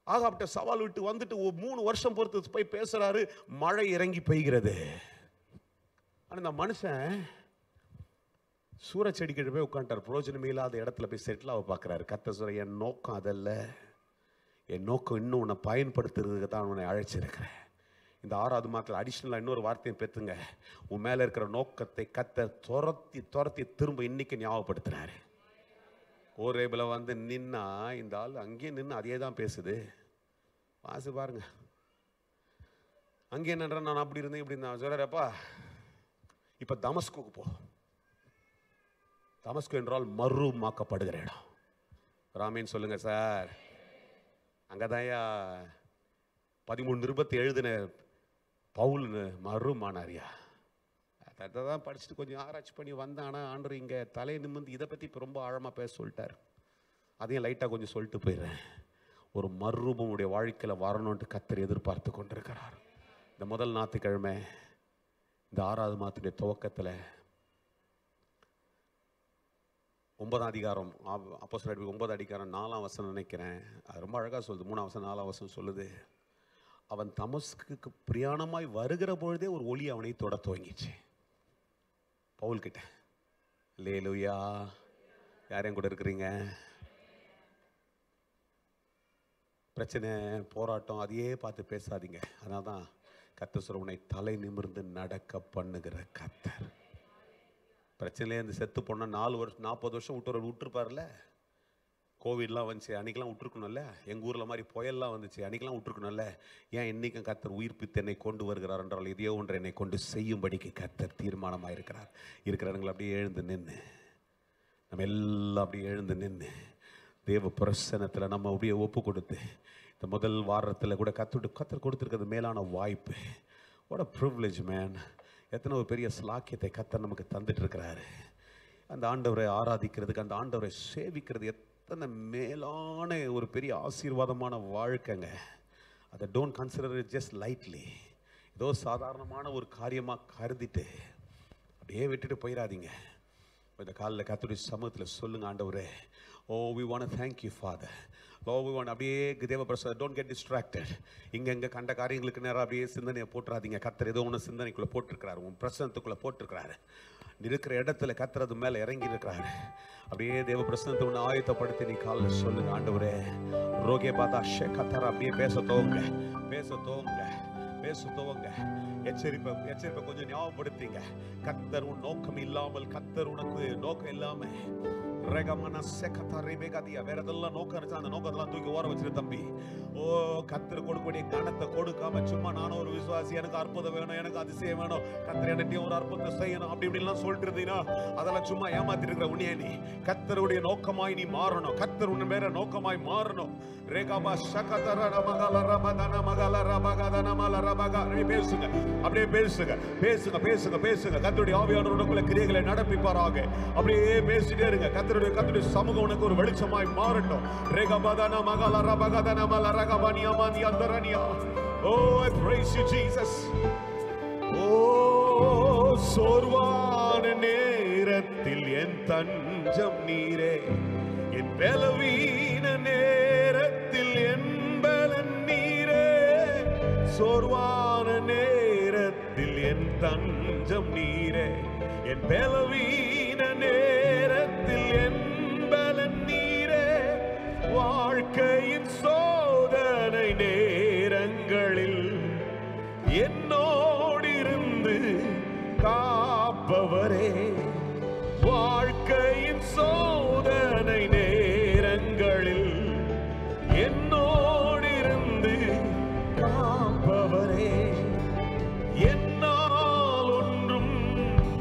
ஆகாப்ட சவால் விட்டு வந்துட்டு 3 வருஷம் பொறுத்து போய் பேசுறாரு, மழை இறங்கி பெய்கிறது. ஆனா இந்த மனுஷன் சூரச் செடிக்கிட்ட போய் உட்காந்துட்டார். புரோஜனமே இல்லாத இடத்துல போய் செட்டில் ஆக பார்க்குறாரு. கர்த்தர் சொல்ற, என் நோக்கம் அதல்ல, என் நோக்கம் இன்னும் உன்னை பயன்படுத்துறதுக்கு தான் உன்னை அழைச்சிருக்கிறேன். இந்த 6வது மாதத்தில் அடிஷ்னலாக இன்னொரு வார்த்தையை பெற்றுங்க. உன் மேலே இருக்கிற நோக்கத்தை கர்த்தர் துரத்தி திரும்ப இன்னைக்கு ஞாபகப்படுத்துறாரு. ஓரேபில் வந்து நின்னா இந்த ஆள் அங்கேயே நின்று அதே தான் பேசுது. வாசி பாருங்க. அங்கே என்னன்ற, நான் அப்படி இருந்தேன் இப்படி இருந்தேன் சொல்கிறப்பா. இப்போ தமஸ்குக்கு போ. தமஸ்கு என்றால் மறுமாக்கப்படுகிற இடம். ராமேன் சொல்லுங்க சார். அங்கதாயா 13 நிருபத்தை எழுதின பவுல் மறுமானாரியா. அதை தான் படிச்சுட்டு கொஞ்சம் ஆராய்ச்சி பண்ணி வந்தானா, ஆண்டவர் இங்கே தலையை நிமிர்ந்து இதை பற்றி இப்போ ரொம்ப ஆழமாக பேச சொல்லிட்டார். அதையும் லைட்டாக கொஞ்சம் சொல்லிட்டு போயிடுறேன். ஒரு மறுரூபமுடைய வாழ்க்கையில் வரணுன்ட்டு கர்த்தர் எதிர்பார்த்து கொண்டிருக்கிறார். இந்த முதல் ஞாயிற்றுக்கிழமை இந்த 6வது மாதத்துடைய துவக்கத்தில் 9ஆம் அதிகாரம், அப்போஸ்தலர் 9ஆம் அதிகாரம் 4ஆம் வசனம் நினைக்கிறேன். அது ரொம்ப அழகாக சொல்லுது. 3ஆம் வசனம் 4ஆம் வசனம் சொல்லுது, அவன் தமஸ்குக்கு பிரயாணமாய் வருகிற பொழுதே ஒரு ஒளி அவனை தொட துவங்கிச்சு. பவுல் கிட்ட. அல்லேலூயா. யாரையும் கூட இருக்கிறீங்க? பிரச்சனை, போராட்டம் அதையே பார்த்து பேசாதீங்க. அதனால தான் கர்த்தர் சொல்ற, உன்னை தலை நிமிர்ந்து நடக்க பண்ணுகிற கர்த்தர். பிரச்சனையிலே இந்த செத்து போனால் 40 வருஷம் விட்டுருப்பார்ல. கோவிட்லாம் வந்துச்சு, அன்றைக்கெலாம் விட்டுருக்கணும்ல. எங்கள் ஊரில் மாதிரி புயல்லாம் வந்துச்சு, அன்றைக்கெலாம் விட்டுருக்கணும்ல. ஏன் இன்றைக்கும் கர்த்தர் உயிர்ப்பித்து என்னை கொண்டு வருகிறார் என்றால், இதையோ ஒன்று என்னை கொண்டு செய்யும்படிக்கு கர்த்தர் தீர்மானமாக இருக்கிறார். இருக்கிறவங்களை அப்படியே எழுந்து நின்று, நம்ம எல்லாம் அப்படியே எழுந்து நின்று தேவ பிரசன்னத்தில் நம்ம அப்படியே ஒப்பு கொடுத்து, இந்த முதல் வாரத்தில் கூட கர்த்தர் கொடுத்துருக்கிறது மேலான வாய்ப்பு. What a privilege man. எத்தனை ஒரு பெரிய ஸ்லாக்கியத்தை கர்த்தர் நமக்கு தந்துட்டு இருக்கிறாரு. அந்த ஆண்டவரை ஆராதிக்கிறதுக்கு, அந்த ஆண்டவரை சேவிக்கிறது எத்தனை மேலான ஒரு பெரிய ஆசீர்வாதமான வாழ்க்கைங்க. அதை don't consider it just lightly. ஏதோ சாதாரணமான ஒரு காரியமாக கருதிட்டு அப்படியே விட்டுட்டு போயிடாதீங்க. இந்த காலில் கர்த்தருடைய சமூகத்தில் சொல்லுங்க, ஆண்டவரே, oh we want to thank you father. அப்படியே Deva Prasad, don't get distracted. இங்கே கண்ட காரியங்களுக்கு நேரம் அப்படியே சிந்தனையை போட்டுறாதீங்க. கர்த்தர் ஏதோ ஒன்று சிந்தனைக்குள்ளே போட்டிருக்கிறாரு, உன் பிரசனத்துக்குள்ளே போட்டிருக்கிறாரு. இருக்கிற இடத்துல கர்த்தர் அது மேலே இறங்கி இருக்கிறாரு. அப்படியே தேவ பிரசனத்தை ஒன்று ஆயத்தப்படுத்தி நீ காலில் சொல்லுங்க, ஆண்டவரே ரோகே பாதா ஷே கத்தர். அப்படியே பேச துவங்க. எச்சரிப்பை கொஞ்சம் ஞாபகப்படுத்திங்க. கர்த்தர் உன் நோக்கம் இல்லாமல், கர்த்தர் உனக்கு நோக்கம் இல்லாம வேற எதெல்லாம் நோக்கம் இருந்துச்சு அந்த நோக்கத்தெல்லாம் தூக்கி ஓர வச்சிரு தம்பி. ஓ, கர்த்தர் கொடுக்கக்கூடிய கனத்தை கொடுக்காம சும்மா நானும் ஒரு விசுவாசி, எனக்கு அற்புதம் வேணும், எனக்கு அதிசயம் வேணும், கர்த்தர் என்னட்டையும் ஒரு அற்புதம் செய்யணும் அப்படி இப்படிலாம் சொல்லிட்டு இருந்தீங்கன்னா அதெல்லாம் சும்மா ஏமாத்திட்டு இருக்கிற உன்னையே நீ. கர்த்தருடைய நோக்கமாய் நீ மாறணும். கர்த்தர் உன் மேல நோக்கமாய் மாறணும். பேசுங்க, அப்படியே பேசுங்க, பேசுங்க, பேசுங்க, பேசுங்க. கர்த்தருடைய ஆவியானவர் உனக்குள்ள கிரியைகளை நடப்பிப்பாராக. அப்படியே பேசிட்டே இருங்க. கர்த்தருடைய சமூகம் உனக்கு ஒரு வெளிச்சமாய் மாறட்டும். Oh, I praise you, Jesus. Oh, சோர்வான நேரத்தில் என் தஞ்சம் நீரே, என் பலவீன நேரத்தில் என் பலன் நீரே. சோர்வான நேரத்தில் என் தஞ்சம் நீரே, என் பலவீன நேரத்தில் என் பலன் நீரே. வாழ்க்கையின் சோதனை நேரங்களில் என்னோடிருந்து காப்பவரே. வாழ்க்கையின் சோதனை நேரங்களில் என்னோடிருந்து காப்பவரே. என்னால் ஒன்றும்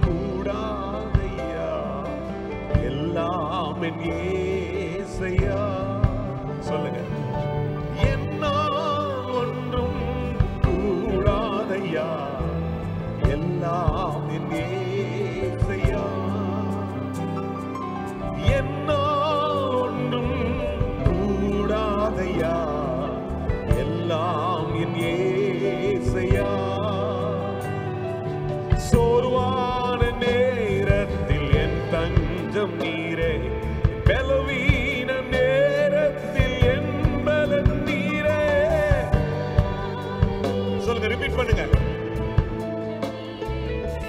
கூடாதையா, எல்லாம் என் இயேசையா. சொல்லுங்க, என்னால் ஒன்றும் கூடாதையா, எல்லாம் என் இயேசையா. என்னால் ஒன்றும் கூடாதையா, எல்லாம் என் இயேசையா. சோர்வான நேரத்தில் என் தஞ்சம் நீரே, பலவீன நேரத்தில் என் பலன் நீரே. சொல்லுங்க, ரிப்பீட் பண்ணுங்க.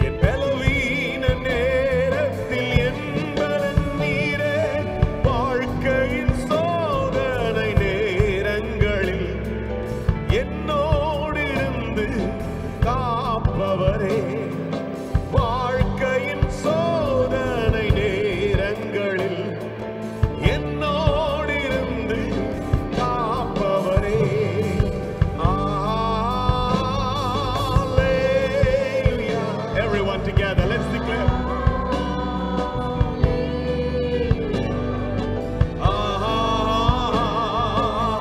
என் பலவீன நேரத்தில் என் பலன் நீரே. வாழ்க்கையின் சோதனை நேரங்களில் என்னோடு இருந்து காப்பவரே. வாழ்க்கையின் சோதனை நேரங்களில் என்னோடு இருந்து காப்பவரே. Hallelujah. Everyone together, let's declare.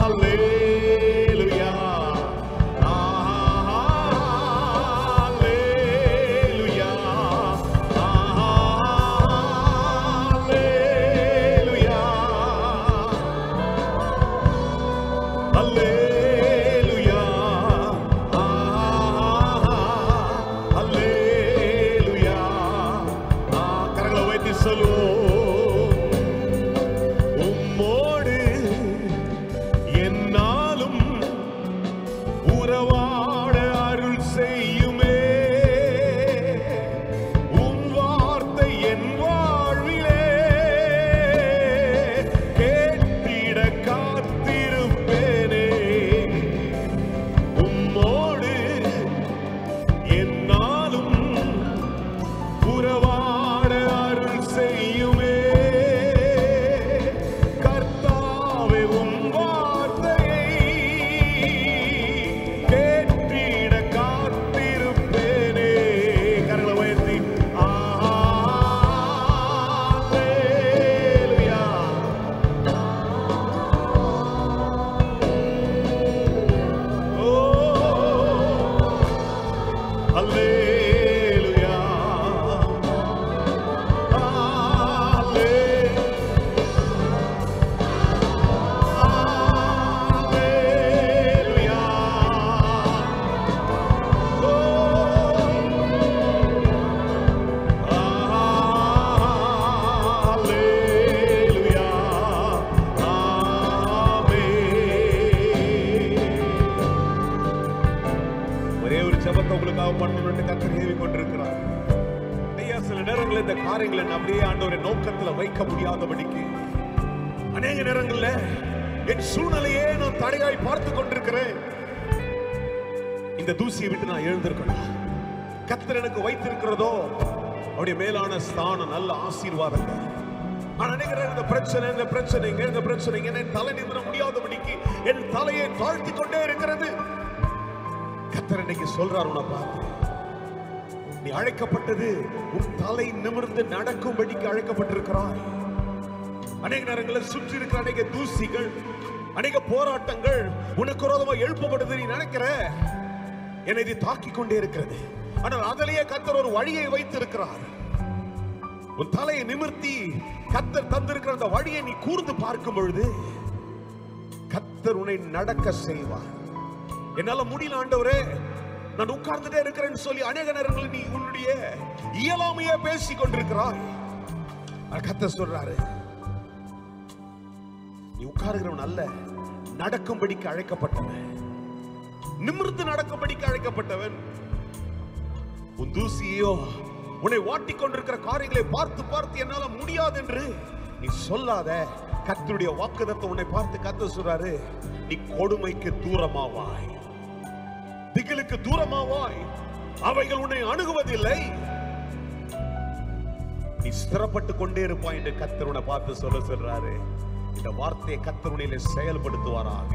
Hallelujah. Hallelujah. Hallelujah. Hallelujah. கரங்களை உயர்த்தி சொல்லுவோம். உம்மோடு என்னாலும் உறவாட அருள் செய்யுமே. உம் வார்த்தை என் வாழ்விலே கேட்டிட காத்திருப்பேனே. உம்மோடு என்னாலும் உறவாட அருள் செய்யுமே. கர்த்தாவே, உம் வார்த்தையை கேட்டிட காத்திருப்பேனே. கரங்களை உயர்த்தி Hallelujah. Oh, Hallelujah. ஒரே ஒரு ஜெபத்தை உங்களுக்காக பண்ணணும்னு கர்த்தர் ஏவி கொண்டிருக்கிறார். ஐயா, சில நேரங்களில் இந்த காரியங்களை அப்படியே ஆண்டவரை நோக்கத்துல வைக்க முடியாதபடிக்கு அநேக நேரங்கள்ல என் சூழ்நிலையே நான் தடையாய் பார்த்து கொண்டிருக்கிறேன். இந்த தூசியை விட்டு நான் எழுந்திருக்கணும். கர்த்தர் எனக்கு வைத்திருக்கிறதோ அவருடைய மேலான ஸ்தானம், நல்ல ஆசீர்வாதங்கள். ஆனா நினைக்கிறேன் இந்த பிரச்சனைங்க என் தலை நிமிர முடியாதபடிக்கு என் தலையை தாழ்த்தி கொண்டே இருக்கிறது. கர்த்தர் இன்னைக்கு சொல்றார், உன்னை பார்த்து, நீ அழைக்கப்பட்டது உன் தலை நிமிர்ந்து நடக்கும்படிக்கு அழைக்கப்பட்டிருக்கிறாய். அநேக நேரங்களில் சுற்றி இருக்கிற அநேக தூசிகள், அநேக போராட்டங்கள் உனக்கு விரோதமாக எழுப்பப்படுது. நீ நினைக்கிற என்னை இது தாக்கிக் கொண்டே இருக்கிறது. ஆனால் அதிலேயே கர்த்தர் ஒரு வழியை வைத்திருக்கிறார். உன் தலையை நிமிர்த்தி கர்த்தர் தந்திருக்கிற அந்த வழியை நீ கூர்ந்து பார்க்கும் பொழுது கர்த்தர் உன்னை நடக்க செய்வார். என்னால முடியல ஆண்டவரே, நான் உட்கார்ந்துட்டே இருக்கிறேன்னு சொல்லி அநேக நேரங்களில் நீ உன்னுடைய இயலாமையே பேசிக் கொண்டிருக்கிறாய். கர்த்தர் சொல்றாரு, நீ உட்காருகிறவன் அல்ல, நடக்கும்படிக்கு அழைக்கப்பட்டவன், நிமிர்ந்து நடக்கும்படிக்கு அழைக்கப்பட்டவன். உன் தூசியோ உன்னை வாட்டிக் கொண்டிருக்கிற காரியங்களை பார்த்து பார்த்து என்னால முடியாது என்று நீ சொல்லாத. கர்த்தருடைய வாக்குத்தத்தம் உன்னை பார்த்து கர்த்தர் சொல்றாரு, நீ கொடுமைக்கு தூரமாவாய், திகிலுக்கு தூரமாவாய், அவைகள் உன்னை அணுகுவதில்லை, நீ ஸ்திரப்பட்டு கொண்டே இருப்பாய் என்று கர்த்தர் உன்னை பார்த்து சொல்றாரு. இந்த வார்த்தையை கர்த்தர் உன்னிலே செயல்படுத்துவாராக.